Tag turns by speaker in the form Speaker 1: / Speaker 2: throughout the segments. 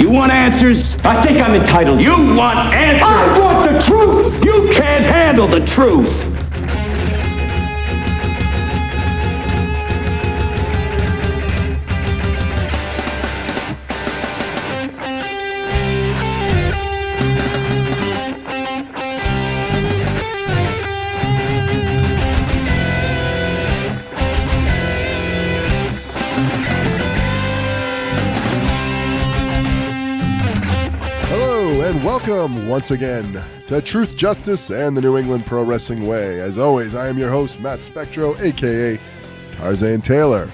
Speaker 1: You want answers? I think I'm entitled. You want answers? I want the truth! You can't handle the truth!
Speaker 2: And welcome once again to Truth, Justice, and the New England Pro Wrestling Way. As always, I am your host, Matt Spectro, a.k.a. Tarzan Taylor.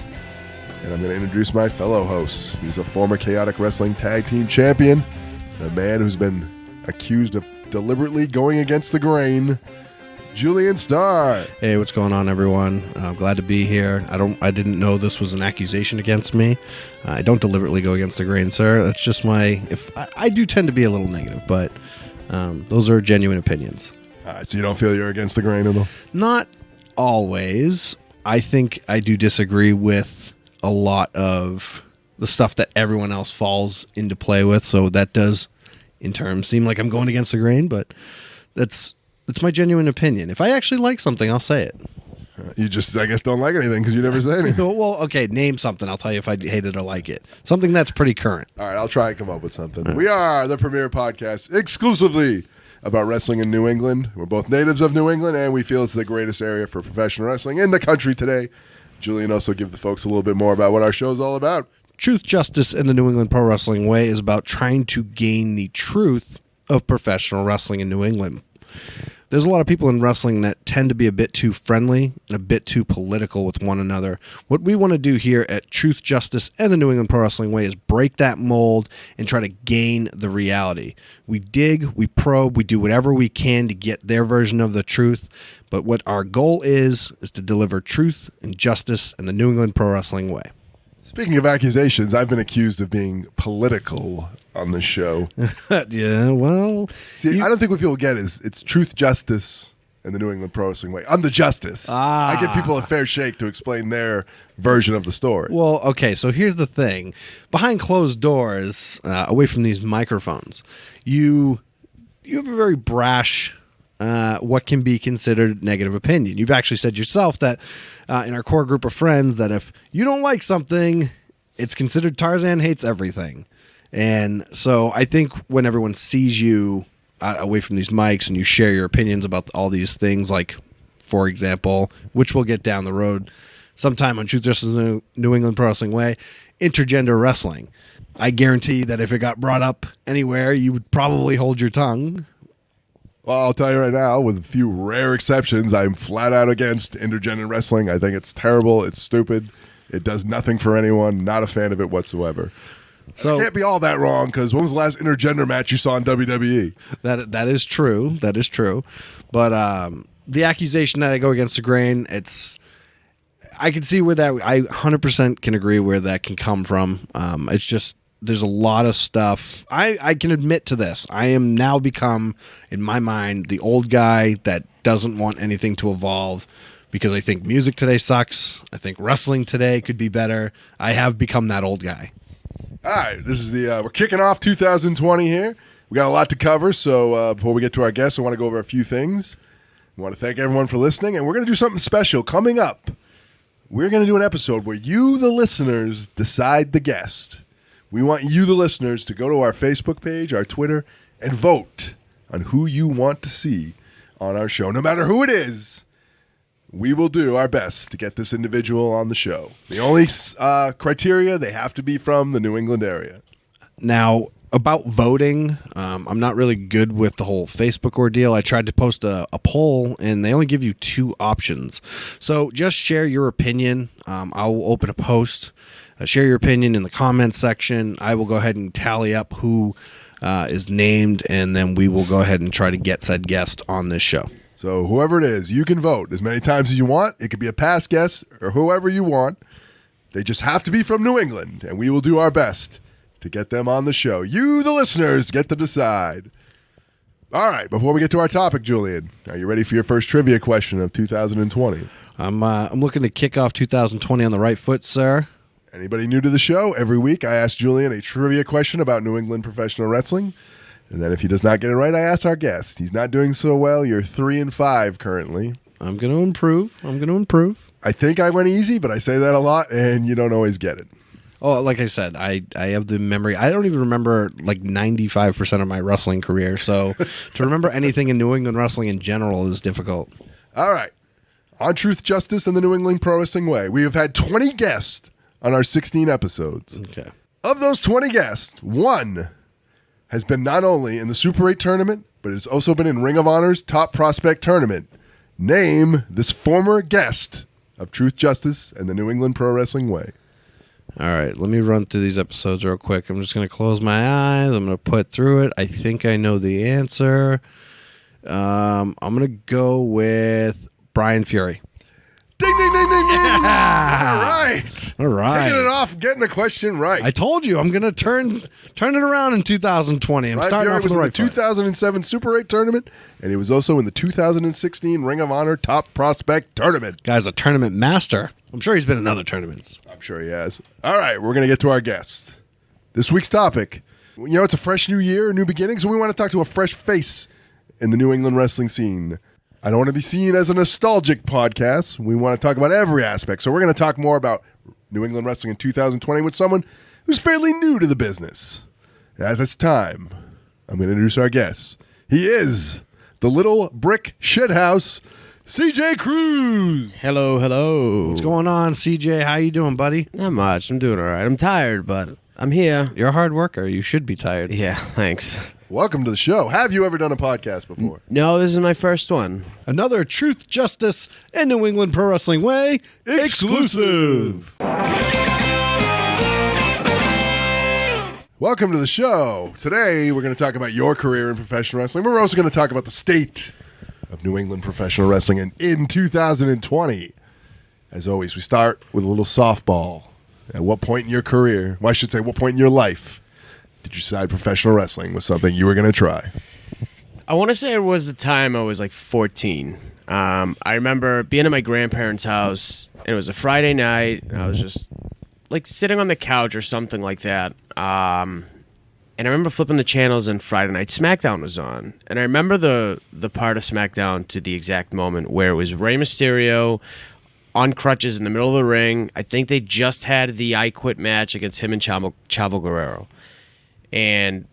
Speaker 2: And I'm going to introduce my fellow host. He's a former Chaotic Wrestling Tag Team Champion, a man who's been accused of deliberately going against the grain, Julian Starr.
Speaker 3: Hey, what's going on, everyone? I'm glad to be here. I didn't know this was an accusation against me. I don't deliberately go against the grain, sir. That's just I do tend to be a little negative, but those are genuine opinions.
Speaker 2: So you don't feel you're against the grain at all?
Speaker 3: Not always. I think I do disagree with a lot of the stuff that everyone else falls into play with, so that does, in turn, seem like I'm going against the grain, but that's my genuine opinion. If I actually like something, I'll say it.
Speaker 2: You just, I guess, don't like anything because you never say anything.
Speaker 3: Well, okay, name something. I'll tell you if I hate it or like it. Something that's pretty current.
Speaker 2: All right, I'll try and come up with something. Right. We are the premier podcast exclusively about wrestling in New England. We're both natives of New England, and we feel it's the greatest area for professional wrestling in the country today. Julian, also give the folks a little bit more about what our show is all about.
Speaker 3: Truth, Justice, and the New England Pro Wrestling Way is about trying to gain the truth of professional wrestling in New England. There's a lot of people in wrestling that tend to be a bit too friendly and a bit too political with one another. What we want to do here at Truth, Justice, and the New England Pro Wrestling Way is break that mold and try to gain the reality. We dig, we probe, we do whatever we can to get their version of the truth, but what our goal is to deliver truth and justice in the New England Pro Wrestling Way.
Speaker 2: Speaking of accusations, I've been accused of being political on this show.
Speaker 3: Yeah, well...
Speaker 2: See, I don't think what people get is it's Truth, Justice, and the New England Pro Wrestling Way. I'm the justice. I give people a fair shake to explain their version of the story.
Speaker 3: Well, okay, so here's the thing. Behind closed doors, away from these microphones, you have a very brash... what can be considered negative opinion. You've actually said yourself that in our core group of friends that if you don't like something, it's considered Tarzan hates everything. And so I think when everyone sees you away from these mics and you share your opinions about all these things, like, for example, which we'll get down the road sometime on Truth, Justice, and the New England Pro Wrestling Way, intergender wrestling. I guarantee that if it got brought up anywhere, you would probably hold your tongue.
Speaker 2: Well, I'll tell you right now, with a few rare exceptions, I'm flat out against intergender wrestling. I think it's terrible. It's stupid. It does nothing for anyone. Not a fan of it whatsoever. So I can't be all that wrong, because when was the last intergender match you saw in WWE?
Speaker 3: That is true. That is true. But the accusation that I go against the grain, I can see where that, I 100% can agree where that can come from. It's just, there's a lot of stuff. I can admit to this. I am now become, in my mind, the old guy that doesn't want anything to evolve because I think music today sucks. I think wrestling today could be better. I have become that old guy.
Speaker 2: All right, this is we're kicking off 2020 here. We got a lot to cover, so before we get to our guests, I want to go over a few things. I want to thank everyone for listening, and we're going to do something special coming up. We're going to do an episode where you, the listeners, decide the guest. We want you, the listeners, to go to our Facebook page, our Twitter, and vote on who you want to see on our show. No matter who it is, we will do our best to get this individual on the show. The only criteria, they have to be from the New England area.
Speaker 3: Now, about voting, I'm not really good with the whole Facebook ordeal. I tried to post a poll, and they only give you two options. So just share your opinion. I'll open a post. Share your opinion in the comments section. I will go ahead and tally up who is named, and then we will go ahead and try to get said guest on this show.
Speaker 2: So whoever it is, you can vote as many times as you want. It could be a past guest or whoever you want. They just have to be from New England, and we will do our best to get them on the show. You, the listeners, get to decide. All right, before we get to our topic, Julian, are you ready for your first trivia question of 2020?
Speaker 3: I'm looking to kick off 2020 on the right foot, sir.
Speaker 2: Anybody new to the show, every week I ask Julian a trivia question about New England professional wrestling. And then if he does not get it right, I ask our guest. He's not doing so well. You're 3-5 currently.
Speaker 3: I'm going to improve.
Speaker 2: I think I went easy, but I say that a lot, and you don't always get it.
Speaker 3: Oh, like I said, I have the memory. I don't even remember like 95% of my wrestling career. So to remember anything in New England wrestling in general is difficult.
Speaker 2: All right. On Truth, Justice, and the New England Pro Wrestling Way, we have had 20 guests on our 16 episodes.
Speaker 3: Okay.
Speaker 2: Of those 20 guests, one has been not only in the Super 8 tournament, but has also been in Ring of Honor's Top Prospect tournament. Name this former guest of Truth, Justice, and the New England Pro Wrestling Way.
Speaker 3: All right, let me run through these episodes real quick. I'm just going to close my eyes. I'm going to put through it. I think I know the answer. I'm going to go with Brian Fury.
Speaker 2: Ding, ding, ding, ding, ding.
Speaker 3: Yeah.
Speaker 2: All right.
Speaker 3: All right.
Speaker 2: Kicking it off, getting the question right.
Speaker 3: I told you I'm going to turn it around in 2020. I'm
Speaker 2: Brian
Speaker 3: starting
Speaker 2: Fury
Speaker 3: off with
Speaker 2: was
Speaker 3: the
Speaker 2: in
Speaker 3: right
Speaker 2: the
Speaker 3: foot.
Speaker 2: 2007 Super 8 tournament, and he was also in the 2016 Ring of Honor Top Prospect tournament.
Speaker 3: Guy's a tournament master. I'm sure he's been in other tournaments.
Speaker 2: I'm sure he has. All right, we're going to get to our guest. This week's topic, it's a fresh new year, a new beginning, so we want to talk to a fresh face in the New England wrestling scene. I don't want to be seen as a nostalgic podcast. We want to talk about every aspect. So we're going to talk more about New England wrestling in 2020 with someone who's fairly new to the business. At this time, I'm going to introduce our guest. He is the Little Brick Shithouse, CJ Cruz.
Speaker 4: Hello.
Speaker 3: What's going on, CJ? How you doing, buddy?
Speaker 4: Not much. I'm doing all right. I'm tired, but I'm here.
Speaker 3: You're a hard worker. You should be tired.
Speaker 4: Yeah, thanks.
Speaker 2: Welcome to the show. Have you ever done a podcast before?
Speaker 4: No, this is my first one.
Speaker 3: Another Truth, Justice, and New England Pro Wrestling Way exclusive.
Speaker 2: Welcome to the show. Today, we're going to talk about your career in professional wrestling. We're also going to talk about the state of New England professional wrestling in 2020. As always, we start with a little softball. At what point in your career, well, I should say, what point in your life did you decide professional wrestling was something you were going to try?
Speaker 4: I want to say it was the time I was like 14. I remember being at my grandparents' house, and it was a Friday night, and I was just like sitting on the couch or something like that. And I remember flipping the channels, and Friday Night SmackDown was on. And I remember the part of SmackDown to the exact moment where it was Rey Mysterio on crutches in the middle of the ring. I think they just had the I Quit match against him and Chavo Guerrero. And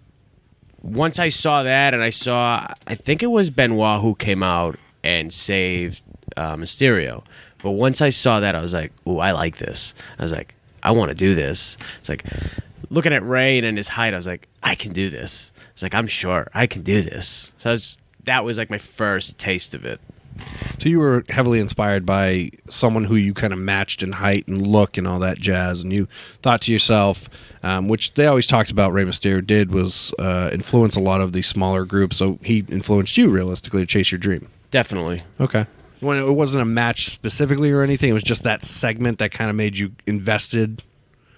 Speaker 4: once I saw that, and I think it was Benoit who came out and saved Mysterio. But once I saw that, I was like, ooh, I like this. I was like, I want to do this. It's like, looking at Ray and his height, I was like, I can do this. It's like, I'm sure I can do this. So that was like my first taste of it.
Speaker 3: So you were heavily inspired by someone who you kind of matched in height and look and all that jazz, and you thought to yourself, which they always talked about Rey Mysterio did, was influence a lot of these smaller groups. So he influenced you realistically to chase your dream.
Speaker 4: Definitely.
Speaker 3: Okay. When it wasn't a match specifically or anything, it was just that segment that kind of made you invested.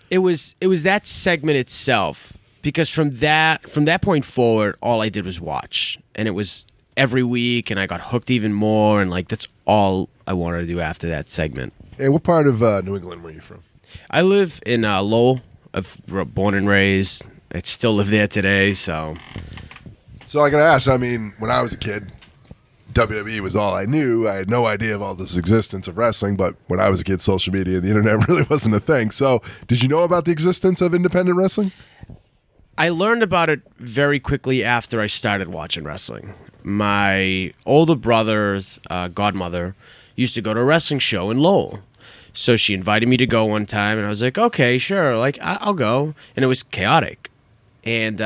Speaker 4: It was that segment itself, because from that point forward, all I did was watch, and it was every week, and I got hooked even more, and like that's all I wanted to do after that segment.
Speaker 2: And what part of New England were you from?
Speaker 4: I live in Lowell. I've born and raised. I still live there today, so.
Speaker 2: So I got to ask, I mean, when I was a kid, WWE was all I knew. I had no idea of all this existence of wrestling, but when I was a kid, social media and the internet really wasn't a thing. So did you know about the existence of independent wrestling?
Speaker 4: I learned about it very quickly after I started watching wrestling. My older brother's godmother used to go to a wrestling show in Lowell. So she invited me to go one time, and I was like, okay, sure, like I'll go. And it was Chaotic. And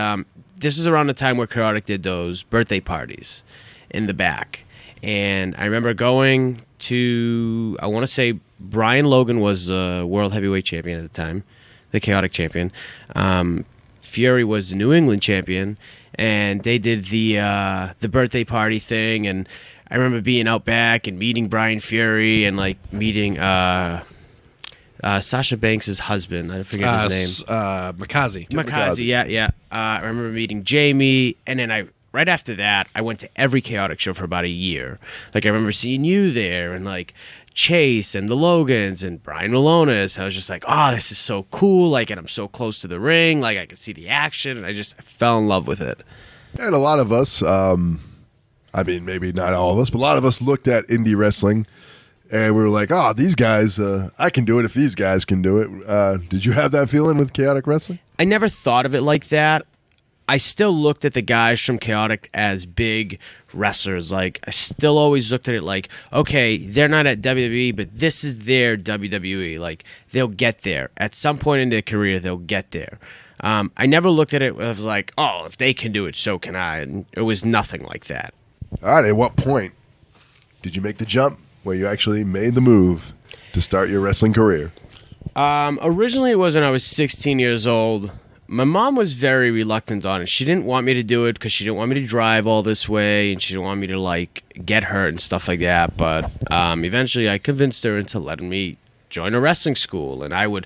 Speaker 4: this was around the time where Chaotic did those birthday parties in the back. And I remember going to, I want to say Brian Logan was the world heavyweight champion at the time, the Chaotic champion. Fury was the New England champion, and they did the birthday party thing. And I remember being out back and meeting Brian Fury and like meeting Sasha Banks' husband. I forget his name.
Speaker 3: Makazi,
Speaker 4: yeah. I remember meeting Jamie, and then right after that, I went to every Chaotic show for about a year. Like I remember seeing you there, and like Chase and the Logans and Brian Malonis. I was just like, oh, this is so cool. Like, and I'm so close to the ring. Like, I could see the action, and I fell in love with it.
Speaker 2: And a lot of us, I mean, maybe not all of us, but a lot of us looked at indie wrestling and we were like, oh, these guys, I can do it if these guys can do it. Did you have that feeling with Chaotic Wrestling?
Speaker 4: I never thought of it like that. I still looked at the guys from Chaotic as big wrestlers. Like, I still always looked at it like, okay, they're not at WWE, but this is their WWE. Like, they'll get there. At some point in their career, they'll get there. I never looked at it as like, oh, if they can do it, so can I. And it was nothing like that.
Speaker 2: All right, at what point did you make the jump where you actually made the move to start your wrestling career?
Speaker 4: Originally, it was when I was 16 years old. My mom was very reluctant on it. She didn't want me to do it because she didn't want me to drive all this way, and she didn't want me to, like, get hurt and stuff like that. But eventually, I convinced her into letting me join a wrestling school, and I would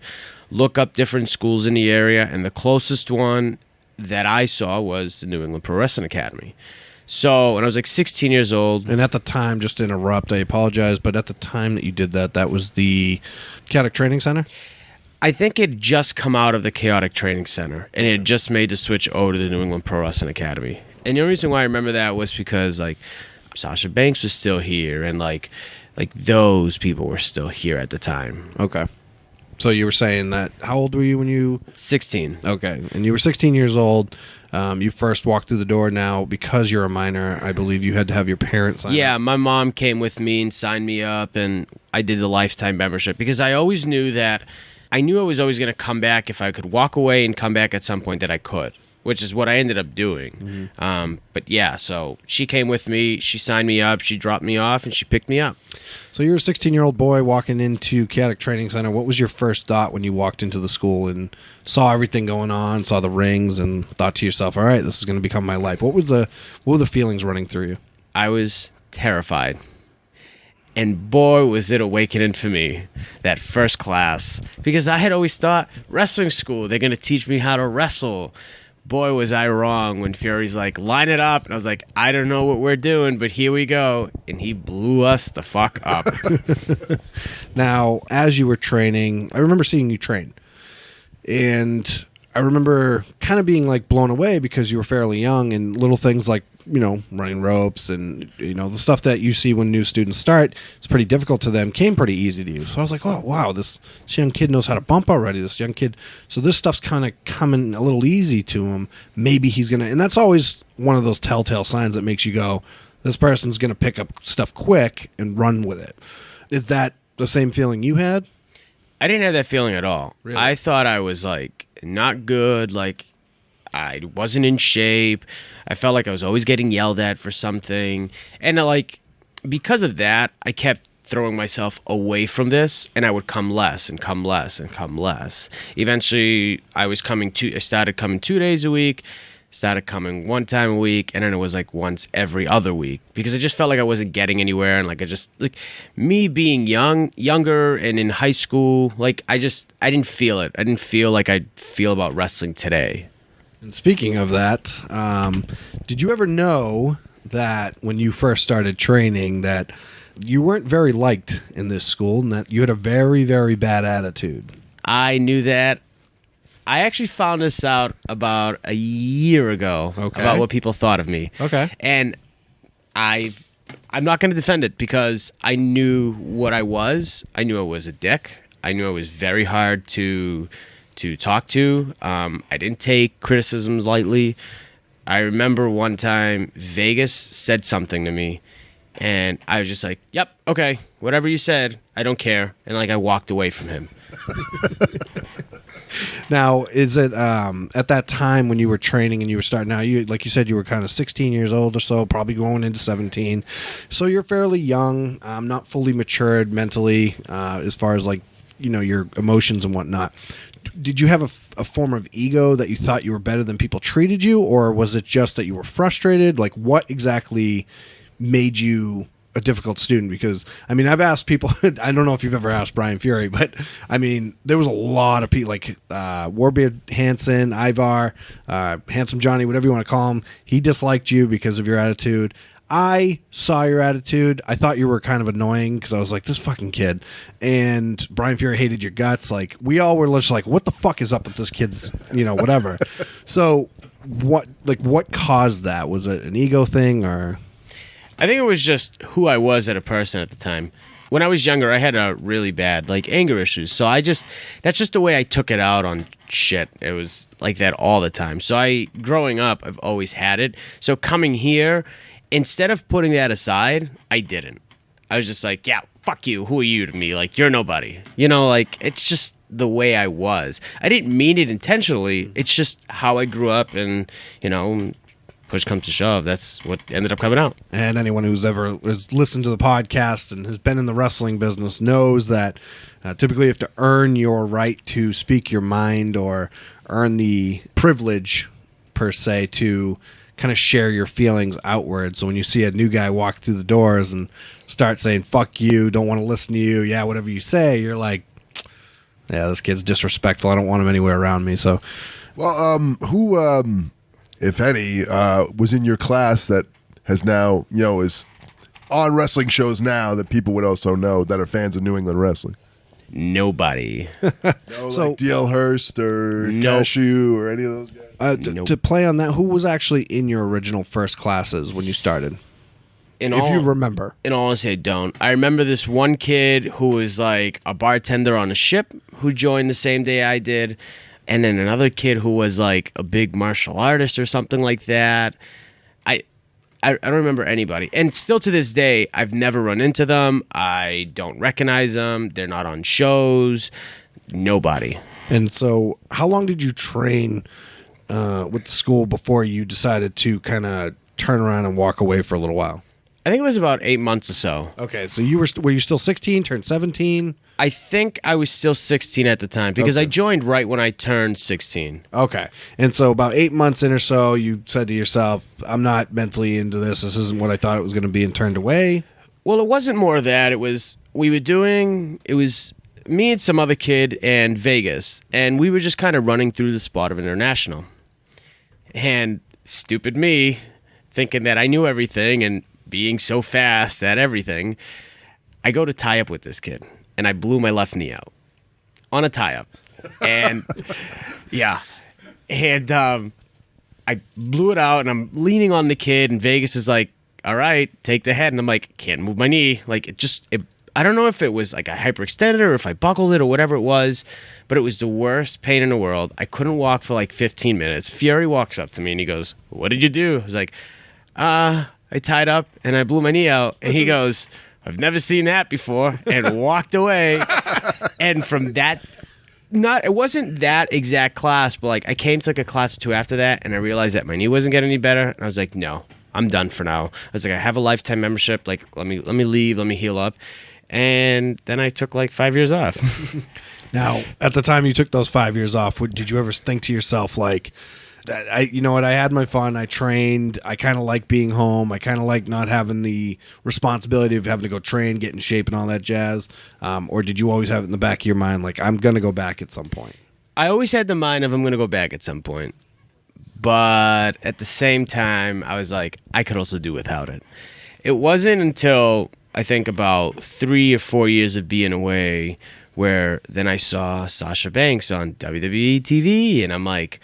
Speaker 4: look up different schools in the area, and the closest one that I saw was the New England Pro Wrestling Academy. So when I was like 16 years old.
Speaker 3: And at the time, just to interrupt, I apologize, but at the time that you did that, that was the Chaotic Training Center?
Speaker 4: I think it had just come out of the Chaotic Training Center, and it had just made the switch over to the New England Pro Wrestling Academy. And the only reason why I remember that was because, like, Sasha Banks was still here, and like those people were still here at the time.
Speaker 3: Okay. So you were saying that, how old were you when you...
Speaker 4: 16.
Speaker 3: Okay. And you were 16 years old. You first walked through the door. Now, because you're a minor, I believe you had to have your parents sign
Speaker 4: Yeah,
Speaker 3: up.
Speaker 4: my mom came with me and signed me up, and I did the lifetime membership because I always knew that I was always going to come back. If I could walk away and come back at some point, that I could, which is what I ended up doing.
Speaker 3: Mm-hmm.
Speaker 4: But yeah, so she came with me, she signed me up, she dropped me off, and she picked me up.
Speaker 3: So you're a 16-year-old boy walking into Chaotic Training Center. What was your first thought when you walked into the school and saw everything going on, saw the rings, and thought to yourself, all right, this is going to become my life? What were the feelings running through you?
Speaker 4: I was terrified. And boy, was it awakening for me, that first class. Because I had always thought, wrestling school, they're going to teach me how to wrestle. Boy, was I wrong when Fury's like, line it up. And I was like, I don't know what we're doing, but here we go. And he blew us the fuck up.
Speaker 3: Now, as you were training, I remember seeing you train. And I remember kind of being like blown away because you were fairly young, and little things like, you know, running ropes and, you know, the stuff that you see when new students start, it's pretty difficult to them, came pretty easy to you. So I was like, oh, wow, this young kid knows how to bump already, this young kid. So this stuff's kind of coming a little easy to him. Maybe he's going to, and that's always one of those telltale signs that makes you go, this person's going to pick up stuff quick and run with it. Is that the same feeling you had?
Speaker 4: I didn't have that feeling at all.
Speaker 3: Really?
Speaker 4: I thought I was, like, not good, like, I wasn't in shape. I felt like I was always getting yelled at for something. And, like, because of that, I kept throwing myself away from this, and I would come less and come less and come less. Eventually, I started coming 2 days a week, started coming one time a week, and then it was like once every other week because I just felt like I wasn't getting anywhere. And like me being younger and in high school, like I didn't feel it. I didn't feel like I feel about wrestling today.
Speaker 3: And speaking of that, did you ever know that when you first started training that you weren't very liked in this school and that you had a very, very bad attitude?
Speaker 4: I knew that. I actually found this out about a year ago about what people thought of me.
Speaker 3: Okay.
Speaker 4: And I'm not going to defend it because I knew what I was. I knew I was a dick. I knew I was very hard to talk to. I didn't take criticisms lightly. I remember one time Vegas said something to me, and I was just like, yep, okay, whatever you said, I don't care. And like I walked away from him.
Speaker 3: Now, is it at that time when you were training and you were starting out, like you said, you were kind of 16 years old or so, probably going into 17. So you're fairly young, not fully matured mentally as far as like, you know, your emotions and whatnot. Did you have a form of ego that you thought you were better than people treated you, or was it just that you were frustrated? Like, what exactly made you a difficult student? Because, I mean, I've asked people, I don't know if you've ever asked Brian Fury, but, I mean, there was a lot of people, like Warbeard Hansen, Ivar, Handsome Johnny, whatever you want to call him. He disliked you because of your attitude. I saw your attitude. I thought you were kind of annoying because I was like, this fucking kid. And Brian Fury hated your guts. Like, we all were just like, what the fuck is up with this kid's, whatever. So what caused that? Was it an ego thing or?
Speaker 4: I think it was just who I was as a person at the time. When I was younger, I had a really bad anger issues. So that's just the way I took it out on shit. It was like that all the time. So growing up, I've always had it. So coming here, instead of putting that aside, I didn't. I was just like, yeah, fuck you. Who are you to me? Like, you're nobody. It's just the way I was. I didn't mean it intentionally. It's just how I grew up, and, push comes to shove, that's what ended up coming out.
Speaker 3: And anyone who's listened to the podcast and has been in the wrestling business knows that typically you have to earn your right to speak your mind or earn the privilege, per se, to kind of share your feelings outward. So when you see a new guy walk through the doors and start saying, fuck you, don't want to listen to you, yeah, whatever you say, you're like, yeah, this kid's disrespectful. I don't want him anywhere around me. So,
Speaker 2: well, who, if any, was in your class that has now, is on wrestling shows now that people would also know that are fans of New England wrestling?
Speaker 4: Nobody.
Speaker 2: No, like D.L. Hurst or Cashew or any of those guys?
Speaker 3: To play on that, who was actually in your original first classes when you started? If you remember.
Speaker 4: In all honesty, I don't. I remember this one kid who was like a bartender on a ship who joined the same day I did. And then another kid who was like a big martial artist or something like that. I don't remember anybody. And still to this day, I've never run into them. I don't recognize them. They're not on shows. Nobody.
Speaker 3: And so how long did you train with the school before you decided to kind of turn around and walk away for a little while?
Speaker 4: I think it was about 8 months or so.
Speaker 3: Okay, so were you still 16, turned 17?
Speaker 4: I think I was still 16 at the time because I joined right when I turned 16.
Speaker 3: Okay. And so about 8 months in or so, you said to yourself, I'm not mentally into this. This isn't what I thought it was going to be, and turned away?
Speaker 4: Well, it wasn't more of that. It was me and some other kid in Vegas, and we were just kind of running through the spot of International. And stupid me, thinking that I knew everything and being so fast at everything, I go to tie up with this kid. And I blew my left knee out on a tie-up. And, yeah. And I blew it out, and I'm leaning on the kid, and Vegas is like, all right, take the head. And I'm like, can't move my knee. Like, I don't know if it was like a hyperextended or if I buckled it or whatever it was, but it was the worst pain in the world. I couldn't walk for like 15 minutes. Fury walks up to me, and he goes, what did you do? I was like, I tied up, and I blew my knee out. And he goes, I've never seen that before, and walked away. And from that, it wasn't that exact class, but like I came to like a class or two after that, and I realized that my knee wasn't getting any better, and I was like, no, I'm done for now. I was like, I have a lifetime membership. Like, let me leave, let me heal up. And then I took like 5 years off.
Speaker 3: Now, at the time you took those 5 years off, did you ever think to yourself like, you know what, I had my fun, I trained, I kind of like being home, I kind of like not having the responsibility of having to go train, get in shape and all that jazz, or did you always have it in the back of your mind like, I'm going to go back at some point?
Speaker 4: I always had the mind of I'm going to go back at some point, but at the same time, I was like, I could also do without it. It wasn't until, I think, about 3 or 4 years of being away where then I saw Sasha Banks on WWE TV, and I'm like,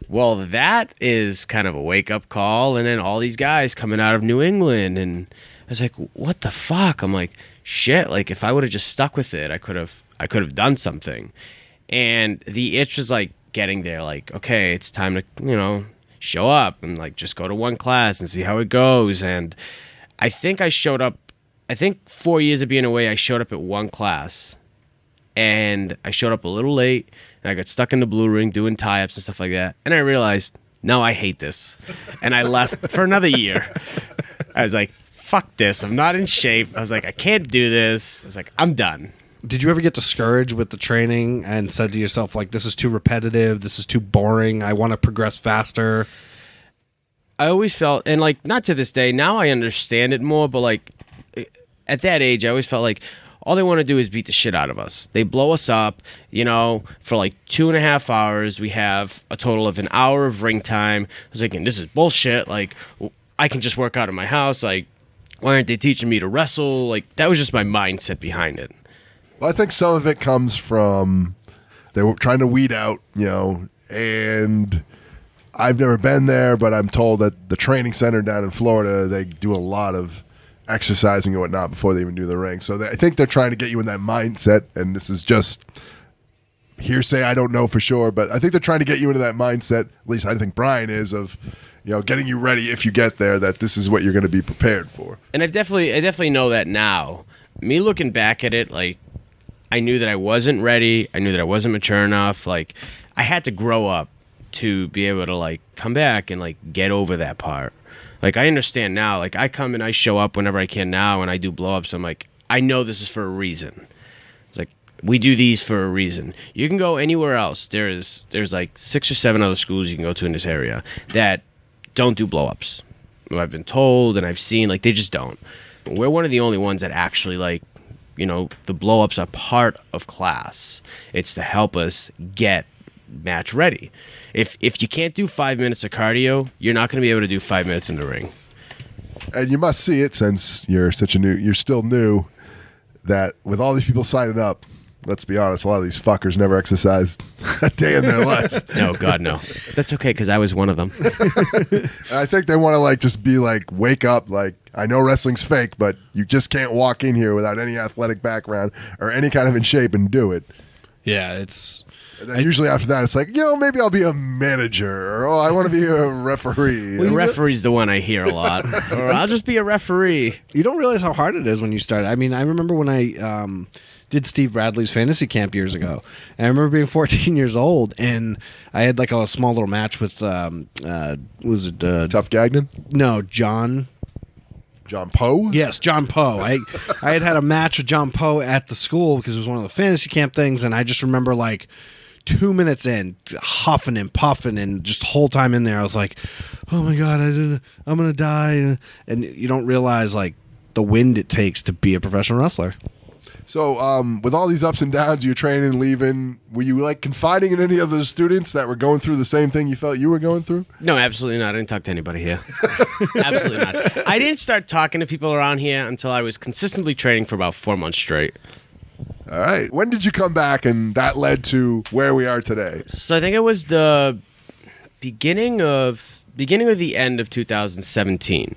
Speaker 4: well, that is kind of a wake-up call. And then all these guys coming out of New England, and I was like, what the fuck? I'm like, shit, like if I would have just stuck with it, I could have done something. And the itch was like getting there, like, okay, it's time to, show up and like just go to one class and see how it goes. And I think I showed up, 4 years of being away, I showed up at one class, and I showed up a little late, and I got stuck in the blue ring doing tie-ups and stuff like that. And I realized, no, I hate this. And I left for another year. I was like, fuck this. I'm not in shape. I was like, I can't do this. I was like, I'm done.
Speaker 3: Did you ever get discouraged with the training and said to yourself, like, this is too repetitive, this is too boring, I want to progress faster?
Speaker 4: I always felt, and like, not to this day, now I understand it more, but like, at that age, I always felt like, all they want to do is beat the shit out of us. They blow us up, for like 2.5 hours. We have a total of an hour of ring time. I was thinking, this is bullshit. Like, I can just work out of my house. Like, Why aren't they teaching me to wrestle? Like, that was just my mindset behind it.
Speaker 2: Well, I think some of it comes from they were trying to weed out, and I've never been there, but I'm told that the training center down in Florida, they do a lot of exercising and whatnot before they even do the ring. So I think they're trying to get you in that mindset, and this is just hearsay. I don't know for sure, but I think they're trying to get you into that mindset, at least I think Brian is, of getting you ready if you get there, that this is what you're going to be prepared for.
Speaker 4: And I definitely know that now. Me looking back at it, like, I knew that I wasn't ready. I knew that I wasn't mature enough. Like, I had to grow up to be able to, like, come back and, like, get over that part. Like, I understand now. Like, I come and I show up whenever I can now, and I do blow-ups. I'm like, I know this is for a reason. It's like, we do these for a reason. You can go anywhere else. There's like 6 or 7 other schools you can go to in this area that don't do blow-ups. I've been told and I've seen, like, they just don't. We're one of the only ones that actually, like, the blow-ups are part of class. It's to help us get match ready. If you can't do 5 minutes of cardio, you're not going to be able to do 5 minutes in the ring.
Speaker 2: And you must see it, since you're still new, that with all these people signing up, let's be honest, a lot of these fuckers never exercised a day in their life.
Speaker 4: No, God, no. That's okay, because I was one of them.
Speaker 2: I think they want to, like, just be like, wake up, like, I know wrestling's fake, but you just can't walk in here without any athletic background or any kind of in shape and do it.
Speaker 3: Yeah, it's...
Speaker 2: And then usually after that, it's like, maybe I'll be a manager, or I want to be a referee.
Speaker 4: Well, the referee's the one I hear a lot. Or I'll just be a referee.
Speaker 3: You don't realize how hard it is when you start. I mean, I remember when I did Steve Bradley's fantasy camp years ago, and I remember being 14 years old, and I had like a small little match with, was it...
Speaker 2: Tough Gagnon?
Speaker 3: No, John
Speaker 2: Poe?
Speaker 3: Yes, John Poe. I had a match with John Poe at the school because it was one of the fantasy camp things, and I just remember, like, 2 minutes in, huffing and puffing, and just the whole time in there, I was like, oh my God, I'm going to die. And you don't realize, like, the wind it takes to be a professional wrestler.
Speaker 2: So, with all these ups and downs, you're training, leaving, were you, like, confiding in any of those students that were going through the same thing you felt you were going through?
Speaker 4: No, absolutely not. I didn't talk to anybody here. Absolutely not. I didn't start talking to people around here until I was consistently training for about 4 months straight.
Speaker 2: All right. When did you come back, and that led to where we are today?
Speaker 4: So I think it was the beginning of the end of 2017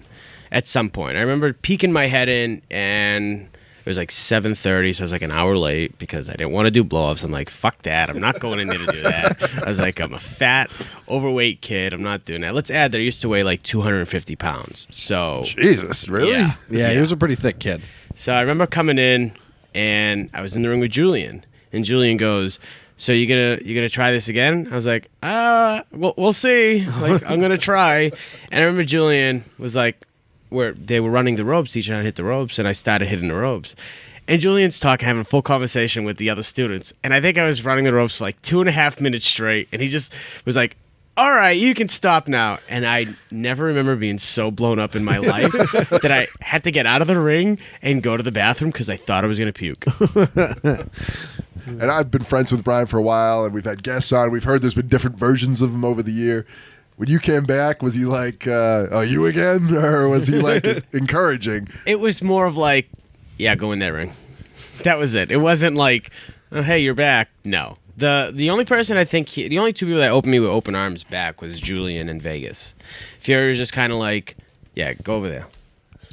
Speaker 4: at some point. I remember peeking my head in, and it was like 7:30, so I was like an hour late because I didn't want to do blow-ups. I'm like, fuck that. I'm not going in there to do that. I was like, I'm a fat, overweight kid. I'm not doing that. Let's add that I used to weigh like 250 pounds. So
Speaker 2: Jesus, really?
Speaker 3: Yeah, he was a pretty thick kid.
Speaker 4: So I remember coming in, and I was in the ring with Julian, and Julian goes, so you gonna try this again? I was like, we'll see. Like, I'm gonna try. And I remember Julian was like, where they were running the ropes, teaching how to hit the ropes, and I started hitting the ropes. And Julian's having a full conversation with the other students, and I think I was running the ropes for like 2.5 minutes straight, and he just was like, all right, you can stop now. And I never remember being so blown up in my life that I had to get out of the ring and go to the bathroom because I thought I was going to puke.
Speaker 2: And I've been friends with Brian for a while, and we've had guests on. We've heard there's been different versions of him over the year. When you came back, was he like, oh, you again? Or was he like encouraging?
Speaker 4: It was more of like, yeah, go in that ring. That was it. It wasn't like, oh, hey, you're back. No. The only person I think, the only two people that opened me with open arms back was Julian in Vegas. Fury was just kind of like, yeah, go over there.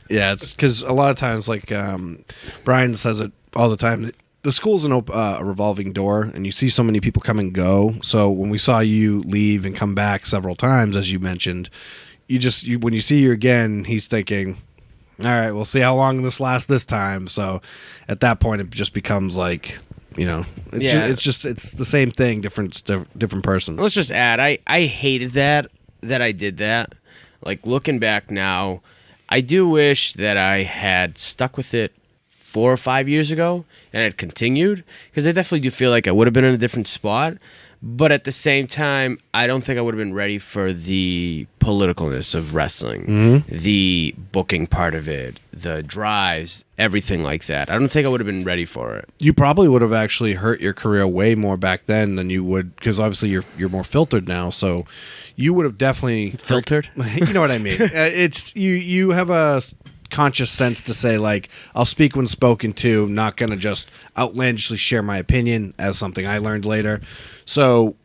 Speaker 3: Yeah, it's because a lot of times, like Brian says it all the time, the school's a revolving door, and you see so many people come and go. So when we saw you leave and come back several times, as you mentioned, when you see you again, he's thinking, all right, we'll see how long this lasts this time. So at that point, it just becomes like, it's the same thing, different person.
Speaker 4: Let's just add, I hated that I did that. Like, looking back now, I do wish that I had stuck with it 4 or 5 years ago and had continued, because I definitely do feel like I would have been in a different spot. But at the same time, I don't think I would have been ready for the politicalness of wrestling, the booking part of it, the drives, everything like that. I don't think I would have been ready for it.
Speaker 3: You probably would have actually hurt your career way more back then than you would, because obviously you're more filtered now. So you would have definitely
Speaker 4: filtered.
Speaker 3: You know what I mean? It's you have a conscious sense to say, like, I'll speak when spoken to, not going to just outlandishly share my opinion as something I learned later. So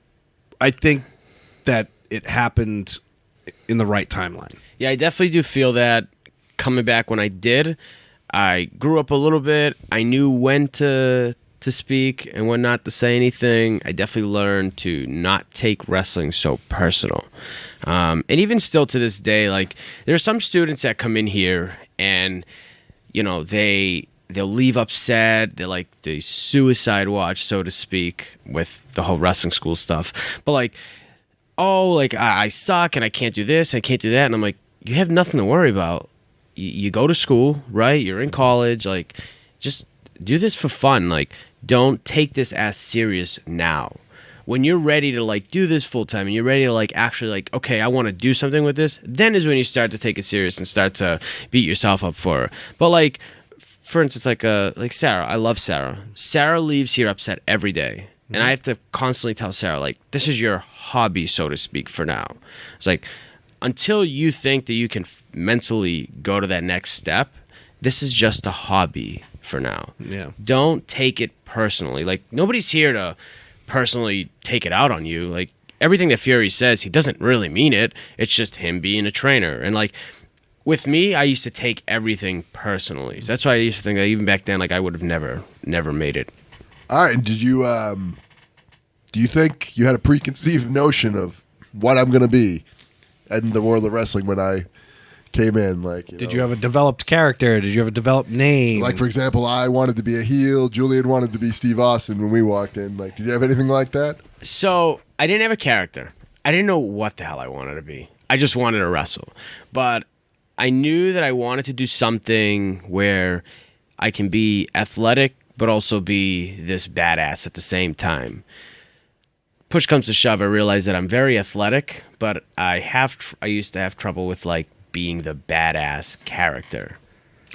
Speaker 3: I think that it happened in the right timeline.
Speaker 4: Yeah, I definitely do feel that coming back when I did. I grew up a little bit. I knew when to speak and when not to say anything. I definitely learned to not take wrestling so personal. And even still to this day, like, there are some students that come in here and, you know, they'll leave upset. They're like the suicide watch, so to speak, with the whole wrestling school stuff. But like, oh, like I suck and I can't do this, I can't do that. And I'm like, you have nothing to worry about. You go to school, right? You're in college. Like, just do this for fun. Like, don't take this as serious now. When you're ready to like do this full time and you're ready to like actually like, okay, I want to do something with this, then is when you start to take it serious and start to beat yourself up for it. But like, for instance, like Sarah, I love Sarah. Sarah leaves here upset every day. And I have to constantly tell Sarah, like, this is your hobby, so to speak, for now. It's like, until you think that you can mentally go to that next step, this is just a hobby for now.
Speaker 3: Yeah.
Speaker 4: Don't take it personally. Like, nobody's here to personally take it out on you. Like, everything that Fury says, he doesn't really mean it. It's just him being a trainer. And like, with me, I used to take everything personally. So that's why I used to think that even back then, like, I would have never made it.
Speaker 2: All right. Did you do you think you had a preconceived notion of what I'm going to be in the world of wrestling when I came in? Like,
Speaker 3: Did you have a developed character? Did you have a developed name?
Speaker 2: Like, for example, I wanted to be a heel. Julian wanted to be Steve Austin when we walked in. Like, did you have anything like that?
Speaker 4: So I didn't have a character. I didn't know what the hell I wanted to be. I just wanted to wrestle. But I knew that I wanted to do something where I can be athletic but also be this badass at the same time. Push comes to shove, I realize that I'm very athletic, but I used to have trouble with like being the badass character.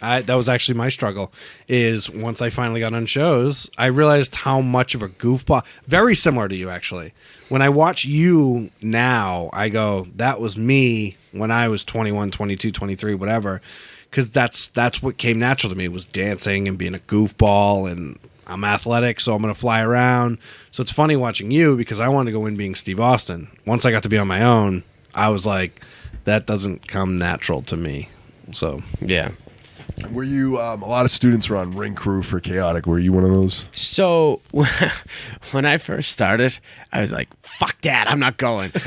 Speaker 3: That was actually my struggle, is once I finally got on shows, I realized how much of a goofball, very similar to you actually. When I watch you now, I go, that was me when I was 21, 22, 23, whatever, because that's what came natural to me, was dancing and being a goofball, and I'm athletic, so I'm going to fly around. So it's funny watching you, because I wanted to go in being Steve Austin. Once I got to be on my own, I was like, that doesn't come natural to me. So
Speaker 4: yeah.
Speaker 2: Were you a lot of students were on Ring Crew for Chaotic? Were you one of those?
Speaker 4: So when I first started, I was like, fuck that, I'm not going to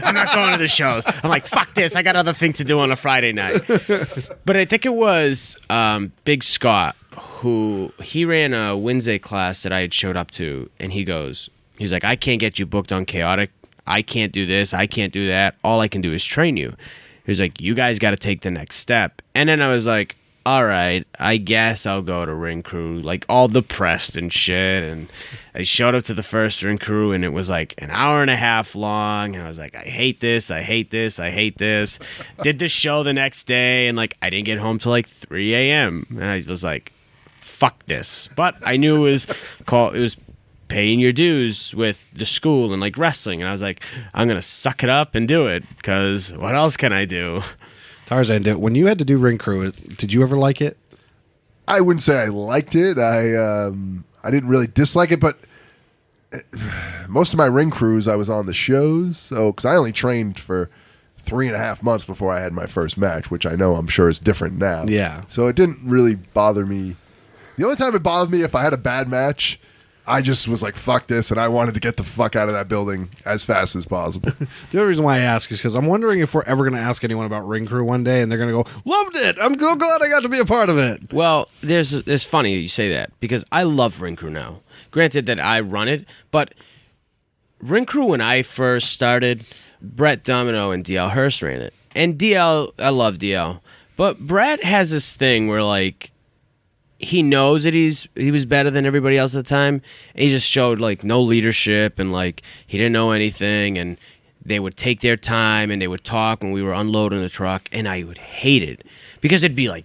Speaker 4: the shows. I'm like, fuck this, I got other things to do on a Friday night. But I think it was Big Scott, who he ran a Wednesday class that I had showed up to, and he's like, I can't get you booked on Chaotic. I can't do this, I can't do that. All I can do is train you. He was like, you guys got to take the next step. And then I was like, all right, I guess I'll go to Ring Crew, like all depressed and shit. And I showed up to the first Ring Crew, and it was like an hour and a half long. And I was like, I hate this, I hate this, I hate this. Did the show the next day, and like I didn't get home till like 3 a.m. And I was like, fuck this. But I knew it was paying your dues with the school and like wrestling. And I was like, I'm going to suck it up and do it, because what else can I do?
Speaker 3: Tarzan, when you had to do Ring Crew, did you ever like it?
Speaker 2: I wouldn't say I liked it. I didn't really dislike it, but most of my Ring Crews I was on the shows. So because I only trained for 3.5 months before I had my first match, which I'm sure is different now.
Speaker 3: Yeah. So
Speaker 2: it didn't really bother me. The only time it bothered me if I had a bad match, I just was like, fuck this, and I wanted to get the fuck out of that building as fast as possible.
Speaker 3: The only reason why I ask is because I'm wondering if we're ever going to ask anyone about Ring Crew one day, and they're going to go, loved it! I'm so glad I got to be a part of it!
Speaker 4: Well, it's funny you say that, because I love Ring Crew now. Granted that I run it, but Ring Crew, when I first started, Brett Domino and DL Hurst ran it. And DL, I love DL, but Brett has this thing where, like, he knows that he was better than everybody else at the time. And he just showed like no leadership, and like he didn't know anything, and they would take their time and they would talk when we were unloading the truck, and I would hate it because it'd be like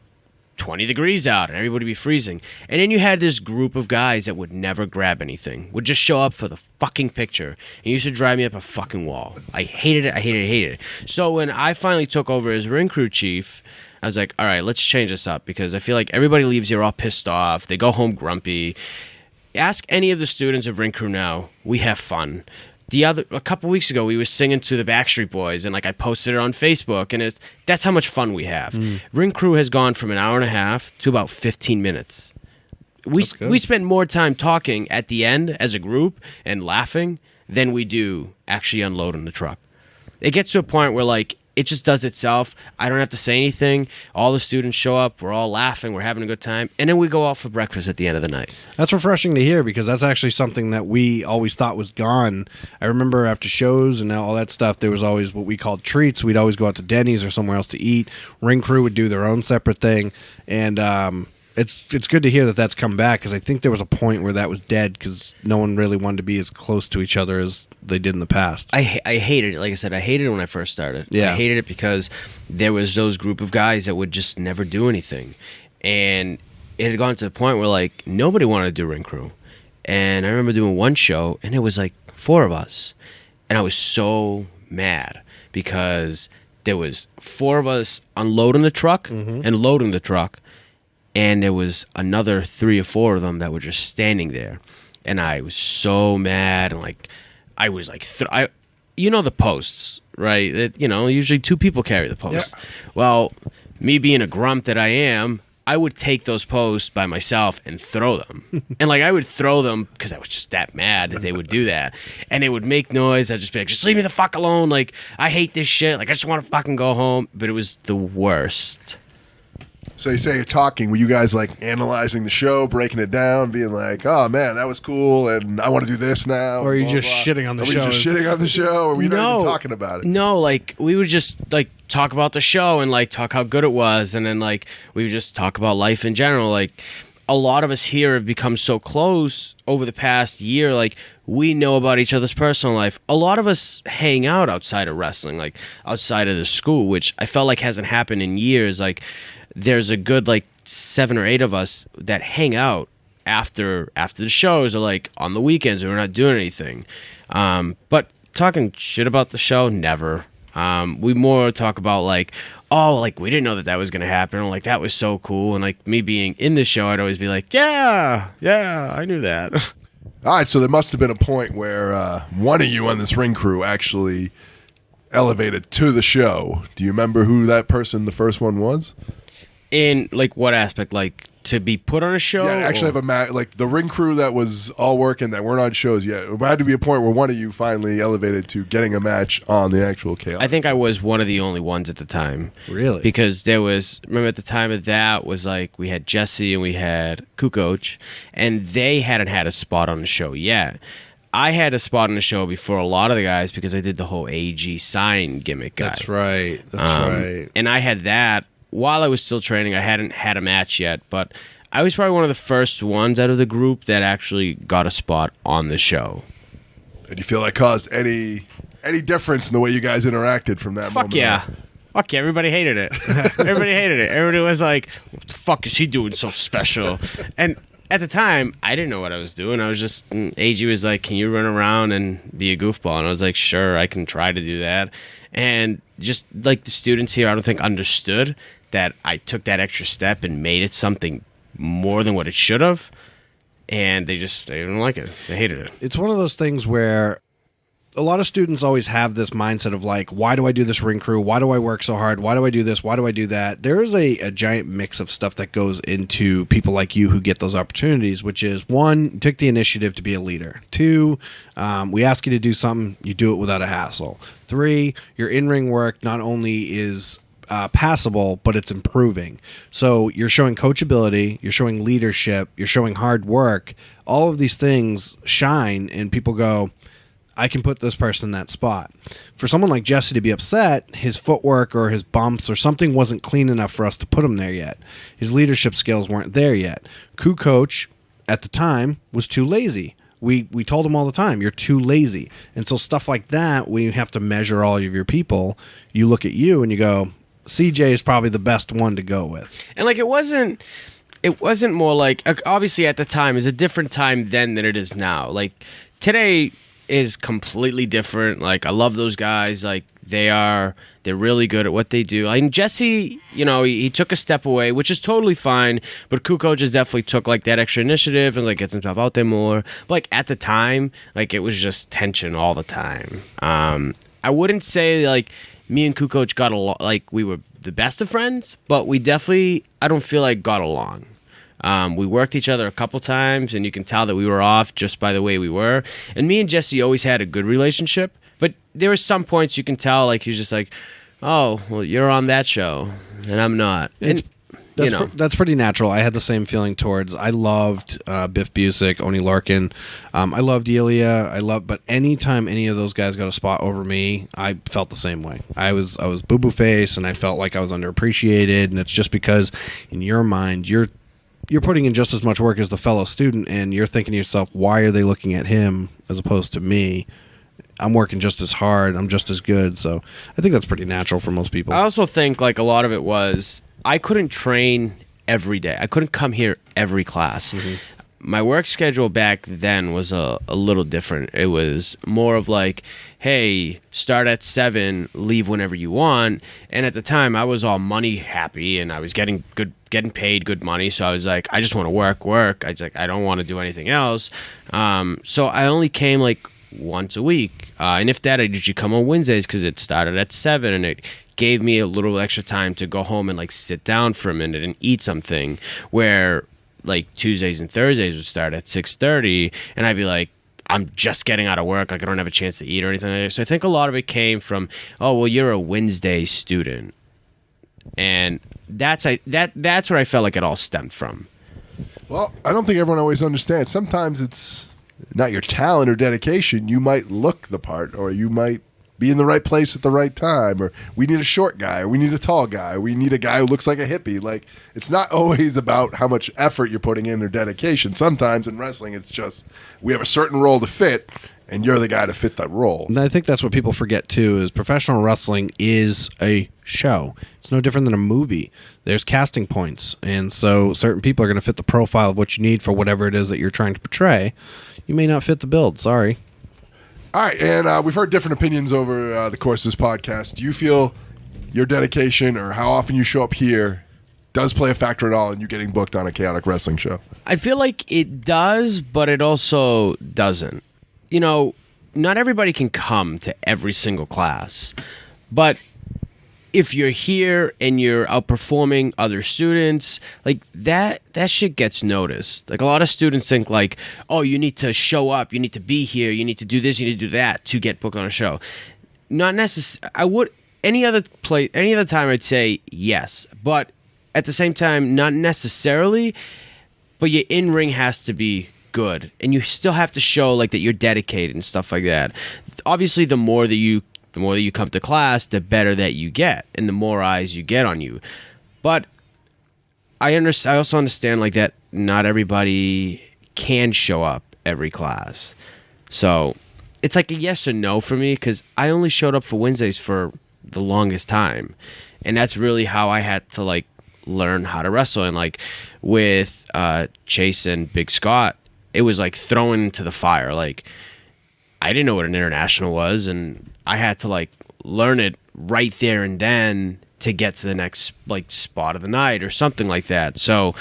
Speaker 4: 20 degrees out and everybody would be freezing. And then you had this group of guys that would never grab anything, would just show up for the fucking picture, and used to drive me up a fucking wall. I hated it. So when I finally took over as Ring Crew chief, I was like, all right, let's change this up because I feel like everybody leaves here all pissed off. They go home grumpy. Ask any of the students of Ring Crew now. We have fun. A couple weeks ago, we were singing to the Backstreet Boys, and like I posted it on Facebook, and that's how much fun we have. Ring Crew has gone from an hour and a half to about 15 minutes. We spend more time talking at the end as a group and laughing than we do actually unloading the truck. It gets to a point where like it just does itself. I don't have to say anything. All the students show up. We're all laughing. We're having a good time. And then we go out for breakfast at the end of the night.
Speaker 3: That's refreshing to hear because that's actually something that we always thought was gone. I remember after shows and all that stuff, there was always what we called treats. We'd always go out to Denny's or somewhere else to eat. Ring Crew would do their own separate thing. And it's good to hear that that's come back because I think there was a point where that was dead because no one really wanted to be as close to each other as they did in the past.
Speaker 4: I hated it. Like I said, I hated it when I first started.
Speaker 3: Yeah.
Speaker 4: I hated it because there was those group of guys that would just never do anything. And it had gone to the point where like nobody wanted to do Ring Crew. And I remember doing one show and it was like 4 of us. And I was so mad because there was 4 of us unloading the truck and loading the truck. And there was another 3 or 4 of them that were just standing there. And I was so mad. And like, I was like, you know, the posts, right? That, you know, usually 2 people carry the post.
Speaker 3: Yeah.
Speaker 4: Well, me being a grump that I am, I would take those posts by myself and throw them. And like, I would throw them because I was just that mad that they would do that. And it would make noise. I'd just be like, just leave me the fuck alone. Like, I hate this shit. Like, I just want to fucking go home. But it was the worst.
Speaker 2: So you say you're talking. Were you guys like analyzing the show, breaking it down, being like, "Oh man, that was cool," and I want to do this now?
Speaker 3: Or are you
Speaker 2: blah,
Speaker 3: just
Speaker 2: blah.
Speaker 3: shitting on the
Speaker 2: Are
Speaker 3: show?
Speaker 2: we just shitting on the show, or were you not even talking about it?
Speaker 4: No, like we would just like talk about the show and like talk how good it was, and then like we would just talk about life in general. Like a lot of us here have become so close over the past year. Like we know about each other's personal life. A lot of us hang out outside of wrestling, like outside of the school, which I felt like hasn't happened in years. Like there's a good like 7 or 8 of us that hang out after the shows or like on the weekends when we're not doing anything. But talking shit about the show, never. We more talk about like, oh, like we didn't know that was going to happen. Or, like that was so cool. And like me being in the show, I'd always be like, yeah, I knew that.
Speaker 2: All right, so there must have been a point where one of you on this Ring Crew actually elevated to the show. Do you remember who that person, the first one, was?
Speaker 4: In like what aspect? Like to be put on a show?
Speaker 2: Yeah, actually have a like the Ring Crew that was all working that weren't on shows yet. There had to be a point where one of you finally elevated to getting a match on the actual Chaos.
Speaker 4: I think I was one of the only ones at the time.
Speaker 3: Really?
Speaker 4: Because there was, remember at the time of that was like we had Jesse and we had Kukoc, and they hadn't had a spot on the show yet. I had a spot on the show before a lot of the guys because I did the whole AG sign gimmick guy.
Speaker 3: That's right. That's right.
Speaker 4: And I had that while I was still training. I hadn't had a match yet, but I was probably one of the first ones out of the group that actually got a spot on the show.
Speaker 2: And you feel like caused any difference in the way you guys interacted from that moment?
Speaker 4: Fuck yeah. Fuck yeah, everybody hated it. Everybody hated it. Everybody was like, what the fuck is he doing so special? And at the time, I didn't know what I was doing. I was just, AG was like, can you run around and be a goofball? And I was like, sure, I can try to do that. And just like the students here, I don't think understood that I took that extra step and made it something more than what it should have. And they didn't like it. They hated it.
Speaker 3: It's one of those things where a lot of students always have this mindset of like, why do I do this Ring Crew? Why do I work so hard? Why do I do this? Why do I do that? There is a giant mix of stuff that goes into people like you who get those opportunities, which is 1, you took the initiative to be a leader. 2, we ask you to do something, you do it without a hassle. 3, your in-ring work not only is passable, but it's improving. So you're showing coachability, you're showing leadership, you're showing hard work. All of these things shine, and people go, I can put this person in that spot. For someone like Jesse to be upset, his footwork or his bumps or something wasn't clean enough for us to put him there yet. His leadership skills weren't there yet. Kukoc, at the time, was too lazy. We told him all the time, you're too lazy. And so stuff like that, when you have to measure all of your people, you look at you and you go, CJ is probably the best one to go with.
Speaker 4: And like it wasn't more like, obviously at the time is a different time then than it is now. Like today, is completely different. Like, I love those guys. Like, they're really good at what they do. I mean, Jesse, he took a step away, which is totally fine. But Kukoc just definitely took like that extra initiative and like gets himself out there more. But like at the time, like it was just tension all the time. I wouldn't say like me and Kukoc got along, like we were the best of friends, but we definitely, I don't feel like got along. We worked each other a couple times, and you can tell that we were off just by the way we were. And me and Jesse always had a good relationship, but there were some points you can tell, like he's just like, "Oh, well, you're on that show, and I'm not."
Speaker 3: That's pretty natural. I had the same feeling towards. I loved Biff Busick, Oni Larkin. I loved Ilya. But anytime any of those guys got a spot over me, I felt the same way. I was boo boo face, and I felt like I was underappreciated. And it's just because in your mind you're putting in just as much work as the fellow student, and you're thinking to yourself, why are they looking at him as opposed to me? I'm working just as hard. I'm just as good. So I think that's pretty natural for most people.
Speaker 4: I also think like a lot of it was I couldn't train every day. I couldn't come here every class. Mm-hmm. My work schedule back then was a little different. It was more of like, hey, start at 7, leave whenever you want. And at the time, I was all money happy, and I was getting paid good money. So I was like, I just want to work. I don't want to do anything else. So I only came like once a week, and if that, I usually come on Wednesdays because it started at 7, and it gave me a little extra time to go home and like sit down for a minute and eat something. Where like Tuesdays and Thursdays would start at 6:30, and I'd be like, I'm just getting out of work, like I don't have a chance to eat or anything like that. So I think a lot of it came from, oh well, you're a Wednesday student, and that's where I felt like it all stemmed from.
Speaker 2: Well, I don't think everyone always understands. Sometimes it's not your talent or dedication. You might look the part, or you might be in the right place at the right time, or we need a short guy, or we need a tall guy, or we need a guy who looks like a hippie. Like, it's not always about how much effort you're putting in or dedication. Sometimes in wrestling, it's just we have a certain role to fit, and you're the guy to fit that role.
Speaker 3: And I think that's what people forget too, is professional wrestling is a show. It's no different than a movie. There's casting points, and so certain people are going to fit the profile of what you need for whatever it is that you're trying to portray. You may not fit the build. Sorry.
Speaker 2: All right, and we've heard different opinions over the course of this podcast. Do you feel your dedication or how often you show up here does play a factor at all in you getting booked on a Chaotic Wrestling show?
Speaker 4: I feel like it does, but it also doesn't. Not everybody can come to every single class, but if you're here and you're outperforming other students, like that shit gets noticed. Like a lot of students think like, oh, you need to show up, you need to be here, you need to do this, you need to do that to get booked on a show. Not necessarily. I would any other time I'd say yes, but at the same time, not necessarily. But your in-ring has to be good, and you still have to show like that you're dedicated and stuff like that. Obviously, the more that you come to class, the better that you get, and the more eyes you get on you. But I also understand like that not everybody can show up every class. So it's like a yes or no for me, because I only showed up for Wednesdays for the longest time. And that's really how I had to like learn how to wrestle. And like with Chase and Big Scott, it was like thrown into the fire. Like I didn't know what an international was, and I had to like learn it right there and then to get to the next like spot of the night or something like that. So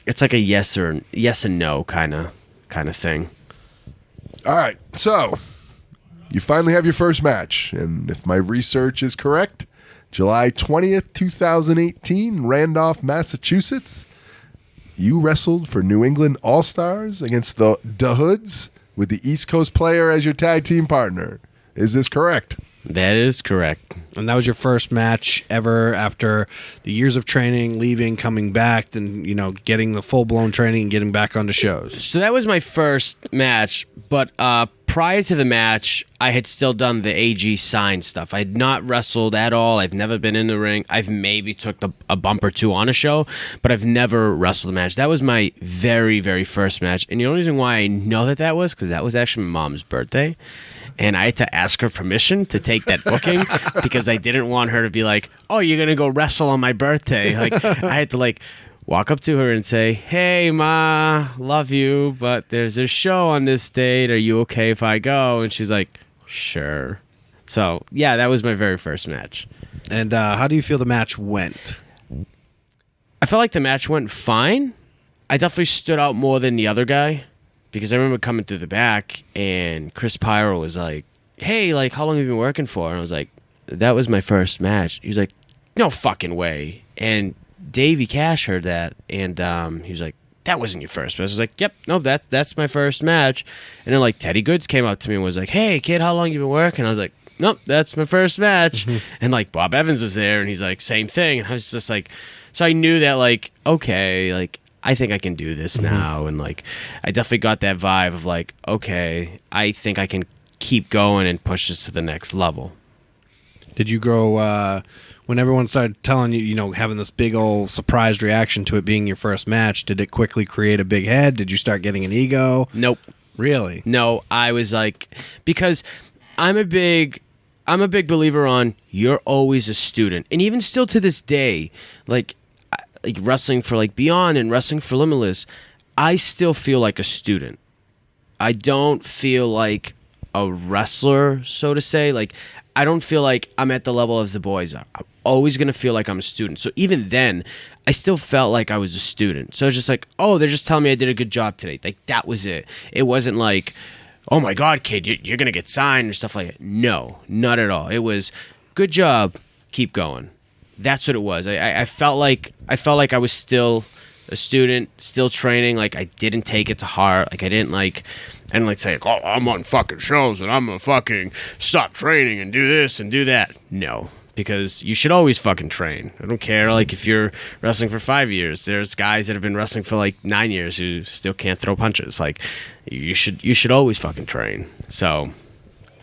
Speaker 4: it's like a yes and no kind of thing.
Speaker 2: All right, so you finally have your first match, and if my research is correct, July 20th, 2018, Randolph, Massachusetts. You wrestled for New England All-Stars against the Hoods with the East Coast player as your tag team partner. Is this correct?
Speaker 4: That is correct.
Speaker 3: And that was your first match ever after the years of training, leaving, coming back, and getting the full-blown training and getting back onto shows.
Speaker 4: So that was my first match, but prior to the match, I had still done the AG sign stuff. I had not wrestled at all. I've never been in the ring. I've maybe took a bump or two on a show, but I've never wrestled a match. That was my very, very first match. And the only reason why I know that was because that was actually my mom's birthday. And I had to ask her permission to take that booking because I didn't want her to be like, oh, you're going to go wrestle on my birthday. Like I had to like walk up to her and say, "Hey, Ma, love you, but there's a show on this date. Are you okay if I go?" And she's like, "Sure." So, yeah, that was my very first match.
Speaker 3: And how do you feel the match went?
Speaker 4: I felt like the match went fine. I definitely stood out more than the other guy because I remember coming through the back and Chris Pyro was like, "Hey, like, how long have you been working for?" And I was like, "That was my first match." He was like, "No fucking way." And Davey Cash heard that, and he was like, "That wasn't your first match." I was like, "Yep, no, that's my first match." And then like Teddy Goods came up to me and was like, "Hey kid, how long you been working?" I was like, "Nope, that's my first match." And like Bob Evans was there, and he's like, "Same thing." And I was just like, so I knew that like, okay, like I think I can do this now, and like I definitely got that vibe of like, okay, I think I can keep going and push this to the next level.
Speaker 3: Did you grow when everyone started telling you, you know, having this big old surprised reaction to it being your first match? Did it quickly create a big head? Did you start getting an ego?
Speaker 4: Nope.
Speaker 3: Really?
Speaker 4: No, I was like, because I'm a big believer on you're always a student, and even still to this day, like wrestling for like Beyond and wrestling for Limitless, I still feel like a student. I don't feel like a wrestler, so to say. Like I don't feel like I'm at the level as the boys are. I'm always going to feel like I'm a student. So even then, I still felt like I was a student. So I was just like, oh, they're just telling me I did a good job today. Like, that was it. It wasn't like, oh my God, kid, you're going to get signed or stuff like that. No, not at all. It was, good job, keep going. That's what it was. I felt like I was still a student, still training. Like, I didn't take it to heart. Like, I didn't say, oh, I'm on fucking shows and I'm gonna fucking stop training and do this and do that. No, because you should always fucking train. I don't care, like, if you're wrestling for 5 years. There's guys that have been wrestling for like 9 years who still can't throw punches. Like, you should always fucking train. So,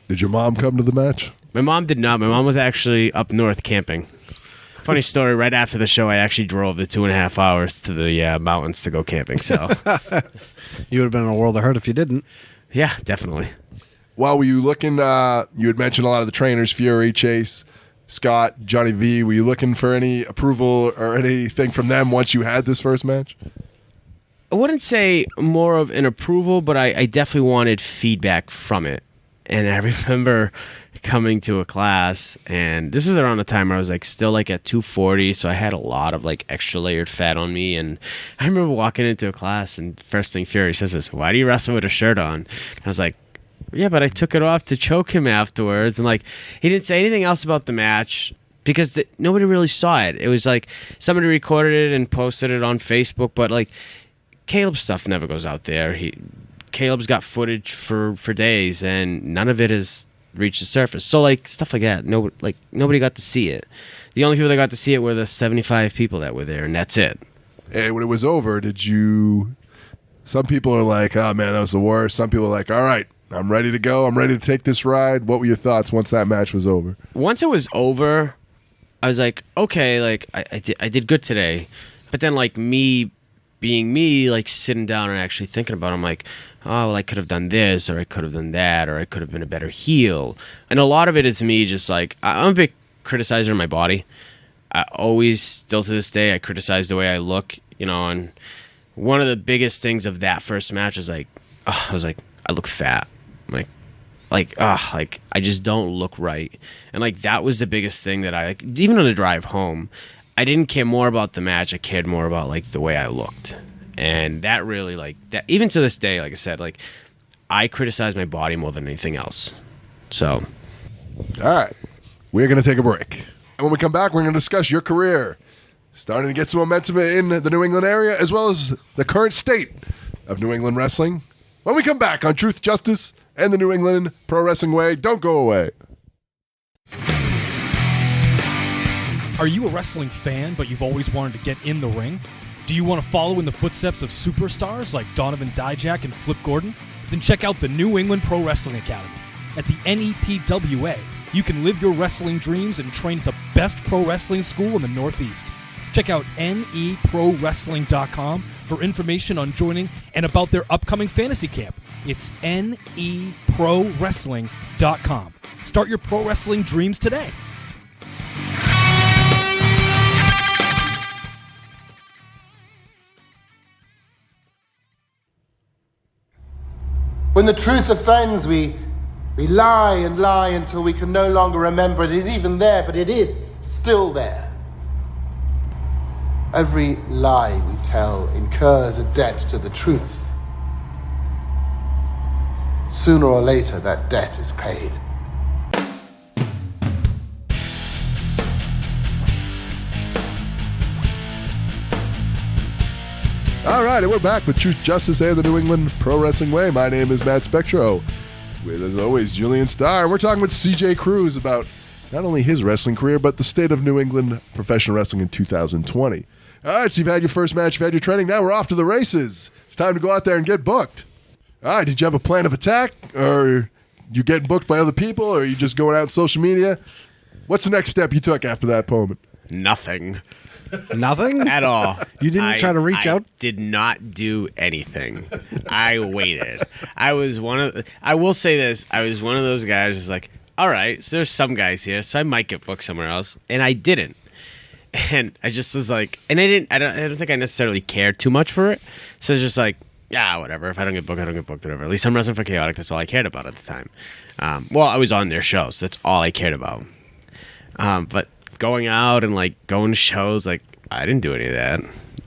Speaker 2: did your mom come to the match?
Speaker 4: My mom did not. My mom was actually up north camping. Funny story, right after the show, I actually drove the 2.5 hours to the mountains to go camping. So
Speaker 3: you would have been in a world of hurt if you didn't.
Speaker 4: Yeah, definitely.
Speaker 2: Well, were you looking, you had mentioned a lot of the trainers, Fury, Chase, Scott, Johnny V. Were you looking for any approval or anything from them once you had this first match?
Speaker 4: I wouldn't say more of an approval, but I definitely wanted feedback from it. And I remember coming to a class, and this is around the time where I was like still like at 240, so I had a lot of like extra layered fat on me. And I remember walking into a class, and first thing Fury says is, "Why do you wrestle with a shirt on?" I was like, "Yeah, but I took it off to choke him afterwards." And like, he didn't say anything else about the match because nobody really saw it. It was like somebody recorded it and posted it on Facebook, but like Caleb's stuff never goes out there. Caleb's got footage for days, and none of it has reached the surface. So like stuff like that, nobody got to see it. The only people that got to see it were the 75 people that were there, and that's it.
Speaker 2: And when it was over, some people are like, "Oh man, that was the worst." Some people are like, "All right, I'm ready to go. I'm ready to take this ride." What were your thoughts once that match was over?
Speaker 4: Once it was over, I was like, okay, like I did good today. But then like me being me, like sitting down and actually thinking about it, I'm like, oh, well, I could have done this, or I could have done that, or I could have been a better heel. And a lot of it is me just like, I'm a big criticizer of my body. I always, still to this day, I criticize the way I look, you know. And one of the biggest things of that first match is like, I was like, I look fat. I'm like I just don't look right. And like that was the biggest thing that I, like, even on the drive home, I didn't care more about the match. I cared more about like the way I looked. And that really, like, that even to this day, like I said, like, I criticize my body more than anything else. So,
Speaker 2: all right, we're going to take a break. And when we come back, we're going to discuss your career, starting to get some momentum in the New England area, as well as the current state of New England wrestling. When we come back on Truth, Justice, and the New England Pro Wrestling Way, don't go away.
Speaker 5: Are you a wrestling fan, but you've always wanted to get in the ring? Do you want to follow in the footsteps of superstars like Donovan Dijak and Flip Gordon? Then check out the New England Pro Wrestling Academy. At the NEPWA, you can live your wrestling dreams and train at the best pro wrestling school in the Northeast. Check out neprowrestling.com for information on joining and about their upcoming fantasy camp. It's neprowrestling.com. Start your pro wrestling dreams today.
Speaker 6: When the truth offends, we lie and lie until we can no longer remember it is even there, but it is still there. Every lie we tell incurs a debt to the truth. Sooner or later, that debt is paid.
Speaker 2: All right, and we're back with Truth, Justice, and the New England Pro Wrestling Way. My name is Matt Spectro, with, as always, Julian Starr. And we're talking with CJ Cruz about not only his wrestling career, but the state of New England professional wrestling in 2020. All right, so you've had your first match, you've had your training. Now we're off to the races. It's time to go out there and get booked. All right, did you have a plan of attack, or you getting booked by other people, or are you just going out on social media? What's the next step you took after that moment?
Speaker 4: Nothing.
Speaker 3: Nothing?
Speaker 4: At all.
Speaker 3: You didn't try to reach out?
Speaker 4: Did not do anything. I waited. I will say this. I was one of those guys who's like, all right, so there's some guys here, so I might get booked somewhere else. And I didn't. And I just was like, and I don't think I necessarily cared too much for it. So it's just like, yeah, whatever. If I don't get booked, I don't get booked, whatever. At least I'm wrestling for Chaotic. That's all I cared about at the time. Well, I was on their shows. So that's all I cared about. But going out and like going to shows, like I didn't do any of that.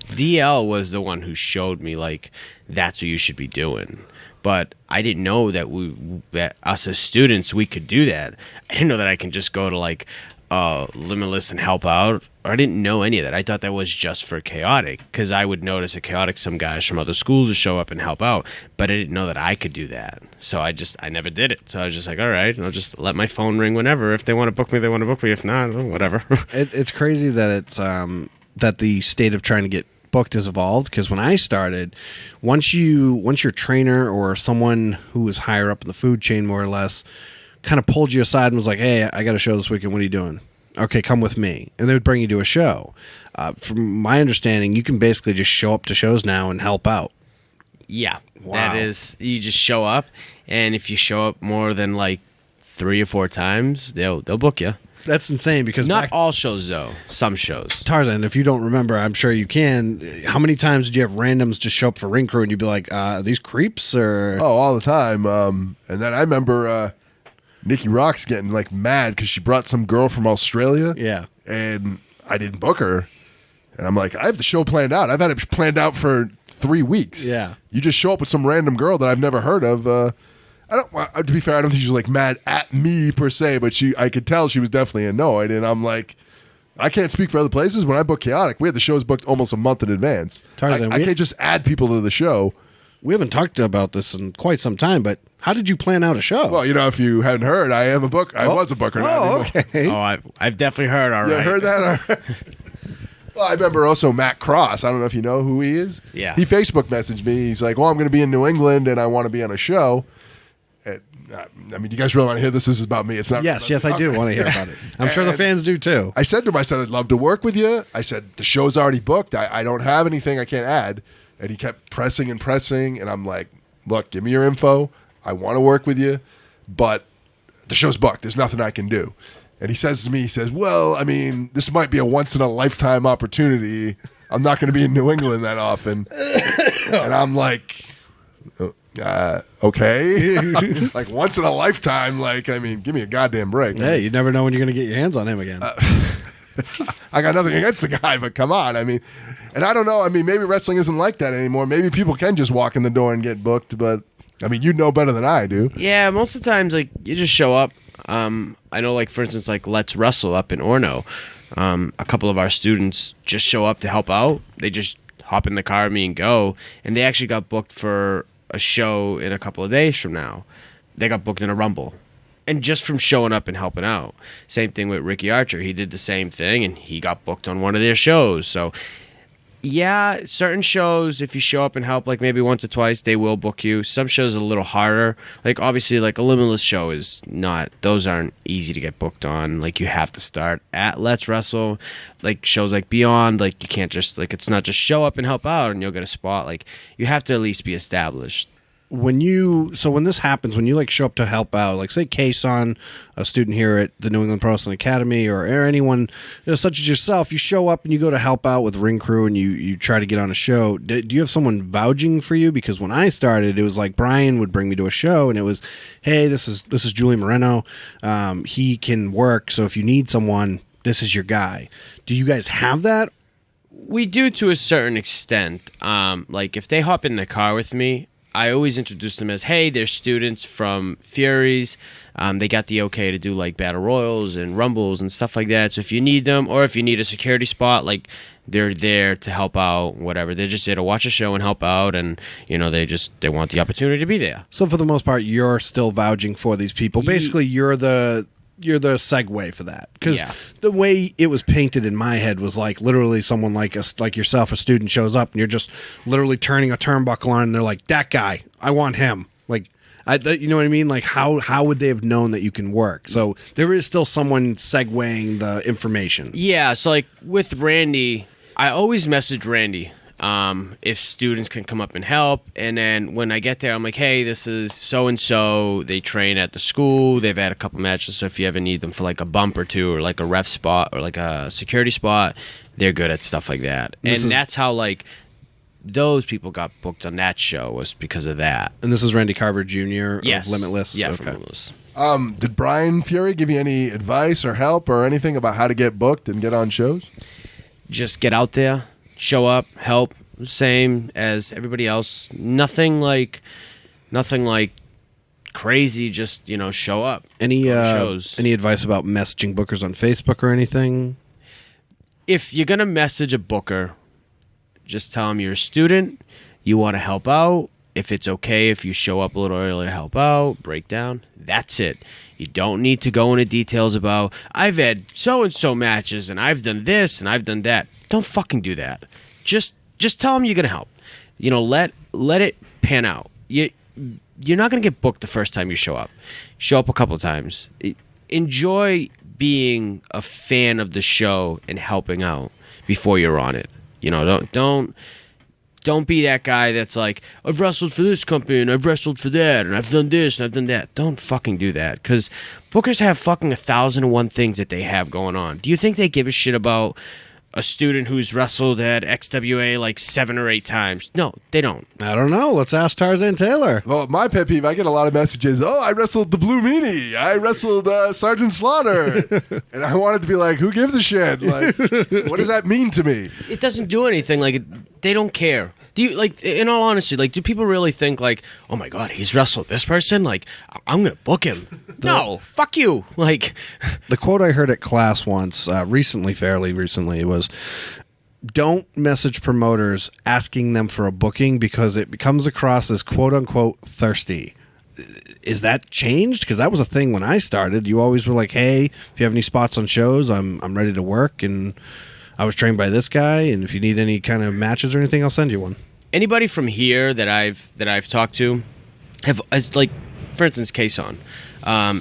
Speaker 4: DL was the one who showed me like that's what you should be doing. But I didn't know that us as students we could do that. I didn't know that I can just go to like Limitless and help out. Or I didn't know any of that. I thought that was just for Chaotic because I would notice at Chaotic some guys from other schools would show up and help out, but I didn't know that I could do that. So I never did it. So I was just like, all right, I'll just let my phone ring whenever. If they want to book me, they want to book me. If not, whatever.
Speaker 3: It's crazy that it's that the state of trying to get booked has evolved, because when I started, once your trainer or someone who was higher up in the food chain more or less kind of pulled you aside and was like, hey, I got a show this weekend, what are you doing? Okay, come with me. And they would bring you to a show. From my understanding, you can basically just show up to shows now and help out.
Speaker 4: Yeah.
Speaker 3: Wow.
Speaker 4: That is, you just show up, and if you show up more than like 3 or 4 times, they'll book you.
Speaker 3: That's insane, because
Speaker 4: not all shows though. Some shows.
Speaker 3: Tarzan, if you don't remember, I'm sure you can. How many times did you have randoms just show up for ring crew and you'd be like, are these creeps or?
Speaker 2: Oh, all the time. And then I remember Nikki Rock's getting like mad because she brought some girl from Australia.
Speaker 3: Yeah.
Speaker 2: And I didn't book her. And I'm like, I have the show planned out. I've had it planned out for 3 weeks.
Speaker 3: Yeah.
Speaker 2: You just show up with some random girl that I've never heard of. To be fair, I don't think she was like mad at me per se, but I could tell she was definitely annoyed. And I'm like, I can't speak for other places. When I book Chaotic, we had the shows booked almost a month in advance.
Speaker 3: Tarzan,
Speaker 2: I can't just add people to the show.
Speaker 3: We haven't talked about this in quite some time, but how did you plan out a show?
Speaker 2: Well, if you hadn't heard, I was a booker.
Speaker 3: Oh, okay.
Speaker 4: Oh, I've definitely heard. All right.
Speaker 2: You heard that? All right. Well, I remember also Matt Cross. I don't know if you know who he is.
Speaker 4: Yeah.
Speaker 2: He Facebook messaged me. He's like, well, I'm going to be in New England and I want to be on a show. I mean, you guys really want to hear this? This is about me. It's not.
Speaker 3: Yes, I do want to hear about it. I'm sure the fans do too.
Speaker 2: I said to him, I said, I'd love to work with you. I said, the show's already booked. I don't have anything I can't add. And he kept pressing and pressing. And I'm like, look, give me your info. I want to work with you, but the show's booked. There's nothing I can do. And he says to me, well, I mean, this might be a once-in-a-lifetime opportunity. I'm not going to be in New England that often. And I'm like, okay. Like, once in a lifetime, like, I mean, give me a goddamn break.
Speaker 3: Hey, you never know when you're going to get your hands on him again.
Speaker 2: I got nothing against the guy, but come on. I mean, and I don't know. I mean, maybe wrestling isn't like that anymore. Maybe people can just walk in the door and get booked, but I mean, you know better than I do.
Speaker 4: Yeah, most of the times, like, you just show up. I know, like, for instance, like, Let's Wrestle up in Orno. A couple of our students just show up to help out. They just hop in the car with me and go. And they actually got booked for a show in a couple of days from now. They got booked in a Rumble. And just from showing up and helping out. Same thing with Ricky Archer. He did the same thing, and he got booked on one of their shows. So, yeah, certain shows, if you show up and help, like maybe once or twice, they will book you. Some shows are a little harder. Like, obviously, like a Limitless show is not, those aren't easy to get booked on. Like, you have to start at Let's Wrestle. Like, shows like Beyond, like, you can't just, like, it's not just show up and help out and you'll get a spot. Like, you have to at least be established.
Speaker 3: when this happens, when you like show up to help out, like say Kason, a student here at the New England Pro Wrestling Academy, or anyone such as yourself, you show up and you go to help out with ring crew and you try to get on a show. Do you have someone vouching for you? Because when I started, it was like Brian would bring me to a show and it was, hey, this is Julie Moreno. He can work, so if you need someone, this is your guy. Do you guys have that?
Speaker 4: We do to a certain extent. Like if they hop in the car with me, I always introduce them as, hey, they're students from Furies. They got the okay to do like battle royals and rumbles and stuff like that. So if you need them, or if you need a security spot, like they're there to help out, whatever. They're just there to watch a show and help out, and they want the opportunity to be there.
Speaker 3: So for the most part, you're still vouching for these people. Basically, you're the segue for that, because the way it was painted in my head was like literally someone like yourself, a student shows up and you're just literally turning a turnbuckle on and they're like, that guy, I want him. Like, you know what I mean? Like how would they have known that you can work? So there is still someone segueing the information.
Speaker 4: Yeah. So like with Randy, I always message Randy if students can come up and help. And then when I get there, I'm like, hey, this is so-and-so. They train at the school. They've had a couple matches. So if you ever need them for like a bump or two, or like a ref spot, or like a security spot, they're good at stuff like that. That's how like those people got booked on that show, was because of that.
Speaker 3: And this is Randy Carver Jr.
Speaker 4: Yes.
Speaker 3: of Limitless?
Speaker 4: Yeah, from Limitless.
Speaker 2: Did Brian Fury give you any advice or help or anything about how to get booked and get on shows?
Speaker 4: Just get out there. Show up, help, same as everybody else. Nothing like crazy. Just show up.
Speaker 3: Any
Speaker 4: shows.
Speaker 3: Any advice about messaging bookers on Facebook or anything?
Speaker 4: If you're gonna message a booker, just tell them you're a student. You want to help out. If it's okay if you show up a little early to help out, break down. That's it. You don't need to go into details about, I've had so-and-so matches and I've done this and I've done that. Don't fucking do that. Just tell them you're going to help. Let it pan out. You're not going to get booked the first time you show up. Show up a couple of times. Enjoy being a fan of the show and helping out before you're on it. Don't be that guy that's like, I've wrestled for this company and I've wrestled for that and I've done this and I've done that. Don't fucking do that, because bookers have fucking 1,001 things that they have going on. Do you think they give a shit about a student who's wrestled at XWA like 7 or 8 times? No, they don't.
Speaker 3: I don't know. Let's ask Tarzan Taylor.
Speaker 2: Well, my pet peeve, I get a lot of messages. Oh, I wrestled the Blue Meanie. I wrestled Sergeant Slaughter. And I wanted to be like, who gives a shit? Like, what does that mean to me?
Speaker 4: It doesn't do anything. Like, they don't care. Do you, like, in all honesty, like, do people really think like, oh my God, he's wrestled this person? Like, I'm gonna book him. No, fuck you. Like,
Speaker 3: the quote I heard at class once, fairly recently, was, don't message promoters asking them for a booking because it comes across as quote unquote thirsty. Is that changed? Because that was a thing when I started. You always were like, hey, if you have any spots on shows, I'm ready to work, and I was trained by this guy, and if you need any kind of matches or anything, I'll send you one.
Speaker 4: Anybody from here that I've talked to as like, for instance, Kason.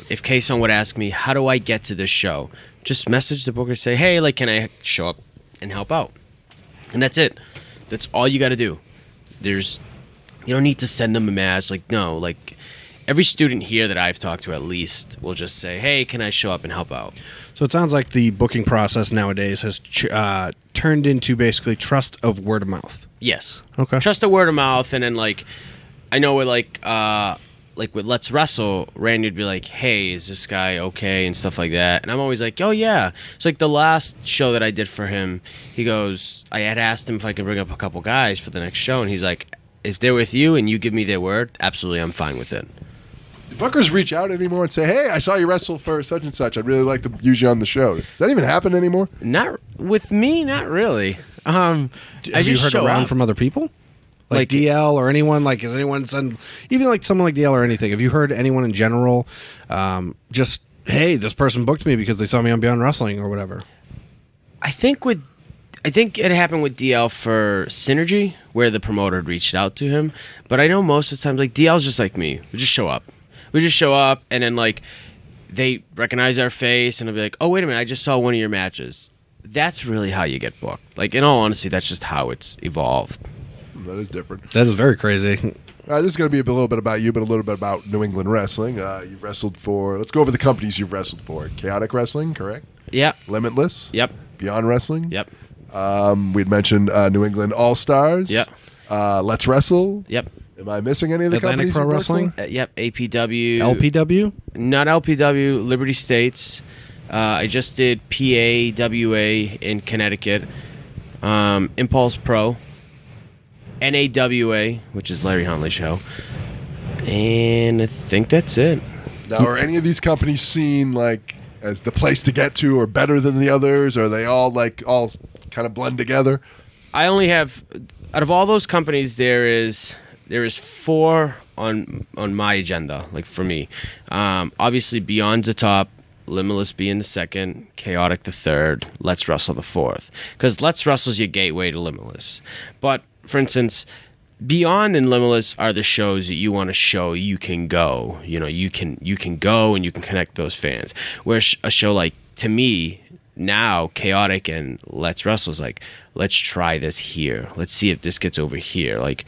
Speaker 4: If Kason would ask me, how do I get to this show? Just message the booker, say, hey, like, can I show up and help out? And that's it. That's all you got to do. You don't need to send them a match. Like, no, like, every student here that I've talked to at least will just say, hey, can I show up and help out?
Speaker 3: So it sounds like the booking process nowadays has turned into basically trust of word of mouth.
Speaker 4: Yes.
Speaker 3: Okay.
Speaker 4: Trust the word of mouth, and then, like, I know with, like with Let's Wrestle, Randy would be like, hey, is this guy okay, and stuff like that. And I'm always like, oh, yeah. It's like the last show that I did for him, he goes, I had asked him if I could bring up a couple guys for the next show, and he's like, if they're with you and you give me their word, absolutely, I'm fine with it.
Speaker 2: Do bookers reach out anymore and say, hey, I saw you wrestle for such and such. I'd really like to use you on the show. Does that even happen anymore?
Speaker 4: Not with me, not really.
Speaker 3: Have you heard around from other people? Like DL or anyone? Like, has anyone even like someone like DL or anything? Have you heard anyone in general just, hey, this person booked me because they saw me on Beyond Wrestling or whatever?
Speaker 4: I think it happened with DL for Synergy, where the promoter had reached out to him. But I know most of the times, like, DL's just like me. We just show up, and then, like, they recognize our face, and they'll be like, oh, wait a minute, I just saw one of your matches. That's really how you get booked. Like, in all honesty, that's just how it's evolved.
Speaker 2: That is different.
Speaker 3: That is very crazy.
Speaker 2: This is going to be a little bit about you, but a little bit about New England wrestling. You've wrestled for. Let's go over the companies you've wrestled for. Chaotic Wrestling, correct?
Speaker 4: Yep.
Speaker 2: Limitless.
Speaker 4: Yep.
Speaker 2: Beyond Wrestling.
Speaker 4: Yep.
Speaker 2: We'd mentioned New England All Stars.
Speaker 4: Yep.
Speaker 2: Let's Wrestle.
Speaker 4: Yep.
Speaker 2: Am I missing any of the
Speaker 3: Atlantic
Speaker 2: companies?
Speaker 3: Pro
Speaker 2: you've worked
Speaker 3: Wrestling?
Speaker 2: for?
Speaker 4: Yep. APW.
Speaker 3: LPW?
Speaker 4: Not LPW. Liberty States. I just did PAWA in Connecticut. Impulse Pro. NAWA, which is Larry Huntley's show. And I think that's it.
Speaker 2: Now, are any of these companies seen like as the place to get to, or better than the others? Or are they all kind of blend together?
Speaker 4: I only have, out of all those companies, there is 4 on my agenda, like for me. Obviously, Beyond's the top, Limitless being the second, Chaotic the third, Let's Wrestle the fourth. Because Let's Wrestle is your gateway to Limitless. But, for instance, Beyond and Limitless are the shows that you want to show you can go. You know, you can go and you can connect those fans. Where a show like, to me, now Chaotic and Let's Wrestle is like, let's try this here. Let's see if this gets over here. Like,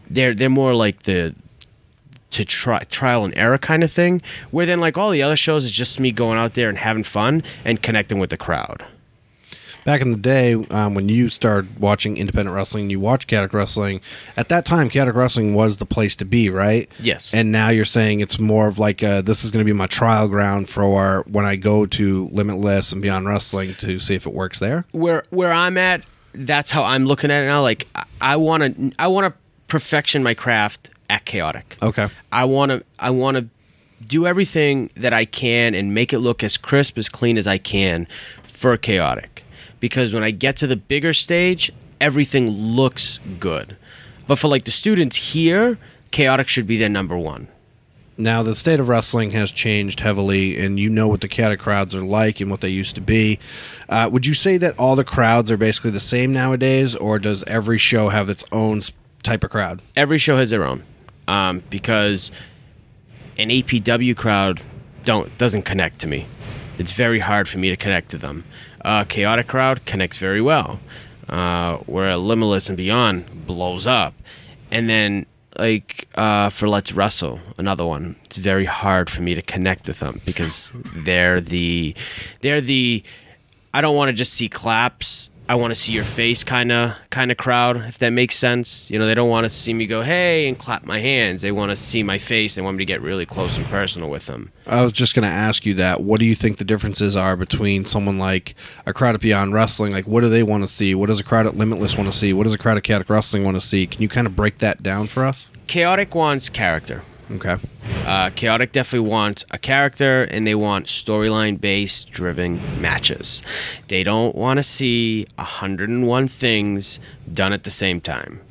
Speaker 4: they're more like the trial and error kind of thing. Where then like all the other shows is just me going out there and having fun and connecting with the crowd.
Speaker 3: Back in the day, when you started watching independent wrestling, you watched Chaotic Wrestling. At that time, Chaotic Wrestling was the place to be, right?
Speaker 4: Yes.
Speaker 3: And now you're saying it's more of like this is going to be my trial ground for when I go to Limitless and Beyond Wrestling to see if it works there.
Speaker 4: Where I'm at, that's how I'm looking at it now. Like I want to perfection my craft at Chaotic.
Speaker 3: Okay.
Speaker 4: I want to do everything that I can and make it look as crisp, as clean as I can for Chaotic. Because when I get to the bigger stage, everything looks good. But for like the students here, Chaotic should be their number one.
Speaker 3: Now, the state of wrestling has changed heavily, and you know what the Chaotic crowds are like and what they used to be. Would you say that all the crowds are basically the same nowadays, or does every show have its own type of crowd?
Speaker 4: Every show has their own. Because an APW crowd doesn't connect to me. It's very hard for me to connect to them. Chaotic crowd connects very well, where Limitless and Beyond blows up. And then, like, for Let's Wrestle, another one, it's very hard for me to connect with them because they're the I don't want to just see claps. I want to see your face kind of crowd, if that makes sense. You know, they don't want to see me go, hey, and clap my hands. They want to see my face. They want me to get really close and personal with them.
Speaker 3: I was just going to ask you that. What do you think the differences are between someone like a crowd at Beyond Wrestling? Like, what do they want to see? What does a crowd at Limitless want to see? What does a crowd at Chaotic Wrestling want to see? Can you kind of break that down for us?
Speaker 4: Chaotic wants character.
Speaker 3: Okay.
Speaker 4: Chaotic definitely wants a character, and they want storyline-based driven matches. They don't want to see 101 things done at the same time.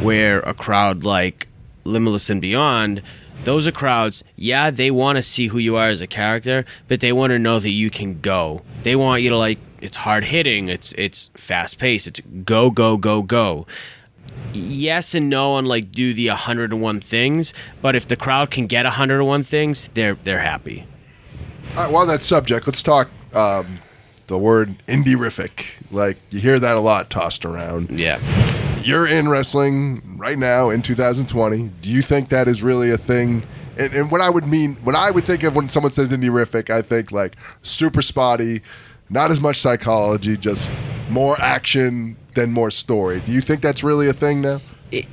Speaker 4: Where a crowd like Limitless and Beyond, those are crowds, yeah, they want to see who you are as a character, but they want to know that you can go. They want you to, like, it's hard-hitting, it's fast-paced, it's go, go, go, go. Yes and no on like do the 101 things, but if the crowd can get 101 things, they're happy.
Speaker 2: All right, well, on that subject, let's talk the word indy-rific. Like, you hear that a lot tossed around.
Speaker 4: Yeah.
Speaker 2: You're in wrestling right now in 2020. Do you think that is really a thing? And what I would think of when someone says indy-rific, I think like super spotty, not as much psychology, just more action than more story. Do you think that's really a thing now?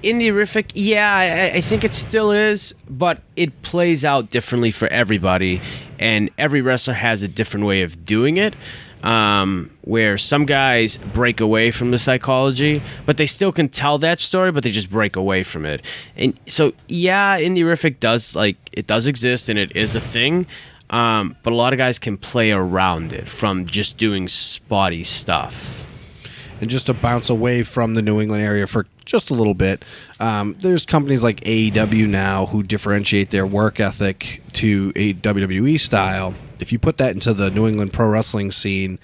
Speaker 4: Indy-rific, yeah, I think it still is, but it plays out differently for everybody, and every wrestler has a different way of doing it, where some guys break away from the psychology, but they still can tell that story, but they just break away from it. And so, yeah, indy-rific does exist, and it is a thing, but a lot of guys can play around it from just doing spotty stuff.
Speaker 3: And just to bounce away from the New England area for just a little bit, there's companies like AEW now who differentiate their work ethic to a WWE style. If you put that into the New England pro wrestling scene,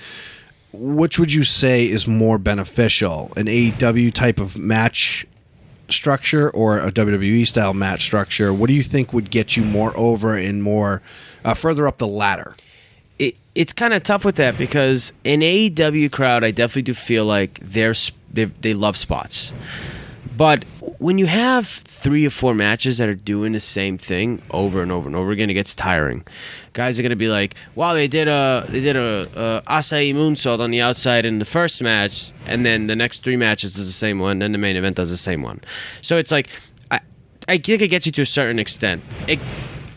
Speaker 3: which would you say is more beneficial? An AEW type of match structure or a WWE style match structure? What do you think would get you more over and more further up the ladder?
Speaker 4: It's kind of tough with that because an AEW crowd, I definitely do feel like they love spots. But when you have 3 or 4 matches that are doing the same thing over and over and over again, it gets tiring. Guys are going to be like, wow, they did a acai moonsault on the outside in the first match, and then the next 3 matches is the same one, then the main event does the same one. So it's like, I think it gets you to a certain extent. I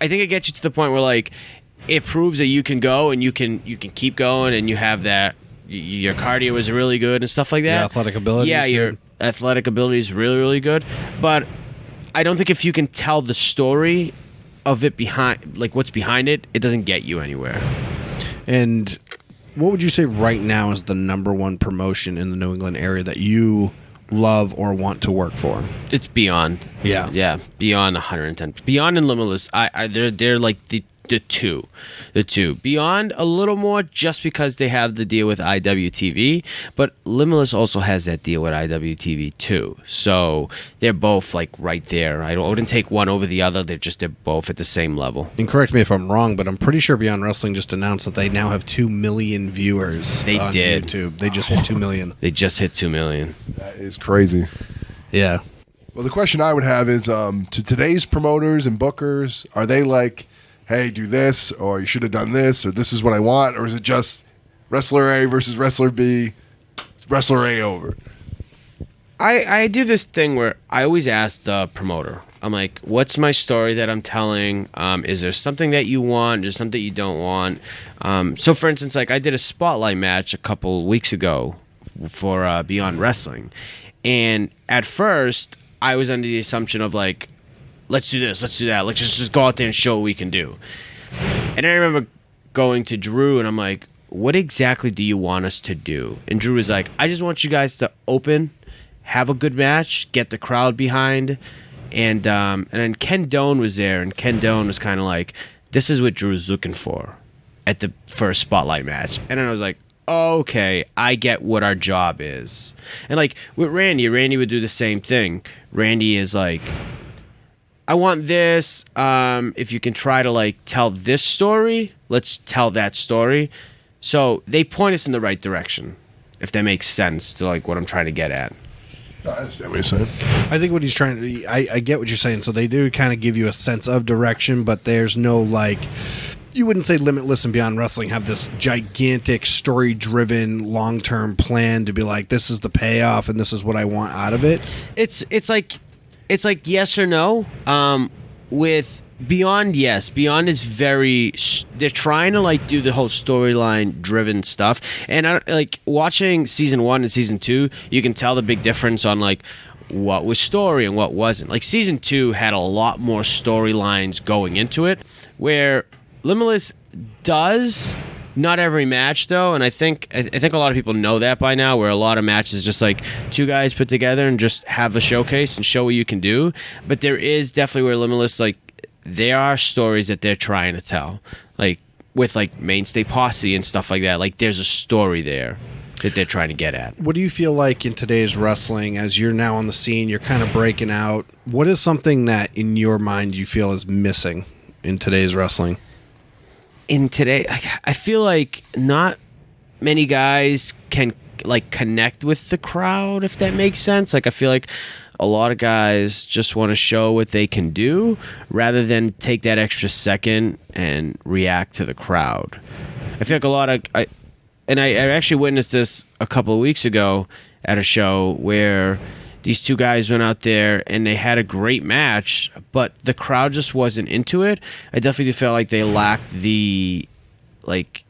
Speaker 4: think it gets you to the point where like it proves that you can go and you can keep going, and you have that. Your cardio is really good and stuff like that.
Speaker 3: Your athletic ability is
Speaker 4: your
Speaker 3: good.
Speaker 4: athletic ability is really, really good. But I don't think if you can tell the story of it behind, like what's behind it, it doesn't get you anywhere.
Speaker 3: And what would you say right now is the number one promotion in the New England area that you love or want to work for?
Speaker 4: It's Beyond.
Speaker 3: Yeah.
Speaker 4: Beyond 110. Beyond and Limitless. They're like the two. Beyond a little more just because they have the deal with IWTV, but Limitless also has that deal with IWTV too. So they're both like right there. I wouldn't take one over the other. They're both at the same level.
Speaker 3: And correct me if I'm wrong, but I'm pretty sure Beyond Wrestling just announced that they now have 2 million viewers on YouTube. They just hit 2 million.
Speaker 4: They just hit 2 million.
Speaker 2: That is crazy.
Speaker 3: Yeah.
Speaker 2: Well, the question I would have is to today's promoters and bookers, are they like, hey, do this, or you should have done this, or this is what I want, or is it just Wrestler A versus Wrestler B, it's Wrestler A over?
Speaker 4: I do this thing where I always ask the promoter, I'm like, what's my story that I'm telling? Is there something that you want? Is there something you don't want? So, for instance, like I did a spotlight match a couple weeks ago for Beyond Wrestling, and at first I was under the assumption of like, let's do this, let's do that, let's just go out there and show what we can do. And I remember going to Drew and I'm like, what exactly do you want us to do? And Drew was like, I just want you guys to open, have a good match, get the crowd behind. And then Ken Doan was there, and Ken Doan was kind of like, this is what Drew's looking for for a spotlight match. And then I was like, okay, I get what our job is. And like with Randy would do the same thing. Randy is like, I want this. If you can try to like tell this story, let's tell that story. So they point us in the right direction, if that makes sense to like what I'm trying to get at.
Speaker 2: I understand what you're saying.
Speaker 3: I think what he's trying to... I get what you're saying. So they do kind of give you a sense of direction, but there's no, like... You wouldn't say Limitless and Beyond Wrestling have this gigantic, story-driven, long-term plan to be like, this is the payoff and this is what I want out of it.
Speaker 4: It's like yes or no. With Beyond, yes. Beyond is very... They're trying to like do the whole storyline-driven stuff. And like watching Season 1 and Season 2, you can tell the big difference on like what was story and what wasn't. Like Season 2 had a lot more storylines going into it, where Limitless does... Not every match, though, and I think a lot of people know that by now, where a lot of matches just like 2 guys put together and just have a showcase and show what you can do. But there is definitely where Limitless, like, there are stories that they're trying to tell. Like, with, like, Mainstay Posse and stuff like that. Like, there's a story there that they're trying to get at.
Speaker 3: What do you feel like in today's wrestling, as you're now on the scene, you're kind of breaking out? What is something that, in your mind, you feel is missing in today's wrestling?
Speaker 4: In today, I feel like not many guys can like connect with the crowd, if that makes sense. Like I feel like a lot of guys just want to show what they can do rather than take that extra second and react to the crowd. I feel like a lot of I actually witnessed this a couple of weeks ago at a show where these 2 guys went out there and they had a great match, but the crowd just wasn't into it. I definitely felt like they lacked the like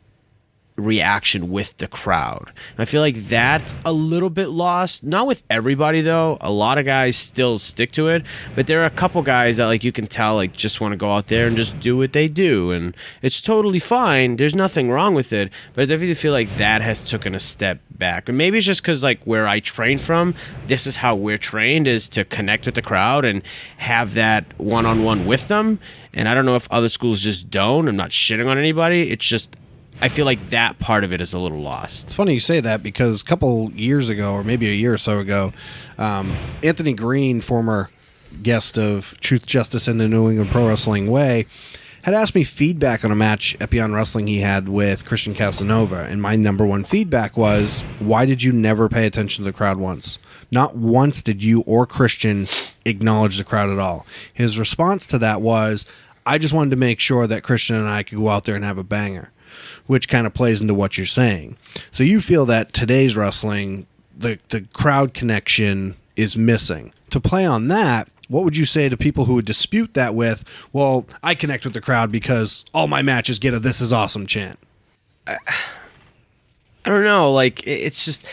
Speaker 4: reaction with the crowd. I feel like that's a little bit lost. Not with everybody though. A lot of guys still stick to it, but there are a couple guys that like you can tell like just want to go out there and just do what they do, and it's totally fine. There's nothing wrong with it, but I definitely feel like that has taken a step back. And maybe it's just because like where I train from, this is how we're trained, is to connect with the crowd and have that one-on-one with them. And I don't know if other schools just don't. I'm not shitting on anybody. It's just I feel like that part of it is a little lost.
Speaker 3: It's funny you say that because a couple years ago, or maybe a year or so ago, Anthony Green, former guest of Truth, Justice, and the New England Pro Wrestling Way, had asked me feedback on a match at Beyond Wrestling he had with Christian Casanova, and my number one feedback was, why did you never pay attention to the crowd once? Not once did you or Christian acknowledge the crowd at all. His response to that was, I just wanted to make sure that Christian and I could go out there and have a banger, which kind of plays into what you're saying. So you feel that today's wrestling, the crowd connection is missing. To play on that, what would you say to people who would dispute that with, well, I connect with the crowd because all my matches get a "this is awesome" chant?
Speaker 4: I don't know. Like, it's just,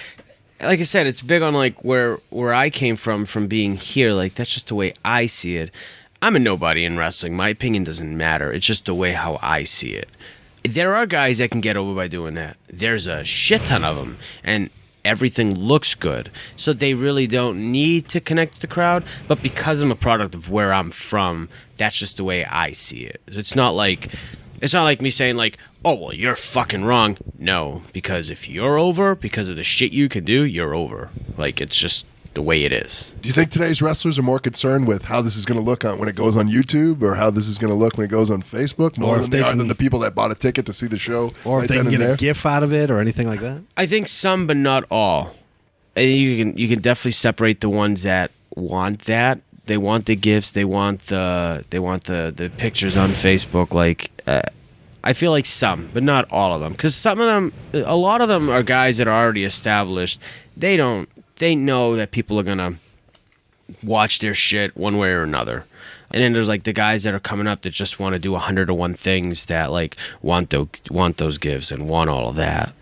Speaker 4: like I said, it's big on like where I came from being here. Like, that's just the way I see it. I'm a nobody in wrestling. My opinion doesn't matter. It's just the way how I see it. There are guys that can get over by doing that. There's a shit ton of them, and everything looks good, so they really don't need to connect with the crowd. But because I'm a product of where I'm from, that's just the way I see it. It's not like me saying like, oh well, you're fucking wrong. No, because if you're over because of the shit you can do, you're over. Like, it's just the way it is.
Speaker 2: Do you think today's wrestlers are more concerned with how this is going to look when it goes on YouTube, or how this is going to look when it goes on Facebook, more than they are than the people that bought a ticket to see the show?
Speaker 3: Or
Speaker 2: right
Speaker 3: if they can get a GIF out of it or anything like that?
Speaker 4: I think some, but not all. And you can definitely separate the ones that want that. They want the GIFs. They want the pictures on Facebook. Like, I feel like some, but not all of them, because some of them, a lot of them are guys that are already established. They know that people are gonna watch their shit one way or another. And then there's like the guys that are coming up that just want to do 101 things, that like want those gifts and want all of that.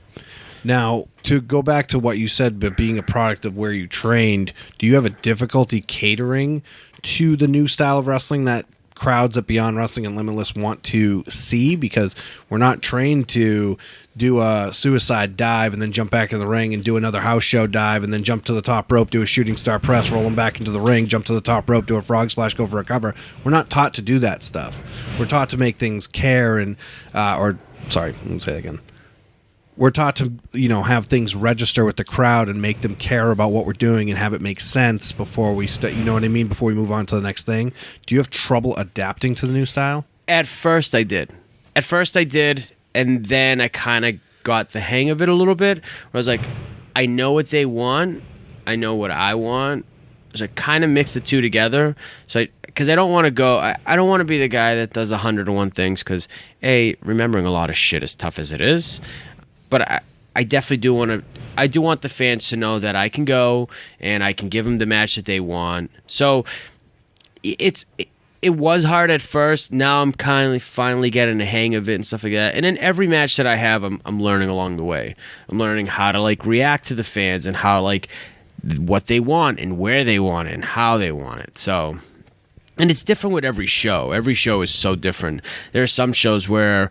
Speaker 3: Now, to go back to what you said, but being a product of where you trained, do you have a difficulty catering to the new style of wrestling that crowds at Beyond Wrestling and Limitless want to see? Because we're not trained to do a suicide dive and then jump back in the ring and do another house show dive and then jump to the top rope, do a shooting star press, roll them back into the ring, jump to the top rope, do a frog splash, go for a cover. We're not taught to do that stuff. We're taught to make things care and let me say it again. We're taught to, have things register with the crowd and make them care about what we're doing and have it make sense before we before we move on to the next thing. Do you have trouble adapting to the new style?
Speaker 4: At first I did, and then I kind of got the hang of it a little bit. Where I was like, I know what they want, I know what I want, so I kind of mix the two together. So because I don't want to go, I don't want to be the guy that does 101 things, because remembering a lot of shit is tough as it is. But I definitely do want to. I do want the fans to know that I can go and I can give them the match that they want. So it was hard at first. Now I'm kind of finally getting the hang of it and stuff like that. And in every match that I have, I'm learning along the way. I'm learning how to like react to the fans and how like what they want and where they want it and how they want it. So, and it's different with every show. Every show is so different. There are some shows where,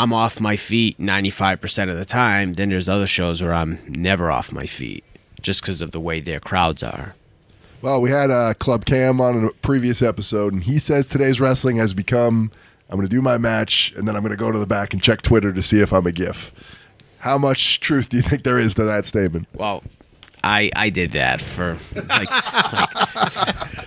Speaker 4: I'm off my feet 95% of the time. Then there's other shows where I'm never off my feet just because of the way their crowds are.
Speaker 2: Well, we had Club Cam on a previous episode, and he says today's wrestling has become, I'm going to do my match, and then I'm going to go to the back and check Twitter to see if I'm a GIF. How much truth do you think there is to that statement?
Speaker 4: Well, I did that for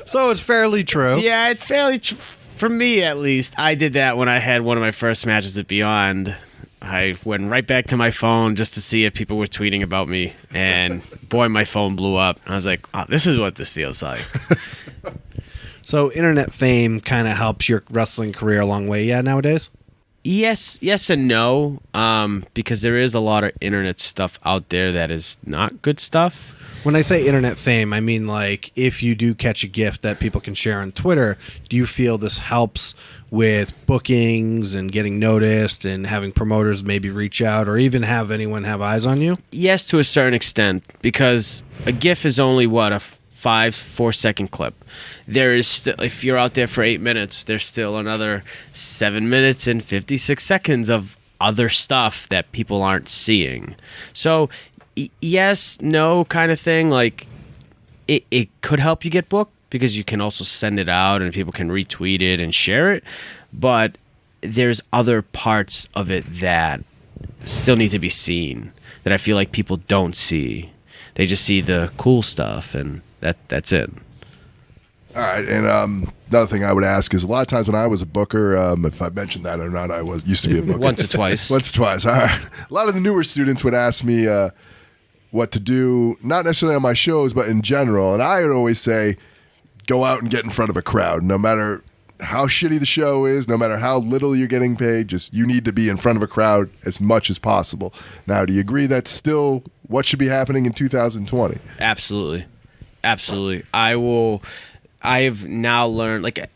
Speaker 3: So it's fairly true.
Speaker 4: Yeah, it's fairly true. For me, at least, I did that when I had one of my first matches at Beyond. I went right back to my phone just to see if people were tweeting about me, and boy, my phone blew up. I was like, oh, this is what this feels like.
Speaker 3: So internet fame kind of helps your wrestling career a long way, nowadays?
Speaker 4: Yes and no, because there is a lot of internet stuff out there that is not good stuff.
Speaker 3: When I say internet fame, I mean like if you do catch a gift that people can share on Twitter, do you feel this helps with bookings and getting noticed and having promoters maybe reach out or even have anyone have eyes on you?
Speaker 4: Yes, to a certain extent, because a GIF is only a 4 second clip. There is still, if you're out there for 8 minutes, there's still another 7 minutes and 56 seconds of other stuff that people aren't seeing. So yes, no kind of thing. Like it could help you get booked because you can also send it out and people can retweet it and share it. But there's other parts of it that still need to be seen that I feel like people don't see. They just see the cool stuff and that's it.
Speaker 2: All right, and another thing I would ask is a lot of times when I was a booker, if I mentioned that or not, I used to be a booker.
Speaker 4: Once or twice.
Speaker 2: Once or twice. All right. A lot of the newer students would ask me what to do, not necessarily on my shows, but in general. And I would always say, go out and get in front of a crowd. No matter how shitty the show is, no matter how little you're getting paid, just you need to be in front of a crowd as much as possible. Now, do you agree that's still what should be happening in 2020?
Speaker 4: Absolutely. I've now learned, like,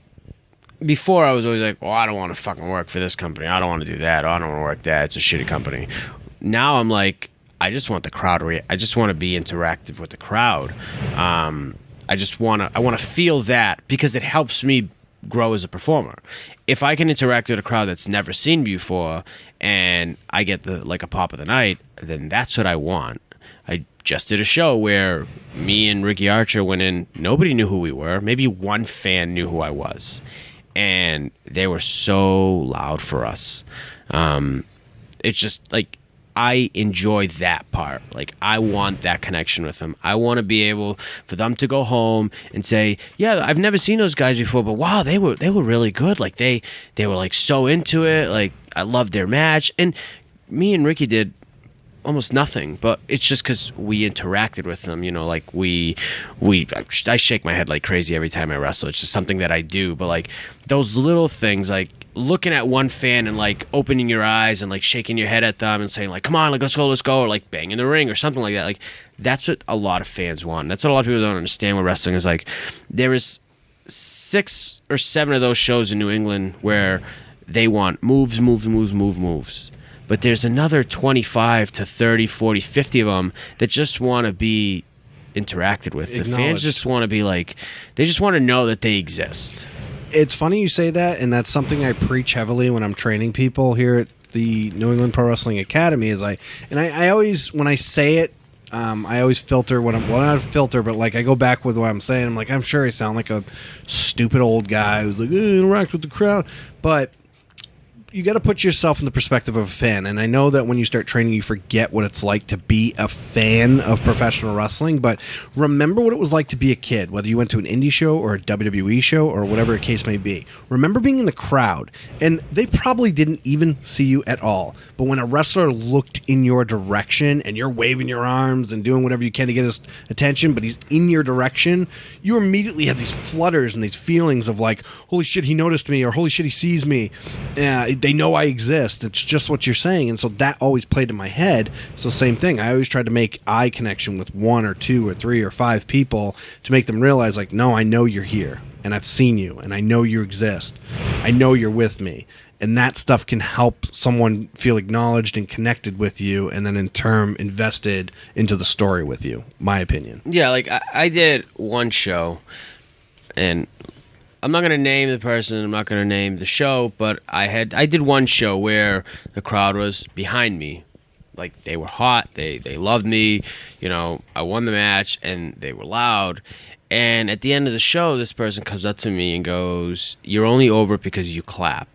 Speaker 4: before I was always like, well, I don't want to fucking work for this company. I don't want to do that. I don't want to work that. It's a shitty company. Now I'm like, I just want the crowd. I just want to be interactive with the crowd. I want to feel that because it helps me grow as a performer. If I can interact with a crowd that's never seen me before and I get a pop of the night, then that's what I want. I just did a show where me and Ricky Archer went in. Nobody knew who we were. Maybe one fan knew who I was. And they were so loud for us. It's just like, I enjoy that part. Like, I want that connection with them. I want to be able for them to go home and say, yeah, I've never seen those guys before, but wow, they were really good. Like, they were like so into it. Like, I loved their match. And me and Ricky did almost nothing, but it's just because we interacted with them, like I shake my head like crazy every time I wrestle. It's just something that I do. But like those little things, like looking at one fan and like opening your eyes and like shaking your head at them and saying like, come on, like let's go, or like bang in the ring or something like that. Like that's what a lot of fans want. That's what a lot of people don't understand with wrestling is like there is 6 or 7 of those shows in New England where they want moves. But there's another 25 to 30, 40, 50 of them that just want to be interacted with. The fans just want to be like, they just want to know that they exist.
Speaker 3: It's funny you say that, and that's something I preach heavily when I'm training people here at the New England Pro Wrestling Academy. I always, when I say it, I always filter not filter, but like I go back with what I'm saying. I'm like, I'm sure I sound like a stupid old guy who's like, interact with the crowd, but you got to put yourself in the perspective of a fan. And I know that when you start training, you forget what it's like to be a fan of professional wrestling. But remember what it was like to be a kid, whether you went to an indie show or a WWE show or whatever the case may be. Remember being in the crowd, and they probably didn't even see you at all. But when a wrestler looked in your direction and you're waving your arms and doing whatever you can to get his attention, but he's in your direction, you immediately have these flutters and these feelings of like, holy shit, he noticed me, or holy shit, he sees me. They know I exist. It's just what you're saying. And so that always played in my head. So same thing. I always tried to make eye connection with 1 or 2 or 3 or 5 people to make them realize like, no, I know you're here and I've seen you and I know you exist. I know you're with me. And that stuff can help someone feel acknowledged and connected with you, and then in turn invested into the story with you, my opinion.
Speaker 4: Yeah, like I did one show, and I'm not going to name the person, I'm not going to name the show, but I did one show where the crowd was behind me. Like, they were hot, they loved me, I won the match, and they were loud. And at the end of the show, this person comes up to me and goes, "You're only over because you clap."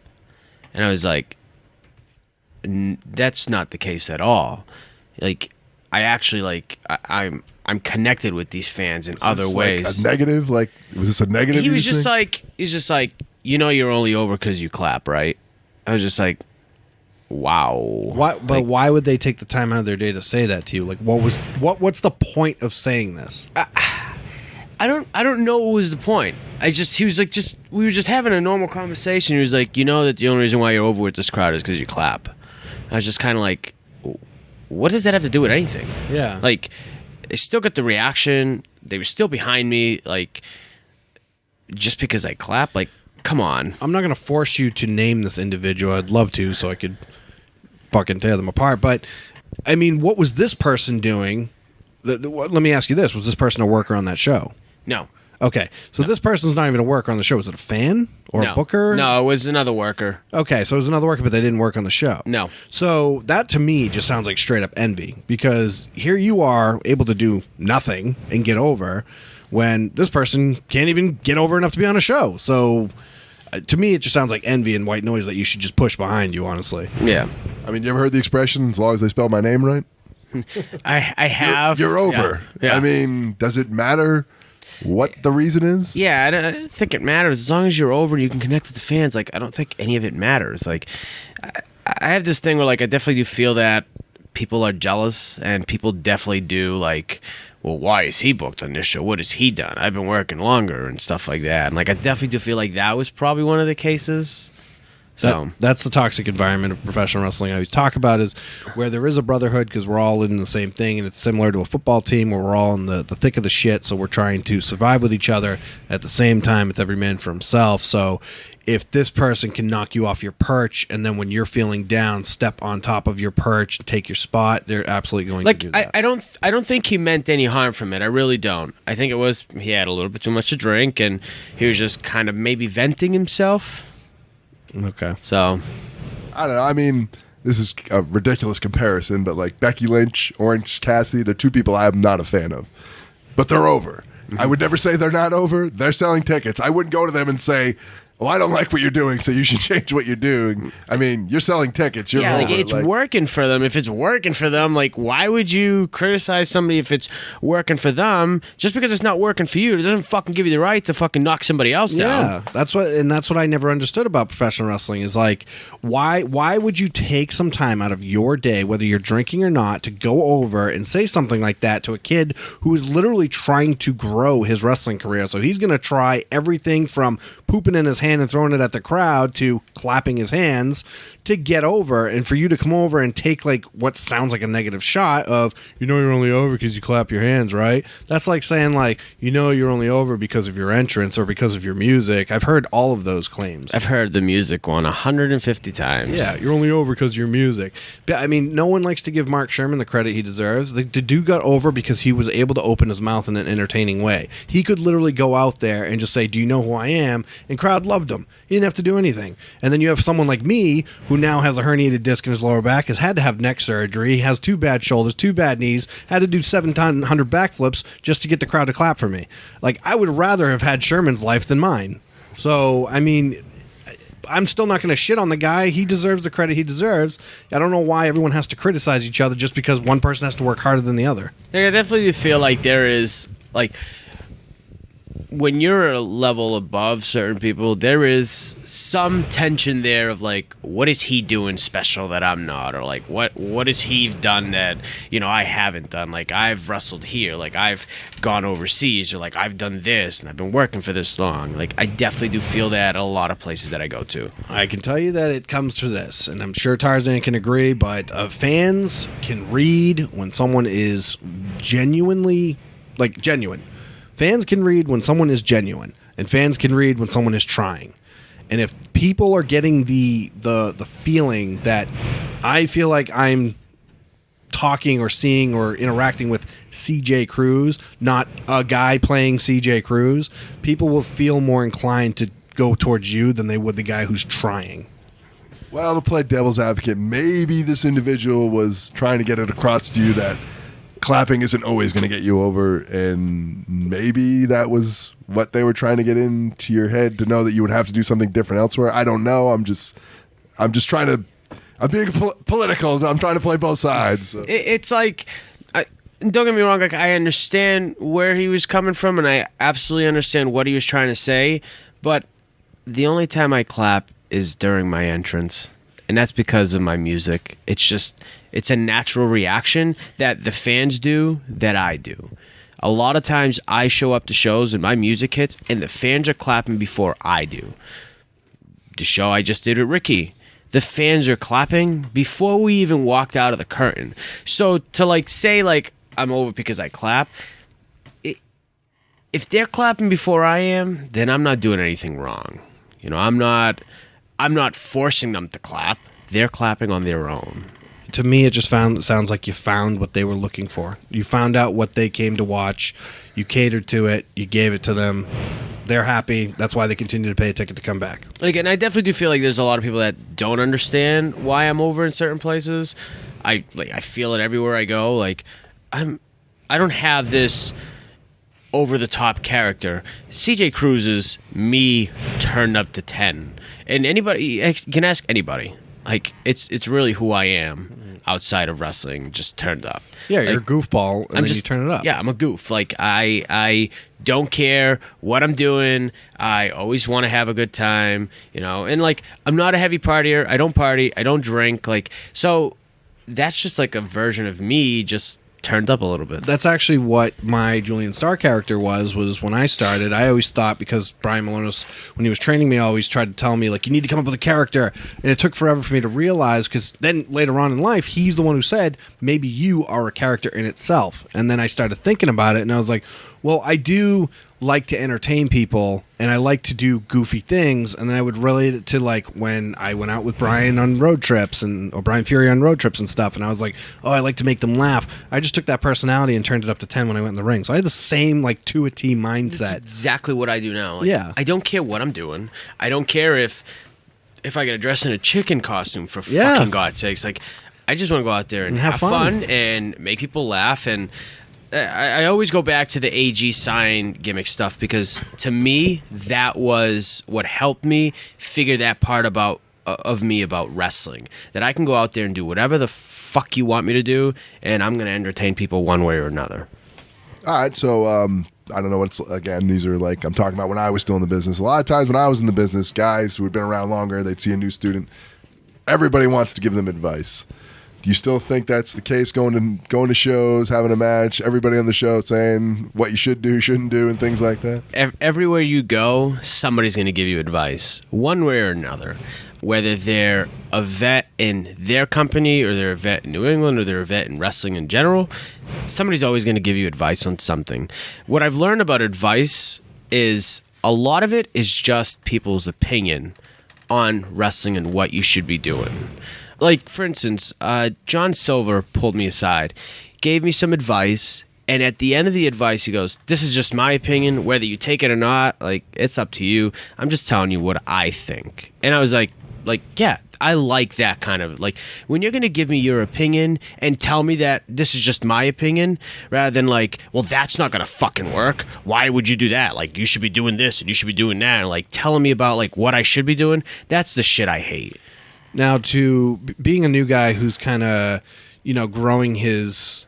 Speaker 4: And I was like, that's not the case at all. Like, I actually, like, I'm connected with these fans in other ways.
Speaker 2: Like a negative? Like, was this a negative?
Speaker 4: He's just like, you're only over because you clap, right? I was just like, wow.
Speaker 3: Why would they take the time out of their day to say that to you? Like, what's the point of saying this?
Speaker 4: I don't know what was the point. We were just having a normal conversation. He was like, that the only reason why you're over with this crowd is because you clap. I was just kind of like, what does that have to do with anything?
Speaker 3: Yeah.
Speaker 4: Like, they still got the reaction. They were still behind me. Like, just because I clap, like, come on.
Speaker 3: I'm not going to force you to name this individual. I'd love to, so I could fucking tear them apart. But, I mean, what was this person doing? Let me ask you this. Was this person a worker on that show?
Speaker 4: No.
Speaker 3: Okay, so this person's not even a worker on the show. Was it a fan or a booker?
Speaker 4: No, it was another worker.
Speaker 3: Okay, so it was another worker, but they didn't work on the show.
Speaker 4: No.
Speaker 3: So that to me just sounds like straight up envy, because here you are able to do nothing and get over when this person can't even get over enough to be on a show. So to me, it just sounds like envy and white noise that you should just push behind you, honestly.
Speaker 4: Yeah.
Speaker 2: I mean, you ever heard the expression, as long as they spell my name right?
Speaker 4: I have.
Speaker 2: You're over.
Speaker 4: Yeah.
Speaker 2: I mean, does it matter what the reason is.
Speaker 4: Yeah, I don't think it matters. As long as you're over and you can connect with the fans, like, I don't think any of it matters. Like, I have this thing where, like, I definitely do feel that people are jealous, and people definitely do, like, well, why is he booked on this show? What has he done? I've been working longer and stuff like that. And, like, I definitely do feel like that was probably one of the cases. So
Speaker 3: that's the toxic environment of professional wrestling I always talk about, is where there is a brotherhood because we're all in the same thing, and it's similar to a football team where we're all in the thick of the shit, so we're trying to survive with each other. At the same time, it's every man for himself. So if this person can knock you off your perch, and then when you're feeling down, step on top of your perch and take your spot, they're absolutely going to do that.
Speaker 4: I don't think he meant any harm from it. I really don't. I think it was he had a little bit too much to drink, and he was just kind of maybe venting himself.
Speaker 3: Okay.
Speaker 4: So,
Speaker 2: I don't know. I mean, this is a ridiculous comparison, but like Becky Lynch, Orange Cassidy, they're two people I'm not a fan of, but they're over. I would never say they're not over. They're selling tickets. I wouldn't go to them and say, well, I don't like what you're doing, so you should change what you're doing. I mean, you're selling tickets. You're over.
Speaker 4: Like, it's working for them. If it's working for them, like, why would you criticize somebody if it's working for them? Just because it's not working for you, it doesn't fucking give you the right to fucking knock somebody else down.
Speaker 3: Yeah, that's what I never understood about professional wrestling is, like, why would you take some time out of your day, whether you're drinking or not, to go over and say something like that to a kid who is literally trying to grow his wrestling career? So he's going to try everything from pooping in his hand and throwing it at the crowd to clapping his hands to get over, and for you to come over and take like what sounds like a negative shot of, you're only over because you clap your hands, right? That's like saying, like, you're only over because of your entrance or because of your music. I've heard all of those claims.
Speaker 4: I've heard the music one 150 times.
Speaker 3: Yeah, you're only over because of your music. But I mean, no one likes to give Mark Sherman the credit he deserves. The dude got over because he was able to open his mouth in an entertaining way. He could literally go out there and just say, do you know who I am? And crowd loved him. He didn't have to do anything. And then you have someone like me who now has a herniated disc in his lower back, has had to have neck surgery, has 2 bad shoulders, 2 bad knees, had to do 700 backflips just to get the crowd to clap for me. Like, I would rather have had Sherman's life than mine. So, I mean, I'm still not going to shit on the guy. He deserves the credit he deserves. I don't know why everyone has to criticize each other just because one person has to work harder than the other.
Speaker 4: Yeah, I definitely feel like there is, like, when you're a level above certain people, there is some tension there of, like, what is he doing special that I'm not? Or, like, what has he done that, I haven't done? Like, I've wrestled here. Like, I've gone overseas. Or, like, I've done this, and I've been working for this long. Like, I definitely do feel that at a lot of places that I go to.
Speaker 3: I can tell you that it comes to this, and I'm sure Tarzan can agree, but fans can read when someone is genuinely, like, genuine. Fans can read when someone is genuine, and fans can read when someone is trying. And if people are getting the feeling that I feel like I'm talking or seeing or interacting with CJ Cruz, not a guy playing CJ Cruz, people will feel more inclined to go towards you than they would the guy who's trying.
Speaker 2: Well, to play devil's advocate, maybe this individual was trying to get it across to you that clapping isn't always going to get you over, and maybe that was what they were trying to get into your head, to know that you would have to do something different elsewhere. I don't know. I'm just trying to. I'm being political. I'm trying to play both sides. So.
Speaker 4: It's like, don't get me wrong. Like, I understand where he was coming from, and I absolutely understand what he was trying to say. But the only time I clap is during my entrance. And that's because of my music. It's a natural reaction that the fans do, that I do. A lot of times I show up to shows and my music hits and the fans are clapping before I do. The show I just did with Ricky, the fans are clapping before we even walked out of the curtain. So to, like, say, like, I'm over because I clap, if they're clapping before I am, then I'm not doing anything wrong. I'm not forcing them to clap. They're clapping on their own.
Speaker 3: To me, it just sounds like you found what they were looking for. You found out what they came to watch. You catered to it. You gave it to them. They're happy. That's why they continue to pay a ticket to come back.
Speaker 4: Like, and I definitely do feel like there's a lot of people that don't understand why I'm over in certain places. I feel it everywhere I go. Like, I don't have this over-the-top character. CJ Cruz is me turned up to 10. And anybody, I can ask anybody. Like it's really who I am outside of wrestling, just turned up.
Speaker 3: Yeah,
Speaker 4: Like,
Speaker 3: you're a goofball, and then you turn it up.
Speaker 4: Yeah, I'm a goof. Like I don't care what I'm doing. I always want to have a good time, And like I'm not a heavy partier. I don't party. I don't drink. Like so, that's just like a version of me, just turned up a little bit.
Speaker 3: That's actually what my Julian Starr character was when I started. I always thought, because Brian Malonis, when he was training me, always tried to tell me, like, you need to come up with a character. And it took forever for me to realize, because then later on in life, he's the one who said, maybe you are a character in itself. And then I started thinking about it, and I was like, well, I do like to entertain people, and I like to do goofy things, and then I would relate it to like when I went out with Brian on road trips or Brian Fury on road trips and stuff, and I was like, oh, I like to make them laugh. I just took that personality and turned it up to 10 when I went in the ring. So I had the same like to a T mindset.
Speaker 4: That's exactly what I do now. Like,
Speaker 3: yeah.
Speaker 4: I don't care what I'm doing. I don't care if I get to dress in a chicken costume, for fucking God's sakes. Like, I just want to go out there and have fun and make people laugh. And I always go back to the AG sign gimmick stuff, because to me that was what helped me figure that part of me about wrestling, that I can go out there and do whatever the fuck you want me to do, and I'm going to entertain people one way or another.
Speaker 2: All right, so I don't know what's, again, these are like, I'm talking about when I was still in the business. A lot of times when I was in the business, guys who had been around longer, they'd see a new student. Everybody wants to give them advice. Do you still think that's the case, going to shows, having a match, everybody on the show saying what you should do, shouldn't do, and things like that?
Speaker 4: Everywhere you go, somebody's going to give you advice, one way or another. Whether they're a vet in their company, or they're a vet in New England, or they're a vet in wrestling in general, somebody's always going to give you advice on something. What I've learned about advice is a lot of it is just people's opinion on wrestling and what you should be doing. Like, for instance, John Silver pulled me aside, gave me some advice, and at the end of the advice, he goes, this is just my opinion. Whether you take it or not, like, it's up to you. I'm just telling you what I think. And I was like, yeah, I like that kind of, like, when you're going to give me your opinion and tell me that this is just my opinion, rather than like, well, that's not going to fucking work. Why would you do that? Like, you should be doing this and you should be doing that. And like telling me about like what I should be doing. That's the shit I hate.
Speaker 3: Now, to being a new guy who's kind of, growing his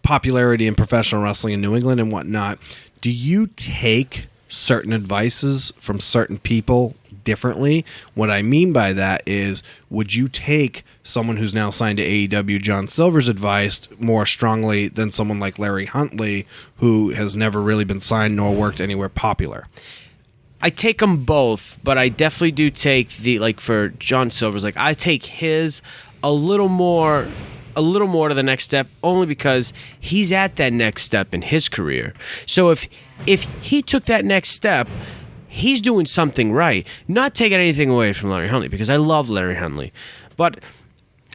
Speaker 3: popularity in professional wrestling in New England and whatnot, do you take certain advices from certain people differently? What I mean by that is, would you take someone who's now signed to AEW, John Silver's advice, more strongly than someone like Larry Huntley, who has never really been signed nor worked anywhere popular?
Speaker 4: I take them both, but I definitely do take for John Silver's, like, I take his a little more to the next step, only because he's at that next step in his career. So if he took that next step, he's doing something right. Not taking anything away from Larry Huntley, because I love Larry Huntley, but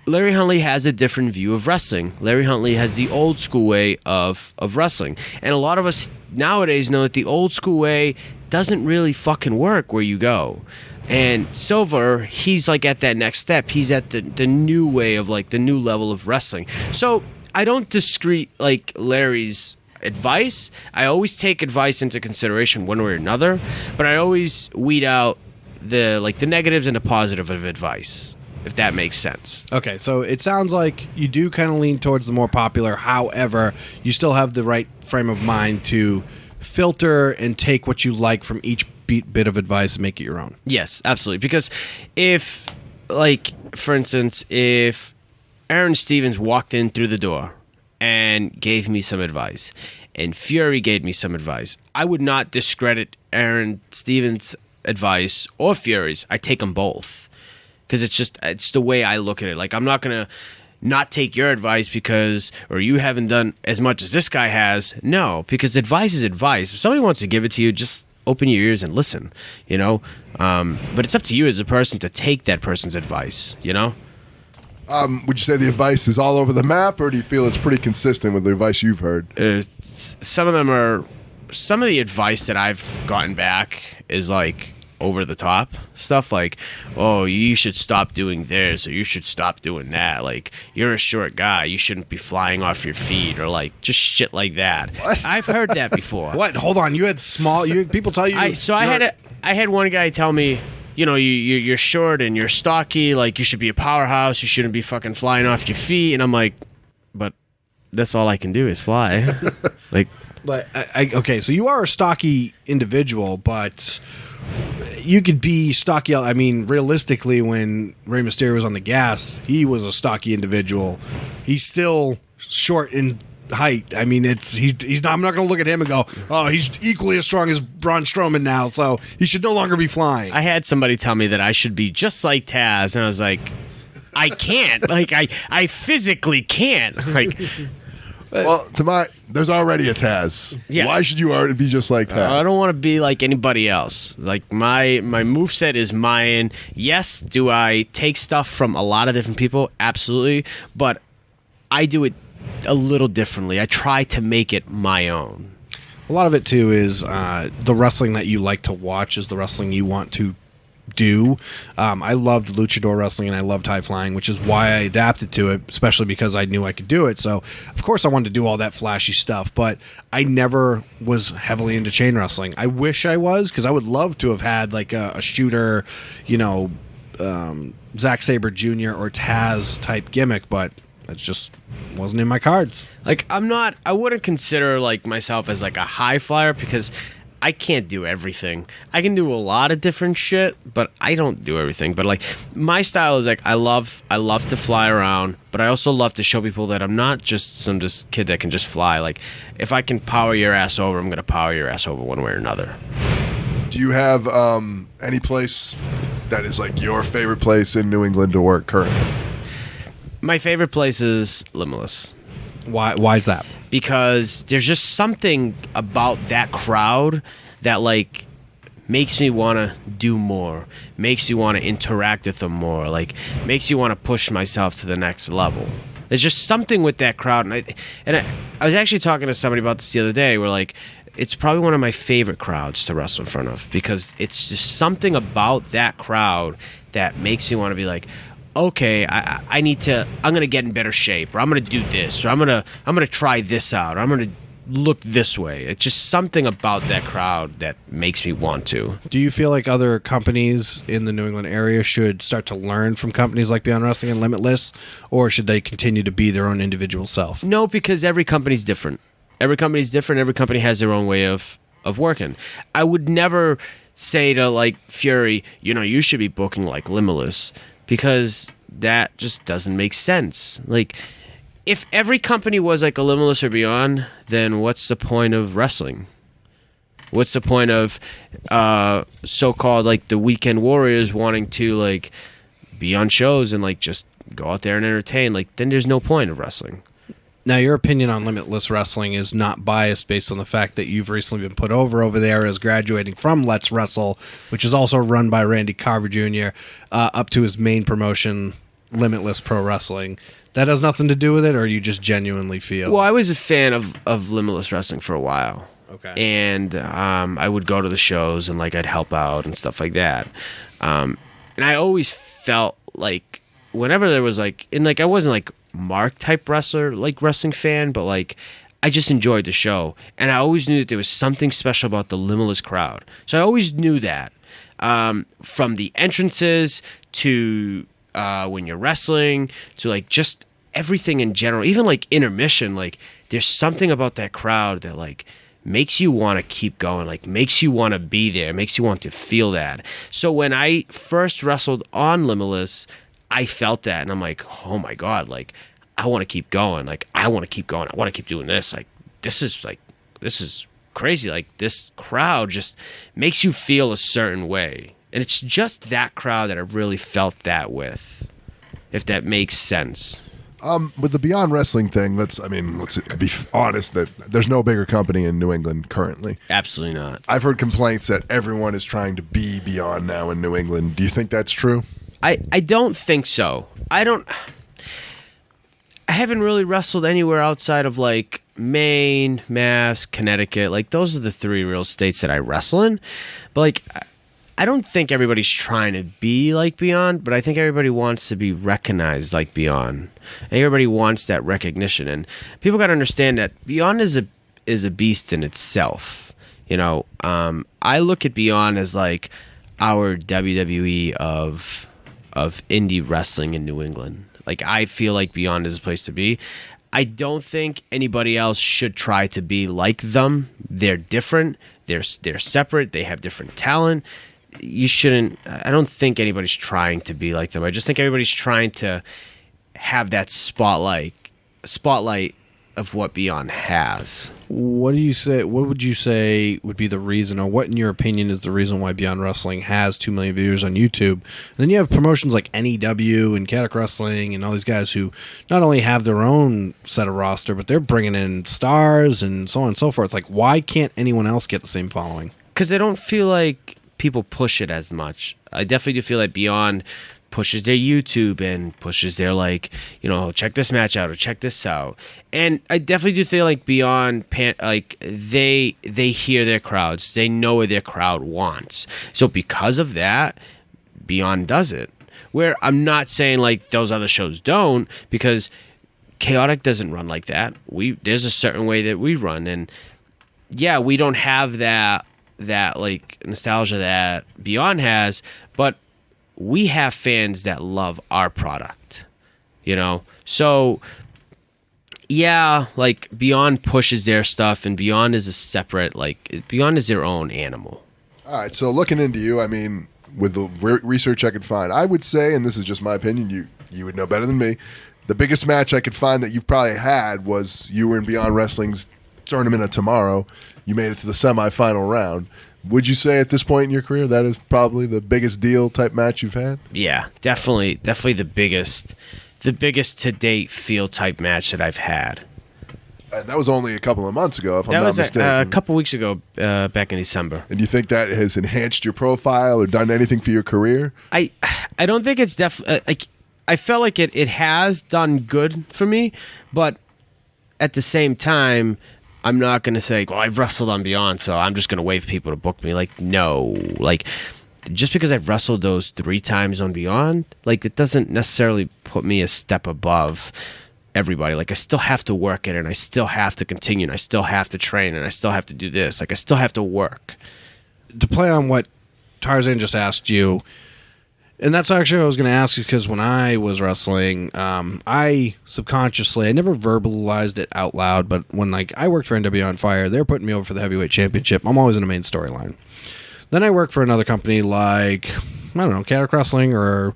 Speaker 4: Larry Huntley has a different view of wrestling. Larry Huntley has the old school way of wrestling. And a lot of us nowadays know that the old school way doesn't really fucking work where you go. And Silver, he's like at that next step. He's at the new way of, like, the new level of wrestling. So I don't discredit like Larry's advice. I always take advice into consideration one way or another, but I always weed out the negatives and the positive of advice, if that makes sense.
Speaker 3: Okay, so it sounds like you do kind of lean towards the more popular. However, you still have the right frame of mind to filter and take what you like from each bit of advice and make it your own.
Speaker 4: Yes, absolutely. Because if, like, for instance, if Aaron Stevens walked in through the door and gave me some advice, and Fury gave me some advice, I would not discredit Aaron Stevens' advice or Fury's. I take them both. Because it's the way I look at it. Like, I'm not going to not take your advice or you haven't done as much as this guy has. No, because advice is advice. If somebody wants to give it to you, just open your ears and listen, But it's up to you as a person to take that person's advice,
Speaker 2: Would you say the advice is all over the map, or do you feel it's pretty consistent with the advice you've heard?
Speaker 4: Some of the advice that I've gotten back is like over the top stuff, like, oh, you should stop doing this, or you should stop doing that, like, you're a short guy, you shouldn't be flying off your feet, or like just shit like that.
Speaker 3: What?
Speaker 4: I've heard that before.
Speaker 3: What? Hold on, you had people tell you.
Speaker 4: I had one guy tell me, you're short and you're stocky. Like, you should be a powerhouse. You shouldn't be fucking flying off your feet. And I'm like, but that's all I can do is fly. Like,
Speaker 3: But okay, so you are a stocky individual, but you could be stocky. I mean, realistically, when Rey Mysterio was on the gas, he was a stocky individual. He's still short in height. I mean, he's not. I'm not going to look at him and go, "Oh, he's equally as strong as Braun Strowman now, so he should no longer be flying."
Speaker 4: I had somebody tell me that I should be just like Taz, and I was like, I can't. Like, I physically can't. Like.
Speaker 2: Well, there's already a Taz.
Speaker 4: Yeah.
Speaker 2: Why should you already be just like Taz?
Speaker 4: I don't want to be like anybody else. Like, my moveset is mine. Yes, do I take stuff from a lot of different people? Absolutely. But I do it a little differently. I try to make it my own.
Speaker 3: A lot of it too is the wrestling that you like to watch is the wrestling you want to do. I loved luchador wrestling and I loved high flying, which is why I adapted to it, especially because I knew I could do it. So of course I wanted to do all that flashy stuff, but I never was heavily into chain wrestling. I wish I was, because I would love to have had like a shooter, Zack Sabre Jr. or Taz type gimmick, but it just wasn't in my cards.
Speaker 4: Like, I wouldn't consider like myself as like a high flyer, because I can't do everything. I can do a lot of different shit, but I don't do everything. But like, my style is like, I love to fly around, but I also love to show people that I'm not just some kid that can just fly. Like, if I can power your ass over, I'm gonna power your ass over one way or another.
Speaker 2: Do you have any place that is like your favorite place in New England to work currently?
Speaker 4: My favorite place is Limitless.
Speaker 3: Why is that?
Speaker 4: Because there's just something about that crowd that like makes me want to do more, makes you want to interact with them more, like makes you want to push myself to the next level. There's just something with that crowd, and I was actually talking to somebody about this the other day, where like, it's probably one of my favorite crowds to wrestle in front of, because it's just something about that crowd that makes me want to be like, okay, I'm gonna get in better shape, or I'm gonna do this, or I'm gonna try this out, or I'm gonna look this way. It's just something about that crowd that makes me want to.
Speaker 3: Do you feel like other companies in the New England area should start to learn from companies like Beyond Wrestling and Limitless, or should they continue to be their own individual self?
Speaker 4: No, because every company's different. Every company's different. Every company has their own way of working. I would never say to like Fury, you should be booking like Limitless, because that just doesn't make sense. Like, if every company was like a Limitless or Beyond, then what's the point of wrestling? What's the point of so-called like the Weekend Warriors wanting to like be on shows and like just go out there and entertain? Like, then there's no point of wrestling.
Speaker 3: Now, your opinion on Limitless Wrestling is not biased based on the fact that you've recently been put over there as graduating from Let's Wrestle, which is also run by Randy Carver Jr., up to his main promotion, Limitless Pro Wrestling. That has nothing to do with it, or you just genuinely feel?
Speaker 4: Well, I was a fan of Limitless Wrestling for a while.
Speaker 3: Okay.
Speaker 4: And I would go to the shows and like I'd help out and stuff like that. And I always felt like whenever there was like, and like I wasn't like Mark type wrestler, like wrestling fan, but like I just enjoyed the show, and I always knew that there was something special about the Limitless crowd. So I always knew that, from the entrances to when you're wrestling to like just everything in general, even like intermission. Like, there's something about that crowd that like makes you want to keep going, like makes you want to be there, makes you want to feel that. So when I first wrestled on Limitless, I felt that, and I'm like, oh my God, like, I want to keep going. Like, I want to keep going. I want to keep doing this. Like, this is crazy. Like, this crowd just makes you feel a certain way. And it's just that crowd that I really felt that with, if that makes sense.
Speaker 2: With the Beyond Wrestling thing, let's be honest that there's no bigger company in New England currently.
Speaker 4: Absolutely not.
Speaker 2: I've heard complaints that everyone is trying to be Beyond now in New England. Do you think that's true?
Speaker 4: I don't think so. I haven't really wrestled anywhere outside of like Maine, Mass, Connecticut. Like, those are the three real states that I wrestle in. But like, I don't think everybody's trying to be like Beyond, but I think everybody wants to be recognized like Beyond. And everybody wants that recognition. And people got to understand that Beyond is a beast in itself. I look at Beyond as like our WWE of indie wrestling in New England. Like, I feel like Beyond is a place to be. I don't think anybody else should try to be like them. They're different. They're separate. They have different talent. You shouldn't. I don't think anybody's trying to be like them. I just think everybody's trying to have that spotlight of what Beyond has.
Speaker 3: What do you say? What would you say would be the reason, or what, in your opinion, is the reason why Beyond Wrestling has 2 million viewers on YouTube? And then you have promotions like NEW and Chaotic Wrestling and all these guys who not only have their own set of roster, but they're bringing in stars and so on and so forth. Like, why can't anyone else get the same following?
Speaker 4: Because I don't feel like people push it as much. I definitely do feel like Beyond pushes their YouTube and pushes their, like, check this match out or check this out. And I definitely do feel like Beyond, like, they hear their crowds. They know what their crowd wants. So because of that, Beyond does it. Where I'm not saying, like, those other shows don't, because Chaotic doesn't run like that. There's a certain way that we run. And, yeah, we don't have that like, nostalgia that Beyond has, but we have fans that love our product, So, yeah, like, Beyond pushes their stuff, and Beyond is a separate, like, Beyond is their own animal.
Speaker 2: All right, so looking into you, I mean, with the research I could find, I would say, and this is just my opinion, you would know better than me, the biggest match I could find that you've probably had was you were in Beyond Wrestling's Tournament of Tomorrow. You made it to the semifinal round. Would you say at this point in your career that is probably the biggest deal type match you've had?
Speaker 4: Yeah, definitely the biggest to date field type match that I've had.
Speaker 2: And that was only a couple of months ago, if I'm not mistaken.
Speaker 4: A couple weeks ago, back in December.
Speaker 2: And do you think that has enhanced your profile or done anything for your career?
Speaker 4: I don't think it's like, I felt like it has done good for me, but at the same time, I'm not going to say, well, I've wrestled on Beyond, so I'm just going to wait for people to book me. Like, no. Like, just because I've wrestled those 3 times on Beyond, like, it doesn't necessarily put me a step above everybody. Like, I still have to work at it, and I still have to continue, and I still have to train, and I still have to do this. Like, I still have to work.
Speaker 3: To play on what Tarzan just asked you, and that's actually what I was going to ask you, because when I was wrestling, I subconsciously, I never verbalized it out loud, but when, like, I worked for NW on Fire, they were putting me over for the heavyweight championship. I'm always in the main storyline. Then I worked for another company like, I don't know, Chaotic Wrestling or,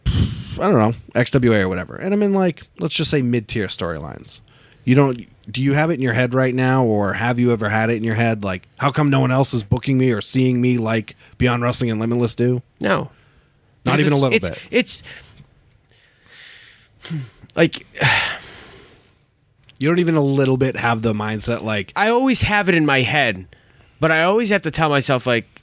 Speaker 3: I don't know, XWA or whatever. And I'm in, like, let's just say mid-tier storylines. Do you have it in your head right now, or have you ever had it in your head? Like, how come no one else is booking me or seeing me like Beyond Wrestling and Limitless do?
Speaker 4: No.
Speaker 3: Not even a little bit.
Speaker 4: It's like,
Speaker 3: you don't even a little bit have the mindset, like,
Speaker 4: I always have it in my head, but I always have to tell myself, like,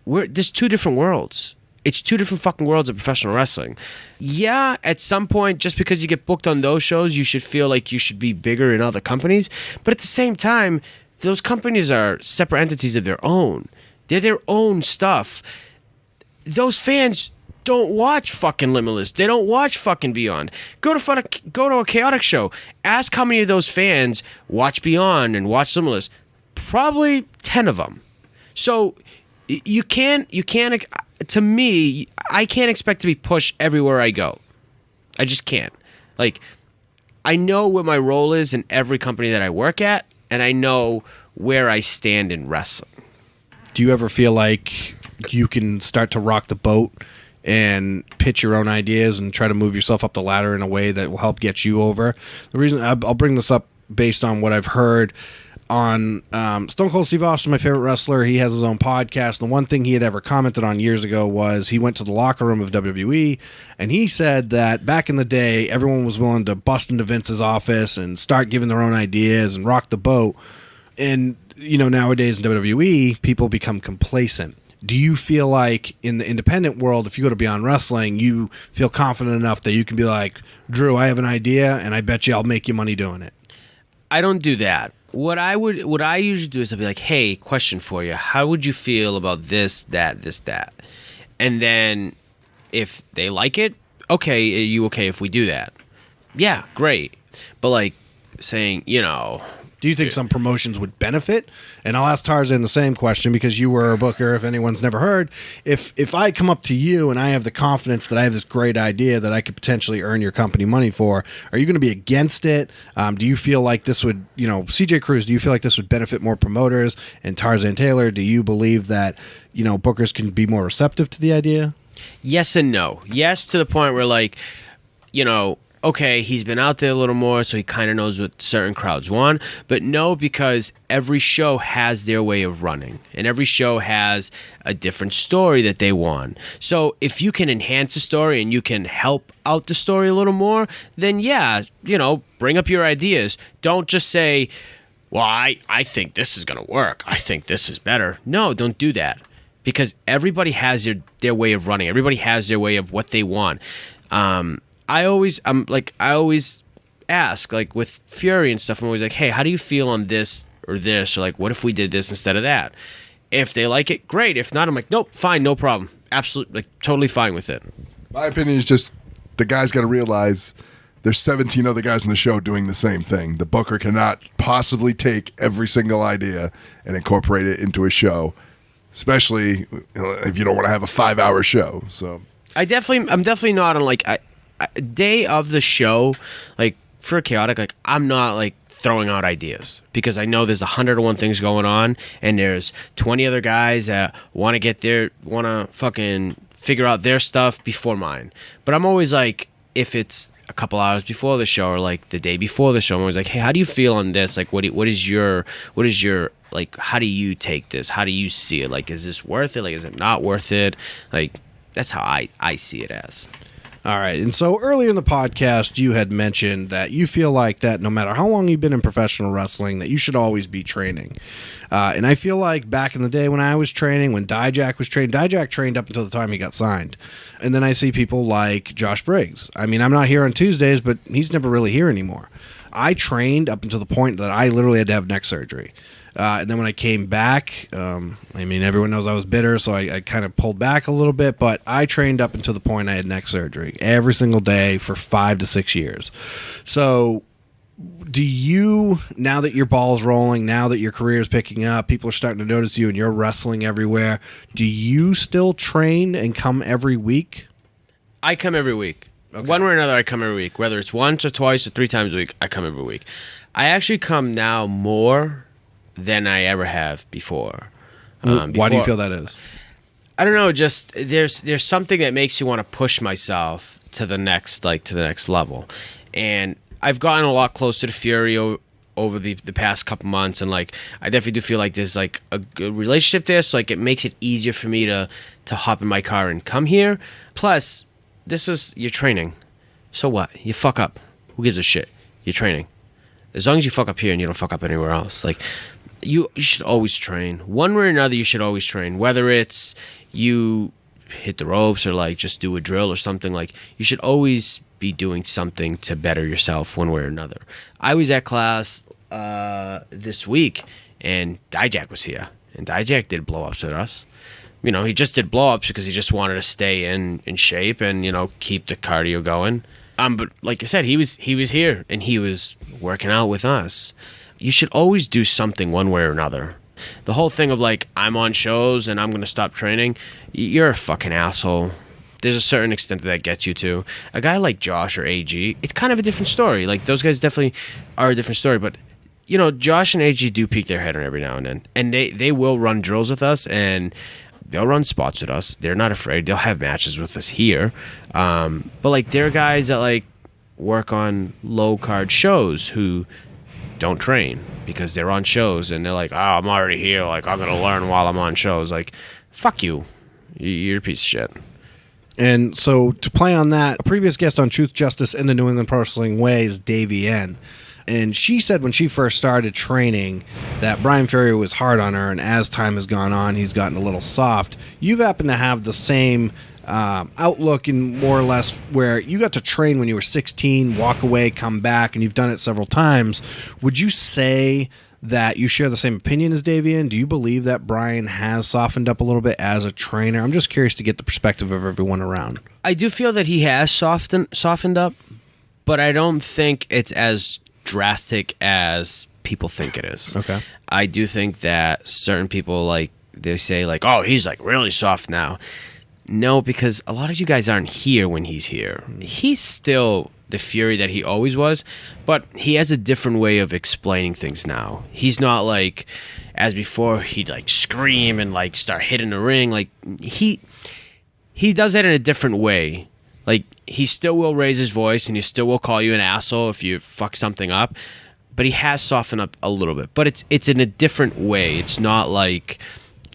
Speaker 4: there's 2 different worlds. It's 2 different fucking worlds of professional wrestling. Yeah, at some point, just because you get booked on those shows, you should feel like you should be bigger in other companies. But at the same time, those companies are separate entities of their own. They're their own stuff. Those fans don't watch fucking Limitless. They don't watch fucking Beyond. Go to a Chaotic show. Ask how many of those fans watch Beyond and watch Limitless. Probably 10 of them. So you can't. To me, I can't expect to be pushed everywhere I go. I just can't. Like, I know what my role is in every company that I work at, and I know where I stand in wrestling.
Speaker 3: Do you ever feel like you can start to rock the boat and pitch your own ideas and try to move yourself up the ladder in a way that will help get you over? The reason I'll bring this up based on what I've heard on Stone Cold Steve Austin, my favorite wrestler. He has his own podcast. And the one thing he had ever commented on years ago was he went to the locker room of WWE, and he said that back in the day, everyone was willing to bust into Vince's office and start giving their own ideas and rock the boat. And, nowadays in WWE, people become complacent. Do you feel like in the independent world, if you go to Beyond Wrestling, you feel confident enough that you can be like, Drew, I have an idea, and I bet you I'll make you money doing it?
Speaker 4: I don't do that. What I usually do is I'll be like, hey, question for you. How would you feel about this, that? And then if they like it, okay, are you okay if we do that? Yeah, great. But like saying,
Speaker 3: Do you think some promotions would benefit? And I'll ask Tarzan the same question because you were a booker, if anyone's never heard. If I come up to you and I have the confidence that I have this great idea that I could potentially earn your company money for, are you going to be against it? Do you feel like this would, CJ Cruz, do you feel like this would benefit more promoters? And Tarzan Taylor, do you believe that, bookers can be more receptive to the idea?
Speaker 4: Yes and no. Yes, to the point where, like, okay, he's been out there a little more, so he kind of knows what certain crowds want. But no, because every show has their way of running, and every show has a different story that they want. So if you can enhance the story and you can help out the story a little more, then yeah, bring up your ideas. Don't just say, well, I think this is going to work. I think this is better. No, don't do that. Because everybody has their way of running. Everybody has their way of what they want. I always ask, like with Fury and stuff, I'm always like, hey, how do you feel on this or this? Or like, what if we did this instead of that? If they like it, great. If not, I'm like, nope, fine, no problem. Absolutely, like, totally fine with it.
Speaker 2: My opinion is just the guy's got to realize there's 17 other guys in the show doing the same thing. The booker cannot possibly take every single idea and incorporate it into a show, especially if you don't want to have a 5-hour show. So
Speaker 4: I'm definitely not on like a day of the show, like for Chaotic, like I'm not like throwing out ideas because I know there's 101 things going on and there's 20 other guys that want to fucking figure out their stuff before mine. But I'm always like, if it's a couple hours before the show or like the day before the show, I'm always like, hey, how do you feel on this? Like, what is your like, how do you take this? How do you see it? Like, is this worth it? Like, is it not worth it? Like, that's how I see it as.
Speaker 3: All right. And so earlier in the podcast, you had mentioned that you feel like that no matter how long you've been in professional wrestling, that you should always be training. And I feel like back in the day when I was training, when Dijak was trained, Dijak trained up until the time he got signed. And then I see people like Josh Briggs. I mean, I'm not here on Tuesdays, but he's never really here anymore. I trained up until the point that I literally had to have neck surgery. And then when I came back, everyone knows I was bitter, so I kind of pulled back a little bit, but I trained up until the point I had neck surgery every single day for 5 to 6 years. So do you, now that your ball's rolling, now that your career is picking up, people are starting to notice you and you're wrestling everywhere, do you still train and come every week?
Speaker 4: I come every week. Okay. One way or another, I come every week. Whether it's once or twice or 3 times a week, I come every week. I actually come now more than I ever have before.
Speaker 3: Why do you feel that is?
Speaker 4: I don't know. Just there's something that makes you want to push myself to the next level, and I've gotten a lot closer to Fury over the past couple months, and like I definitely do feel like there's like a good relationship there. So like it makes it easier for me to hop in my car and come here. Plus, this is your training. So what? You fuck up. Who gives a shit? You're training. As long as you fuck up here and you don't fuck up anywhere else, like. You should always train. One way or another, you should always train. Whether it's you hit the ropes or like just do a drill or something, like you should always be doing something to better yourself one way or another. I was at class this week and Dijak was here. And Dijak did blow-ups with us. He just did blow-ups because he just wanted to stay in shape and, keep the cardio going. But like I said, he was here and he was working out with us. You should always do something one way or another. The whole thing of like, I'm on shows and I'm going to stop training, you're a fucking asshole. There's a certain extent that gets you to. A guy like Josh or AG, it's kind of a different story. Like, those guys definitely are a different story. But, Josh and AG do peek their head on every now and then. And they will run drills with us and they'll run spots with us. They're not afraid. They'll have matches with us here. But, like, they're guys that, like, work on low-card shows who don't train because they're on shows and they're like, oh, I'm already here, like I'm gonna learn while I'm on shows. Like, fuck you, you're a piece of shit.
Speaker 3: And so to play on that, a previous guest on Truth, Justice, and the New England Pro Wrestling Way is Davey N. And she said when she first started training that Brian Ferrier was hard on her, and as time has gone on, he's gotten a little soft. You've happened to have the same outlook in more or less where you got to train when you were 16, walk away, come back, and you've done it several times. Would you say that you share the same opinion as Davian? Do you believe that Brian has softened up a little bit as a trainer? I'm just curious to get the perspective of everyone around.
Speaker 4: I do feel that he has softened up, but I don't think it's as drastic as people think it is.
Speaker 3: Okay.
Speaker 4: I do think that certain people, like, they say, like, oh, he's, like, really soft now. No, because a lot of you guys aren't here when he's here. He's still the Fury that he always was, but he has a different way of explaining things now. He's not like, as before, he'd, like, scream and, like, start hitting the ring. Like, he does that in a different way. Like, he still will raise his voice and he still will call you an asshole if you fuck something up, but he has softened up a little bit. But it's in a different way. It's not like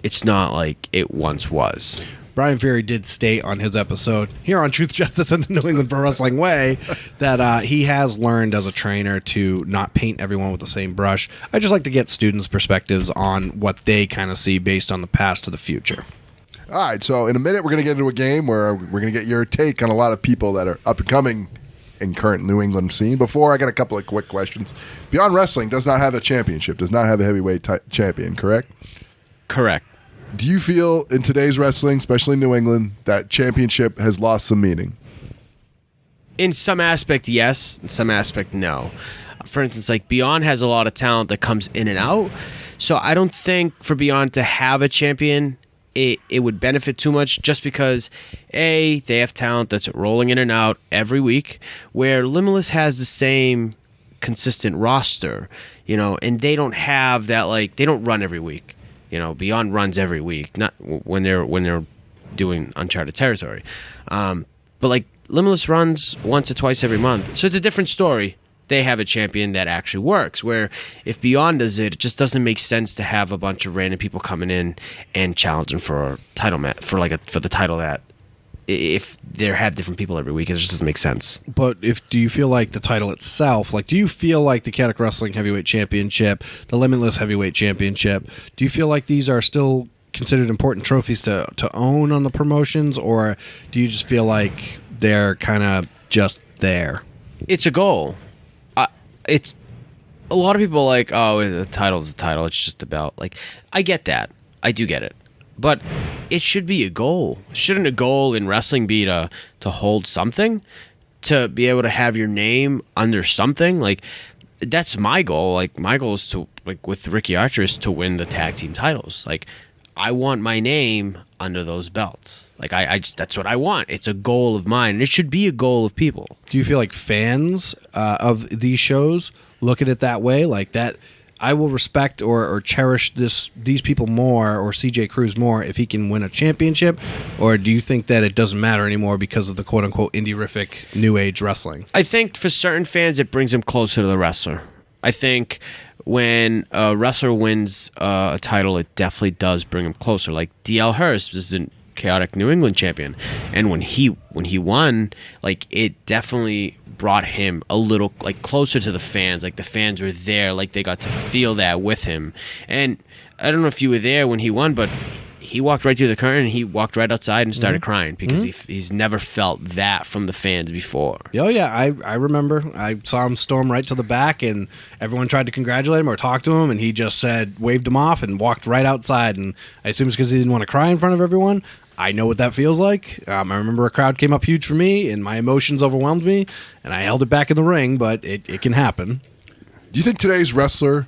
Speaker 4: it once was.
Speaker 3: Brian Fury did state on his episode here on Truth, Justice, and the New England Pro Wrestling Way that he has learned as a trainer to not paint everyone with the same brush. I just like to get students' perspectives on what they kind of see based on the past to the future.
Speaker 2: All right, so in a minute, we're going to get into a game where we're going to get your take on a lot of people that are up and coming in current New England scene. Before, I got a couple of quick questions. Beyond Wrestling does not have a championship, does not have a heavyweight champion, correct?
Speaker 4: Correct.
Speaker 2: Do you feel in today's wrestling, especially New England, that championship has lost some meaning?
Speaker 4: In some aspect, yes. In some aspect, no. For instance, like, Beyond has a lot of talent that comes in and out. So I don't think for Beyond to have a champion, it would benefit too much, just because, A, they have talent that's rolling in and out every week, where Limitless has the same consistent roster, and they don't have that, like, they don't run every week. Beyond runs every week, not when they're doing uncharted territory. But, like, Limitless runs once or twice every month. So it's a different story. They have a champion that actually works, where if Beyond does it, it just doesn't make sense to have a bunch of random people coming in and challenging for a title for the title that, if they have different people every week, it just doesn't make sense.
Speaker 3: But do you feel like the title itself, like, do you feel like the Chaotic Wrestling Heavyweight Championship, the Limitless Heavyweight Championship, do you feel like these are still considered important trophies to own on the promotions, or do you just feel like they're kind of just there?
Speaker 4: It's a goal. It's a lot of people are like, oh, the title's the title. It's just about, like, I get that. I do get it. But it should be a goal. Shouldn't a goal in wrestling be to hold something? To be able to have your name under something? Like, that's my goal. Like, my goal is to, like, with Ricky Archer, is to win the tag team titles. Like, I want my name under those belts. Like, I just, that's what I want. It's a goal of mine, and it should be a goal of people.
Speaker 3: Do you feel like fans of these shows look at it that way? Like, that I will respect or cherish these people more, or CJ Cruz more, if he can win a championship? Or do you think that it doesn't matter anymore because of the quote-unquote indy-rific new age wrestling?
Speaker 4: I think for certain fans, it brings them closer to the wrestler. I think when a wrestler wins a title, it definitely does bring him closer. Like, DL Hurst is the Chaotic New England champion, and when he won, like, it definitely brought him a little, like, closer to the fans. Like, the fans were there, like, they got to feel that with him. And I don't know if you were there when he won, but he walked right through the curtain and he walked right outside and started crying because he's never felt that from the fans before.
Speaker 3: Oh, yeah. I remember. I saw him storm right to the back, and everyone tried to congratulate him or talk to him, and he just waved him off and walked right outside. And I assume it's because he didn't want to cry in front of everyone. I know what that feels like. I remember a crowd came up huge for me, and my emotions overwhelmed me, and I held it back in the ring, but it can happen.
Speaker 2: Do you think today's wrestler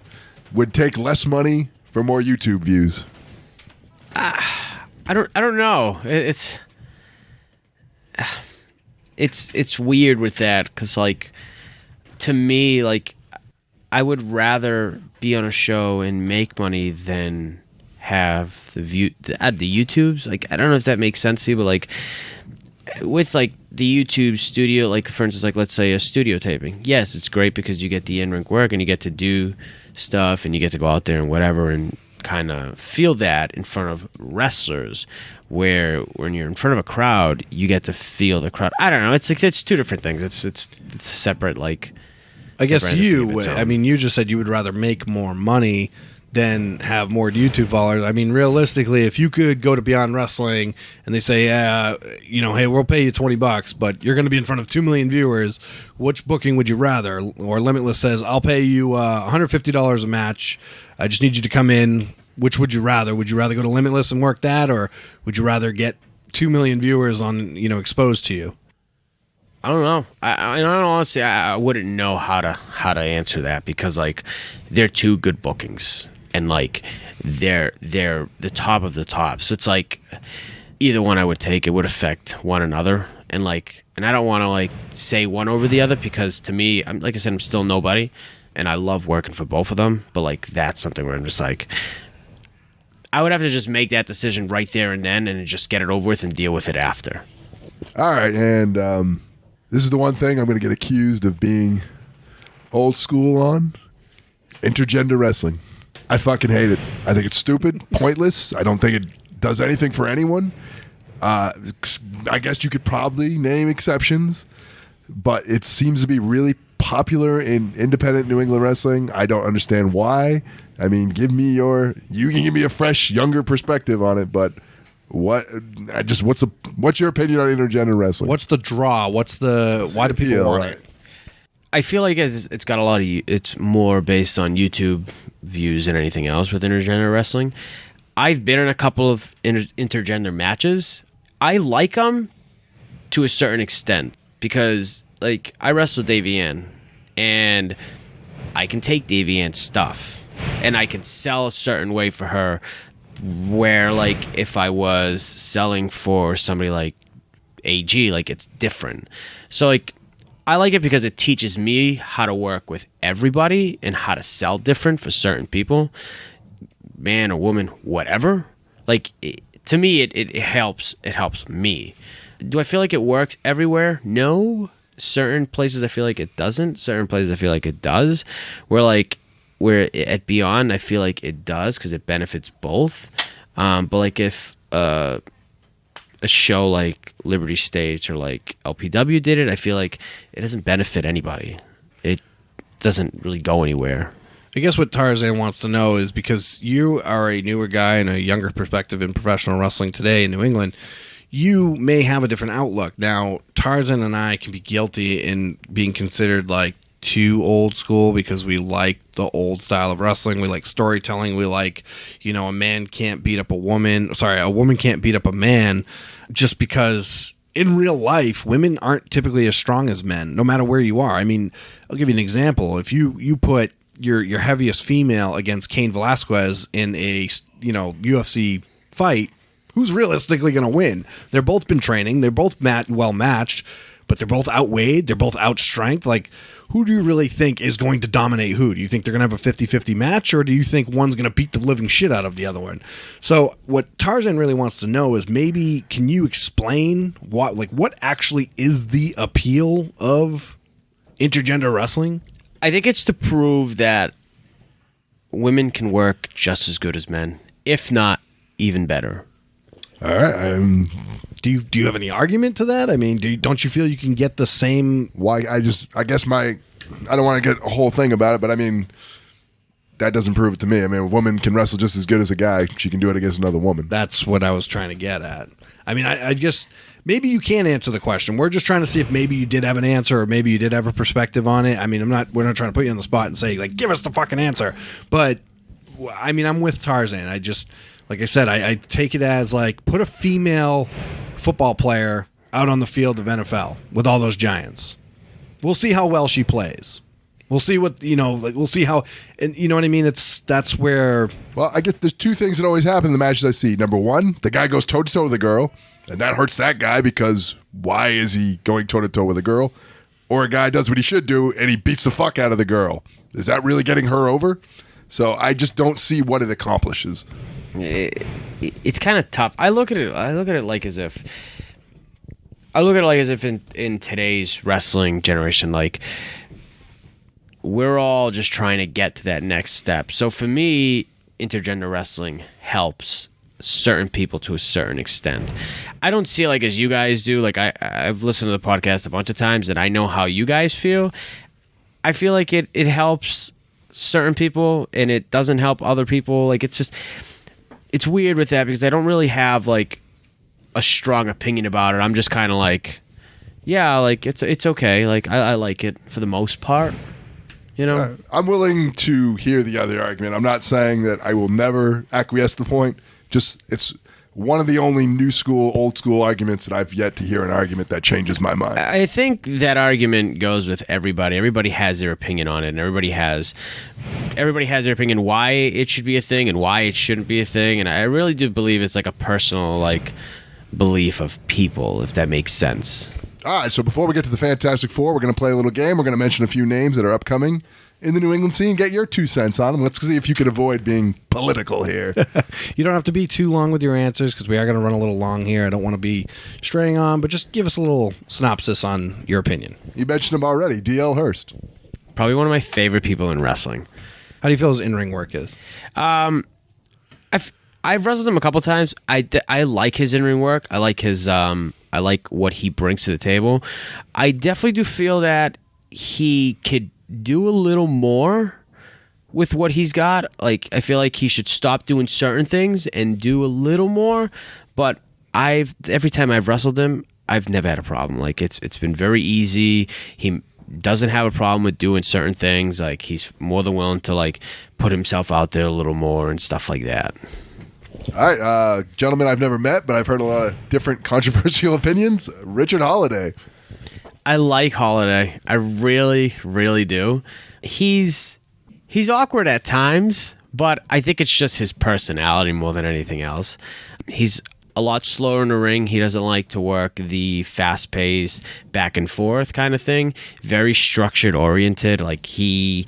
Speaker 2: would take less money for more YouTube views?
Speaker 4: I don't know. It's weird with that, because, like, to me, like, I would rather be on a show and make money than have the YouTubes. Like, I don't know if that makes sense to you, but, like, with, like, the YouTube studio, like, for instance, like, let's say a studio taping. Yes, it's great because you get the in-ring work and you get to do stuff and you get to go out there and whatever and kind of feel that in front of wrestlers, where when you're in front of a crowd, you get to feel the crowd. I don't know. It's like, it's two different things. It's separate, like,
Speaker 3: I guess you just said you would rather make more money than have more YouTube followers. I mean, realistically, if you could go to Beyond Wrestling and they say, hey, we'll pay you $20, but you're going to be in front of 2 million viewers, which booking would you rather? Or Limitless says, I'll pay you $150 a match. I just need you to come in. Which would you rather? Would you rather go to Limitless and work that, or would you rather get 2 million viewers on, exposed to you?
Speaker 4: I don't know. I don't honestly. I wouldn't know how to answer that because like they're two good bookings and like they're the top of the top. So it's like either one I would take. It would affect one another and I don't want to like say one over the other because to me, like I said, I'm still nobody and I love working for both of them. But like that's something where I'm just like I would have to just make that decision right there and then and just get it over with and deal with it after.
Speaker 2: All right, and this is the one thing I'm going to get accused of being old school on. Intergender wrestling. I fucking hate it. I think it's stupid, pointless. I don't think it does anything for anyone. I guess you could probably name exceptions, but it seems to be really popular in independent New England wrestling. I don't understand why. I mean, you can give me a fresh, younger perspective on it, but what's your opinion on intergender wrestling?
Speaker 3: What's the draw? Why do people want it?
Speaker 4: I feel like it's got a lot of. It's more based on YouTube views than anything else with intergender wrestling. I've been in a couple of intergender matches. I like them to a certain extent because, like, I wrestled Davian, and I can take Davian's stuff, and I can sell a certain way for her. Where, like, if I was selling for somebody like AG, like, it's different. So, like, I like it because it teaches me how to work with everybody and how to sell different for certain people. Man or woman, whatever. Like, to me, it helps. It helps me. Do I feel like it works everywhere? No. Certain places I feel like it doesn't. Certain places I feel like it does. Where at Beyond, I feel like it does because it benefits both. But like if a show like Liberty States or like LPW did it, I feel like it doesn't benefit anybody. It doesn't really go anywhere.
Speaker 3: I guess what Tarzan wants to know is because you are a newer guy and a younger perspective in professional wrestling today in New England, you may have a different outlook. Now, Tarzan and I can be guilty in being considered like too old school because we like the old style of wrestling. We like storytelling. We like, a man can't beat up a woman. Sorry, a woman can't beat up a man just because in real life, women aren't typically as strong as men, no matter where you are. I mean, I'll give you an example. If you put your heaviest female against Cain Velasquez in a, UFC fight, who's realistically going to win? They're both been training. They're both well matched, but they're both outweighed. They're both outstrength. Like, who do you really think is going to dominate who? Do you think they're going to have a 50-50 match, or do you think one's going to beat the living shit out of the other one? So what Tarzan really wants to know is maybe can you explain what actually is the appeal of intergender wrestling?
Speaker 4: I think it's to prove that women can work just as good as men, if not even better.
Speaker 2: All right.
Speaker 3: Do you have any argument to that? I mean, don't you feel you can get the same?
Speaker 2: Why? I guess I don't want to get a whole thing about it, but I mean, that doesn't prove it to me. I mean, a woman can wrestle just as good as a guy. She can do it against another woman.
Speaker 3: That's what I was trying to get at. I mean, I just maybe you can't answer the question. We're just trying to see if maybe you did have an answer or maybe you did have a perspective on it. I mean, we're not trying to put you on the spot and say like, give us the fucking answer. But I mean, I'm with Tarzan. I just. Like I said, I take it as like put a female football player out on the field of NFL with all those giants. We'll see how well she plays. We'll see what we'll see how, and you know what I mean. That's where.
Speaker 2: Well, I guess there's two things that always happen in the matches I see. Number one, the guy goes toe to toe with a girl, and that hurts that guy because why is he going toe to toe with a girl? Or a guy does what he should do and he beats the fuck out of the girl. Is that really getting her over? So I just don't see what it accomplishes.
Speaker 4: It's kind of tough. I look at it like as if in today's wrestling generation, like we're all just trying to get to that next step. So for me, intergender wrestling helps certain people to a certain extent. I don't see it like as you guys do. Like I've listened to the podcast a bunch of times and I know how you guys feel. I feel like it helps certain people and it doesn't help other people. Like it's weird with that because I don't really have like a strong opinion about it. I'm just kind of like, yeah, like it's okay. Like I like it for the most part,
Speaker 2: I'm willing to hear the other argument. I'm not saying that I will never acquiesce to the point. Just it's one of the only new school, old school arguments that I've yet to hear an argument that changes my mind.
Speaker 4: I think that argument goes with everybody. Everybody has their opinion on it, and everybody has their opinion why it should be a thing and why it shouldn't be a thing. And I really do believe it's like a personal belief of people, if that makes sense.
Speaker 2: All right, so before we get to the Fantastic Four, we're going to play a little game. We're going to mention a few names that are upcoming in the New England scene. Get your 2 cents on them. Let's see if you can avoid being political here.
Speaker 3: You don't have to be too long with your answers because we are going to run a little long here. I don't want to be straying on, but just give us a little synopsis on your opinion.
Speaker 2: You mentioned him already, D.L. Hurst.
Speaker 4: Probably one of my favorite people in wrestling.
Speaker 3: How do you feel his in-ring work is?
Speaker 4: I've wrestled him a couple times. I like his in-ring work. I like his I like what he brings to the table. I definitely do feel that he could do a little more with what he's got. Like, I feel like he should stop doing certain things and do a little more. But every time I've wrestled him, I've never had a problem. Like, it's been very easy. He doesn't have a problem with doing certain things. Like, he's more than willing to put himself out there a little more and stuff like that.
Speaker 2: All right, gentlemen I've never met, but I've heard a lot of different controversial opinions. Richard Holiday.
Speaker 4: I like Holiday. I really, really do. He's awkward at times, but I think it's just his personality more than anything else. He's a lot slower in the ring. He doesn't like to work the fast-paced, back and forth kind of thing. Very structured oriented. Like, he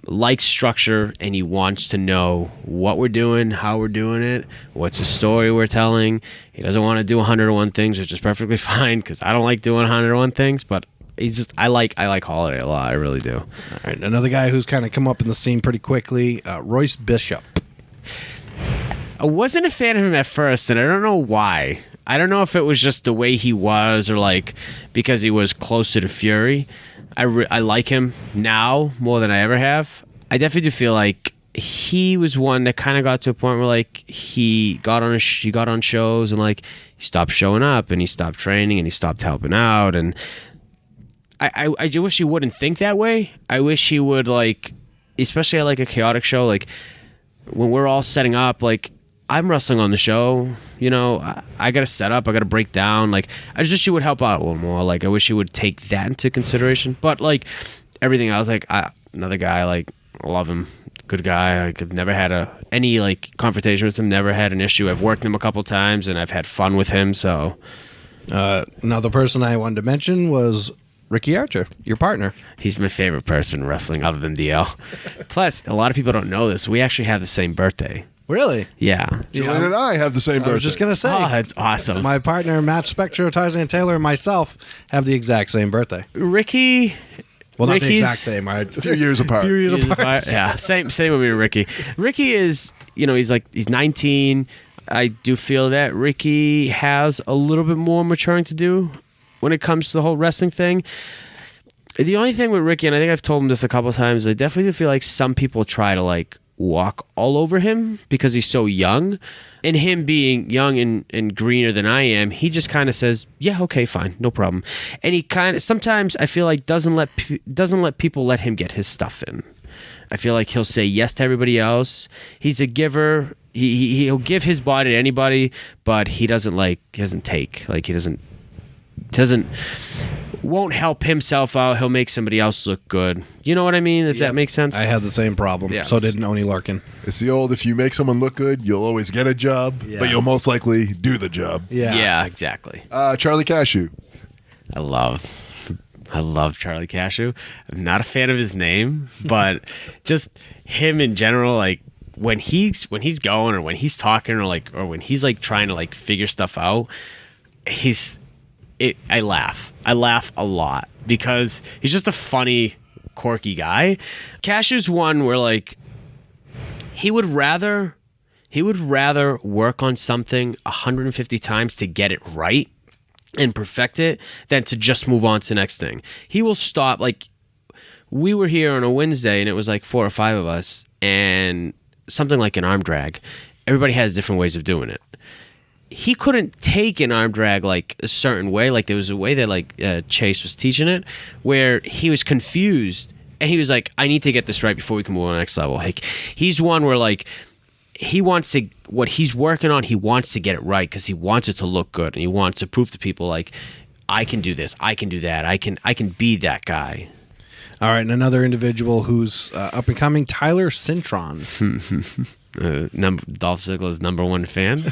Speaker 4: likes structure, and he wants to know what we're doing, how we're doing it, what's the story we're telling. He doesn't want to do 101 things, which is perfectly fine because I don't like doing 101 things, but I like Holiday a lot. I really do.
Speaker 3: All right, another guy who's kind of come up in the scene pretty quickly, Royce Bishop.
Speaker 4: I wasn't a fan of him at first, and I don't know why. I don't know if it was just the way he was or because he was closer to Fury. I like him now more than I ever have. I definitely do feel like he was one that kind of got to a point where he got on shows and he stopped showing up and he stopped training and he stopped helping out. And I wish he wouldn't think that way. I wish he would especially at a chaotic show, when we're all setting up, I'm wrestling on the show, I got to set up, I got to break down. I just wish he would help out a little more. I wish he would take that into consideration. But everything else, another guy, I love him, good guy. I've never had any confrontation with him, never had an issue. I've worked him a couple times and I've had fun with him. So
Speaker 3: another person I wanted to mention was Ricky Archer, your partner.
Speaker 4: He's my favorite person wrestling other than DL. Plus, a lot of people don't know this. We actually have the same birthday.
Speaker 3: Really?
Speaker 4: Yeah.
Speaker 2: Julian and I have the same birthday.
Speaker 3: I was just going to say.
Speaker 4: Oh, that's awesome.
Speaker 3: My partner, Matt Spector, Tarzan Taylor, and myself have the exact same birthday.
Speaker 4: Ricky...
Speaker 3: Well, not
Speaker 4: Ricky's,
Speaker 3: the exact same.
Speaker 2: A few years apart.
Speaker 4: Yeah, same with me and Ricky. Ricky is, he's 19. I do feel that Ricky has a little bit more maturing to do when it comes to the whole wrestling thing. The only thing with Ricky, and I think I've told him this a couple of times, I definitely do feel like some people try to walk all over him because he's so young. And him being young and greener than I am, he just kind of says, yeah, okay, fine, no problem. And he kind of, sometimes I feel doesn't let people let him get his stuff in. I feel like he'll say yes to everybody else. He's a giver. He'll give his body to anybody, but he doesn't take. He won't help himself out. He'll make somebody else look good. You know what I mean? If that makes sense.
Speaker 3: I had the same problem.
Speaker 4: Yeah.
Speaker 3: So did Oni Larkin.
Speaker 2: It's the old, if you make someone look good, you'll always get a job, but you'll most likely do the job.
Speaker 4: Yeah, exactly.
Speaker 2: Charlie Cashew.
Speaker 4: I love Charlie Cashew. I'm not a fan of his name, but just him in general, when he's going or when he's talking or when he's trying to figure stuff out, I laugh. I laugh a lot because he's just a funny, quirky guy. Cashew's one where he would rather work on something 150 times to get it right and perfect it than to just move on to the next thing. He will stop. We were here on a Wednesday and it was 4 or 5 of us, and something like an arm drag. Everybody has different ways of doing it. He couldn't take an arm drag a certain way. There was a way that Chase was teaching it where he was confused and he was I need to get this right before we can move on to the next level. He's one where he wants to, what he's working on, he wants to get it right because he wants it to look good, and he wants to prove to people like, I can do this, I can do that, I can be that guy.
Speaker 3: All right, and another individual who's up and coming, Tyler Cintron.
Speaker 4: Dolph Ziggler's number one fan.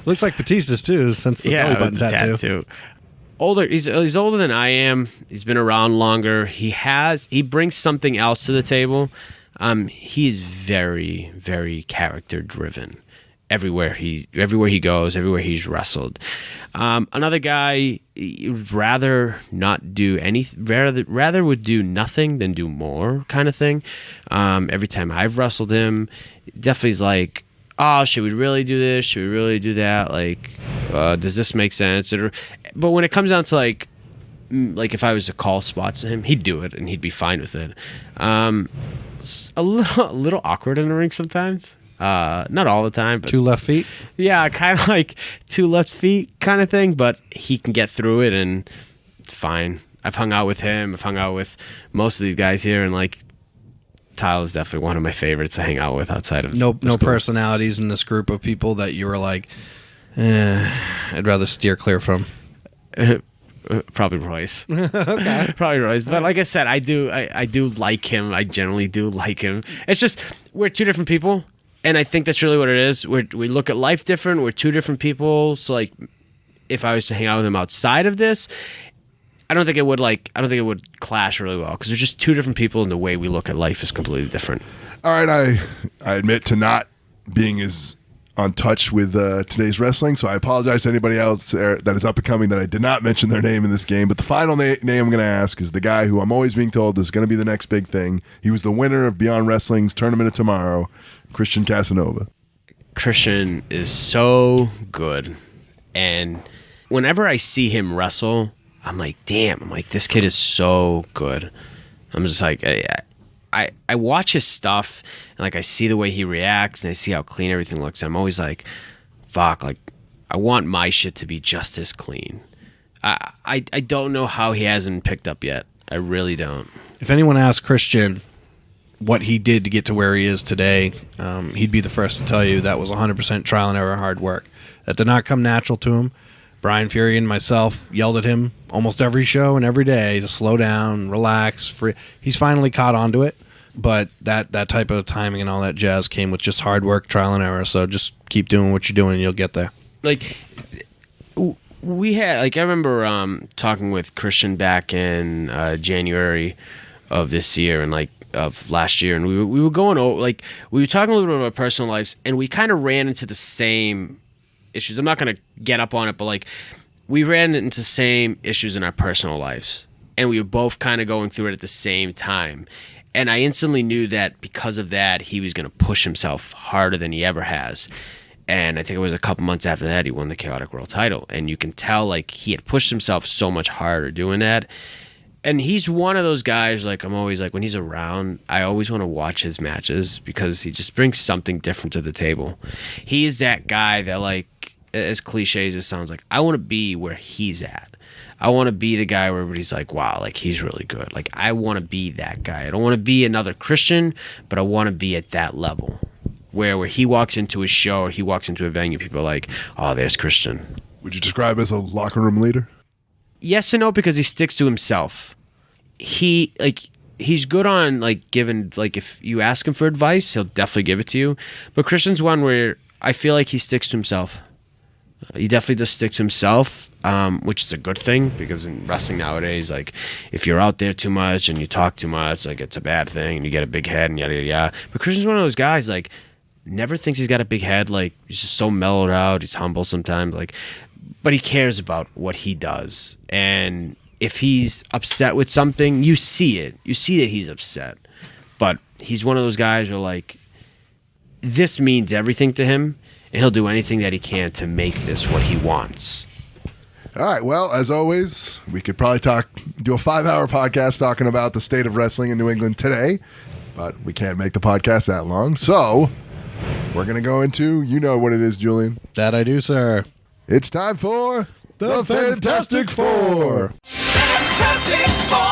Speaker 3: Looks like Batista's too, since the belly button tattoo.
Speaker 4: Older, he's older than I am. He's been around longer. He brings something else to the table. He's very, very character driven. Everywhere he goes, everywhere he's wrestled. Another guy would rather not do anything, rather would do nothing than do more kind of thing. Every time I've wrestled him, definitely is like, oh, should we really do this? Should we really do that? Like, does this make sense? But when it comes down to like if I was to call spots to him, he'd do it and he'd be fine with it. It's a little awkward in the ring sometimes. Not all the time, but
Speaker 3: 2 left feet.
Speaker 4: Yeah, kind of like 2 left feet kind of thing, but he can get through it and it's fine. I've hung out with him. I've hung out with most of these guys here, and like Tyler's definitely one of my favorites to hang out with outside of
Speaker 3: no personalities in this group of people that you were like, I'd rather steer clear from.
Speaker 4: Probably Royce.
Speaker 3: Okay.
Speaker 4: Probably Royce. But like I said, I do like him. I generally do like him. It's just we're 2 different people. And I think that's really what it is. We look at life different. We're 2 different people. So like, if I was to hang out with him outside of this, I don't think it would clash really well because we're just 2 different people, and the way we look at life is completely different.
Speaker 2: All right, I admit to not being as on touch with today's wrestling, so I apologize to anybody else that is up and coming that I did not mention their name in this game. But the final name I'm going to ask is the guy who I'm always being told is going to be the next big thing. He was the winner of Beyond Wrestling's Tournament of Tomorrow, Christian Casanova.
Speaker 4: Christian is so good, and whenever I see him wrestle, I'm like, damn, this kid is so good. I'm just like, I watch his stuff, and like I see the way he reacts, and I see how clean everything looks. And I'm always like, fuck, like I want my shit to be just as clean. I don't know how he hasn't picked up yet. I really don't.
Speaker 3: If anyone asks Christian what he did to get to where he is today, he'd be the first to tell you that was 100% trial and error, hard work. That did not come natural to him. Brian Fury and myself yelled at him almost every show and every day to slow down, relax. He's finally caught on to it, but that type of timing and all that jazz came with just hard work, trial and error. So just keep doing what you're doing and you'll get there.
Speaker 4: Like, we had, like, I remember talking with Christian back in January of this year and like of last year, and we were going over, like, we were talking a little bit about our personal lives, and we kind of ran into the same issues. I'm not going to get up on it, but like we ran into the same issues in our personal lives, and we were both kind of going through it at the same time. And I instantly knew that because of that, he was going to push himself harder than he ever has. And I think it was a couple months after that, he won the Chaotic World title. And you can tell like he had pushed himself so much harder doing that. And he's one of those guys, like, I'm always like, when he's around, I always want to watch his matches because he just brings something different to the table. He is that guy that, like, as cliche as it sounds, like, I want to be where he's at. I want to be the guy where everybody's like, wow, like, he's really good. Like, I want to be that guy. I don't want to be another Christian, but I want to be at that level where he walks into a show or he walks into a venue, people are like, oh, there's Christian.
Speaker 2: Would you describe as a locker room leader?
Speaker 4: Yes and no, because he sticks to himself. He's good on like giving, like if you ask him for advice, he'll definitely give it to you. But Christian's one where I feel like he sticks to himself. He definitely does stick to himself, which is a good thing because in wrestling nowadays, like if you're out there too much and you talk too much, like it's a bad thing and you get a big head and yada yada yada. But Christian's one of those guys like never thinks he's got a big head. Like he's just so mellowed out. He's humble sometimes. Like, but he cares about what he does. And if he's upset with something, you see it. You see that he's upset. But he's one of those guys who are like, this means everything to him, and he'll do anything that he can to make this what he wants.
Speaker 2: All right. Well, as always, we could probably do a 5-hour podcast talking about the state of wrestling in New England today, but we can't make the podcast that long. So we're going to go into, you know what it is, Julian.
Speaker 3: That I do, sir.
Speaker 2: It's time for the Fantastic Four.
Speaker 7: Fantastic Four!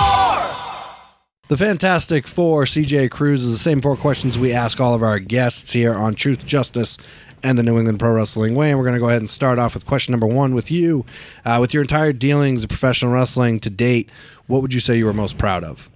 Speaker 3: The Fantastic Four, CJ Cruz, is the same 4 questions we ask all of our guests here on Truth, Justice, and the New England Pro Wrestling Way. And we're going to go ahead and start off with question number 1 with you. With your entire dealings of professional wrestling to date, what would you say you were most proud of?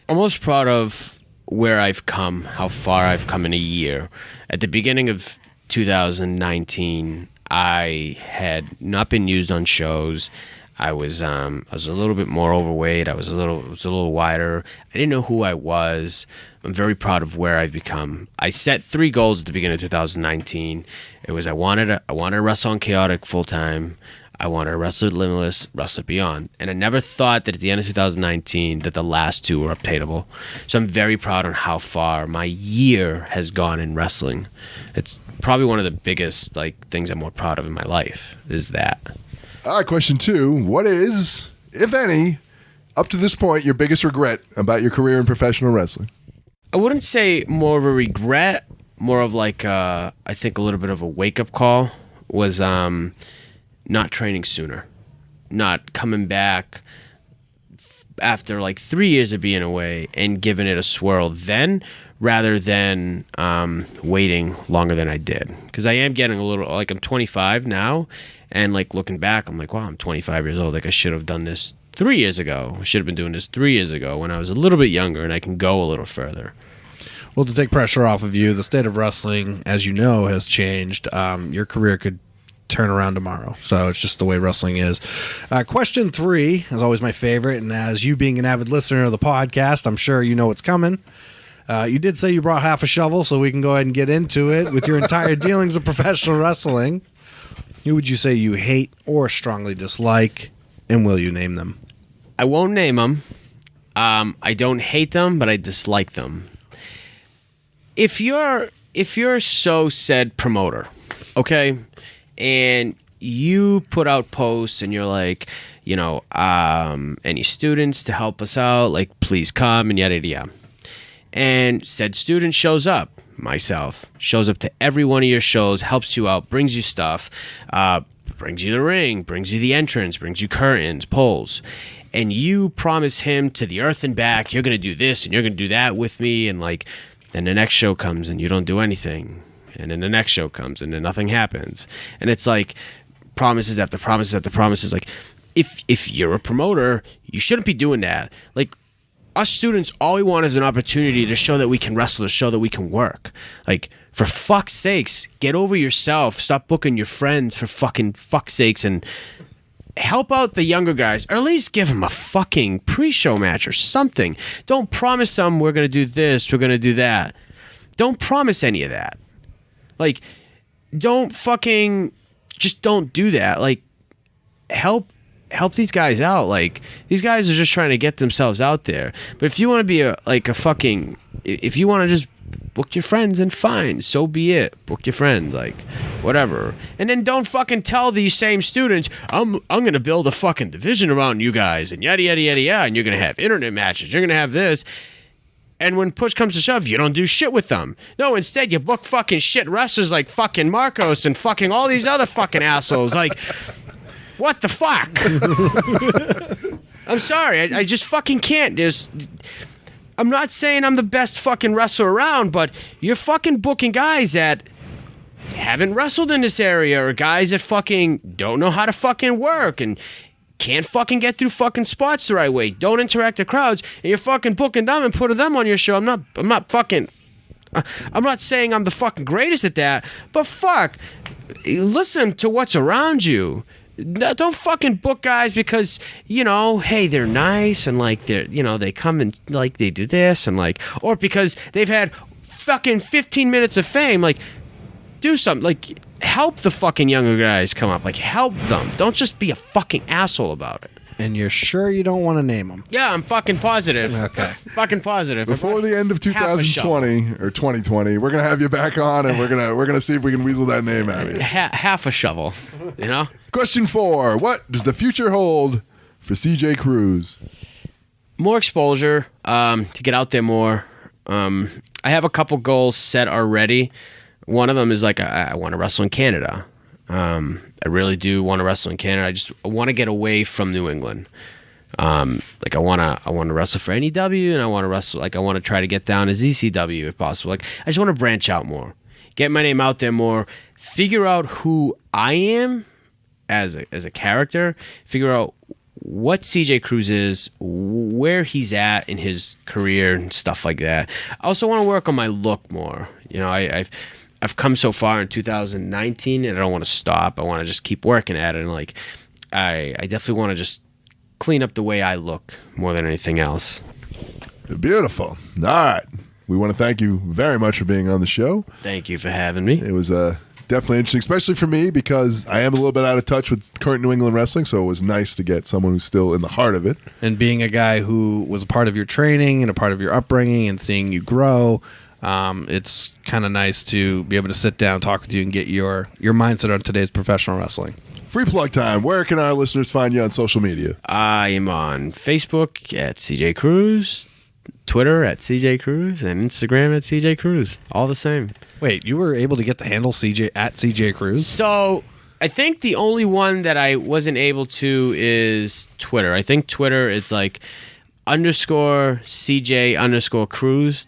Speaker 4: I'm most proud of where I've come, how far I've come in a year. At the beginning of 2019, I had not been used on shows. I was a little bit more overweight. I was a little wider. I didn't know who I was. I'm very proud of where I've become. I set 3 goals at the beginning of 2019. It was I wanted to wrestle on Chaotic full time. I wanted to wrestle at Limitless, wrestle at Beyond. And I never thought that at the end of 2019 that the last 2 were obtainable. So I'm very proud on how far my year has gone in wrestling. It's probably one of the biggest things I'm more proud of in my life is that.
Speaker 2: All right, question 2. What is, if any, up to this point, your biggest regret about your career in professional wrestling?
Speaker 4: I wouldn't say more of a regret, more of I think a little bit of a wake-up call was not training sooner, not coming back after 3 years of being away and giving it a swirl then rather than waiting longer than I did. Because I am getting a little, I'm 25 now, and looking back, I'm wow, I'm 25 years old. I should have done this 3 years ago. I should have been doing this 3 years ago when I was a little bit younger and I can go a little further.
Speaker 3: Well, to take pressure off of you, the state of wrestling, as you know, has changed. Your career could turn around tomorrow. So it's just the way wrestling is. Question 3 is always my favorite, and as you being an avid listener of the podcast, I'm sure you know what's coming. You did say you brought half a shovel, so we can go ahead and get into it. With your entire dealings of professional wrestling, who would you say you hate or strongly dislike, and will you name them?
Speaker 4: I won't name them. I don't hate them, but I dislike them. If you're so said promoter, okay, and you put out posts and you're any students to help us out, please come and yada yada. And said student shows up, myself, shows up to every one of your shows, helps you out, brings you stuff, brings you the ring, brings you the entrance, brings you curtains, poles, and you promise him to the earth and back, you're going to do this and you're going to do that with me, and then the next show comes and you don't do anything. And then the next show comes and then nothing happens. And it's promises after promises after promises. If you're a promoter, you shouldn't be doing that. Us students, all we want is an opportunity to show that we can wrestle, to show that we can work. For fuck's sakes, get over yourself. Stop booking your friends for fuck's sakes and help out the younger guys, or at least give them a fucking pre-show match or something. Don't promise them we're going to do this, we're going to do that. Don't promise any of that. Don't do that. Help these guys out. These guys are just trying to get themselves out there. But if you want to be if you want to just book your friends, and fine, so be it. Book your friends, whatever. And then don't fucking tell these same students, I'm gonna build a fucking division around you guys, and yada yada yada yada, and you're gonna have internet matches, you're gonna have this. And when push comes to shove, you don't do shit with them. No, instead you book fucking shit wrestlers like fucking Marcos and fucking all these other fucking assholes. What the fuck? I'm sorry, I just fucking can't. I'm not saying I'm the best fucking wrestler around, but you're fucking booking guys that haven't wrestled in this area, or guys that fucking don't know how to fucking work and can't fucking get through fucking spots the right way, don't interact with crowds, and you're fucking booking them and putting them on your show. I'm not saying I'm the fucking greatest at that, but fuck, listen to what's around you. Don't fucking book guys because, hey, they're nice and they're, they come and they do this and or because they've had fucking 15 minutes of fame. Do something. Help the fucking younger guys come up. Help them. Don't just be a fucking asshole about it.
Speaker 3: And you're sure you don't want to name them?
Speaker 4: Yeah, I'm fucking positive.
Speaker 3: Okay.
Speaker 4: Fucking positive.
Speaker 2: Before the end of 2020 or 2020, we're gonna have you back on, and we're gonna see if we can weasel that name out of you.
Speaker 4: Half a shovel,
Speaker 2: Question 4: what does the future hold for CJ Cruz?
Speaker 4: More exposure, to get out there more. I have a couple goals set already. One of them is I want to wrestle in Canada. I really do want to wrestle in Canada. I want to get away from New England. Like I wanna wrestle for NEW, and I want to try to get down to ZCW if possible. Like I just want to branch out more, get my name out there more, figure out who I am as a character, figure out what CJ Cruz is, where he's at in his career and stuff like that. I also want to work on my look more. You know, I've come so far in 2019, and I don't want to stop. I want to just keep working at it, and like I definitely want to just clean up the way I look more than anything else.
Speaker 2: Beautiful. All right. We want to thank you very much for being on the show.
Speaker 4: Thank you for having me.
Speaker 2: It was definitely interesting, especially for me, because I am a little bit out of touch with current New England wrestling, so it was nice to get someone who's still in the heart of it.
Speaker 3: And being a guy who was a part of your training and a part of your upbringing and seeing you grow, it's kind of nice to be able to sit down, talk with you, and get your mindset on today's professional wrestling.
Speaker 2: Free plug time. Where can our listeners find you on social media?
Speaker 4: I am on Facebook at CJ Cruz, Twitter at CJ Cruz, and Instagram at CJ Cruz. All the same.
Speaker 3: Wait, you were able to get the handle CJ at CJ Cruz?
Speaker 4: So I think the only one that I wasn't able to is Twitter. I think Twitter, it's like _CJ_Cruz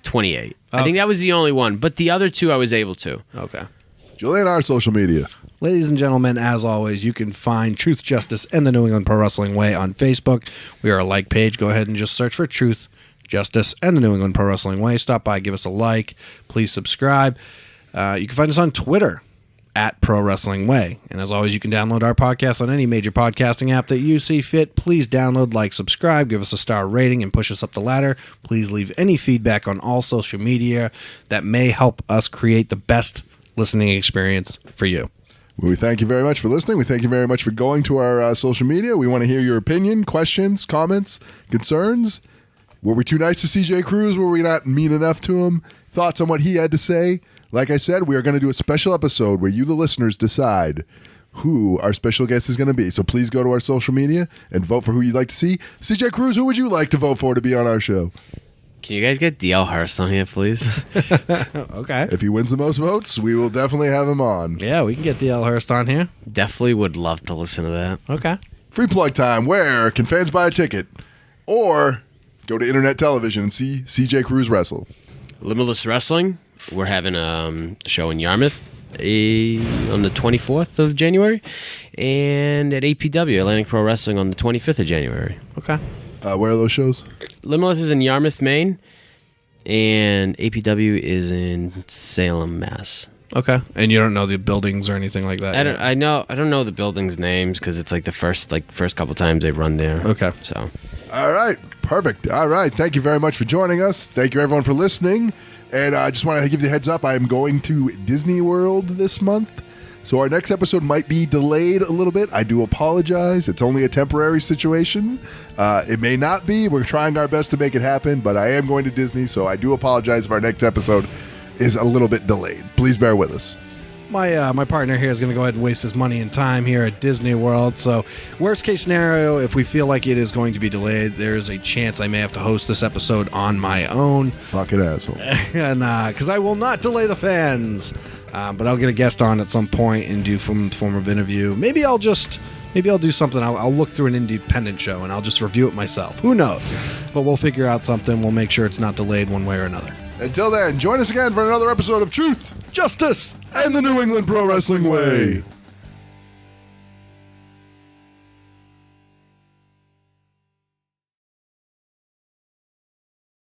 Speaker 4: 28. I think that was the only one, but the other two I was able to.
Speaker 3: Okay.
Speaker 2: Julian, our social media.
Speaker 3: Ladies and gentlemen, as always, you can find Truth, Justice, and the New England Pro Wrestling Way on Facebook. We are a like page. Go ahead and just search for Truth, Justice, and the New England Pro Wrestling Way. Stop by, give us a like. Please subscribe. You can find us on Twitter at Pro Wrestling Way. And as always, you can download our podcast on any major podcasting app that you see fit. Please download, like, subscribe, give us a star rating, and push us up the ladder. Please leave any feedback on all social media that may help us create the best listening experience for you.
Speaker 2: Well, we thank you very much for listening. We thank you very much for going to our social media. We want to hear your opinion, questions, comments, concerns. Were we too nice to CJ Cruz? Were we not mean enough to him? Thoughts on what he had to say? Like I said, we are going to do a special episode where you, the listeners, decide who our special guest is going to be. So please go to our social media and vote for who you'd like to see. CJ Cruz, who would you like to vote for to be on our show?
Speaker 4: Can you guys get DL Hurst on here, please?
Speaker 3: Okay.
Speaker 2: If he wins the most votes, we will definitely have him on.
Speaker 3: Yeah, we can get DL Hurst on here.
Speaker 4: Definitely would love to listen to that.
Speaker 3: Okay.
Speaker 2: Free plug time. Where can fans buy a ticket? Or go to internet television and see CJ Cruz wrestle.
Speaker 4: Limitless Wrestling. We're having a show in Yarmouth on the 24th of January, and at APW, Atlantic Pro Wrestling, on the 25th of January.
Speaker 3: Okay.
Speaker 2: Where are those shows?
Speaker 4: Limitless is in Yarmouth, Maine, and APW is in Salem, Mass.
Speaker 3: Okay. And you don't know the buildings or anything like that?
Speaker 4: I don't know the buildings' names because it's like the first couple times they've run there.
Speaker 3: Okay.
Speaker 4: So.
Speaker 2: All right. Perfect. All right. Thank you very much for joining us. Thank you, everyone, for listening. And I just want to give you the heads up. I am going to Disney World this month. So our next episode might be delayed a little bit. I do apologize. It's only a temporary situation. It may not be. We're trying our best to make it happen, but I am going to Disney, so I do apologize if our next episode is a little bit delayed. Please bear with us.
Speaker 3: My partner here is going to go ahead and waste his money and time here at Disney World. So worst case scenario, if we feel like it is going to be delayed, there's a chance I may have to host this episode on my own.
Speaker 2: Fucking asshole.
Speaker 3: And because I will not delay the fans. But I'll get a guest on at some point and do some form of interview. Maybe I'll do something. I'll look through an independent show and I'll just review it myself. Who knows? But we'll figure out something. We'll make sure it's not delayed one way or another.
Speaker 2: Until then, join us again for another episode of Truth, Justice, and the New England Pro Wrestling Way.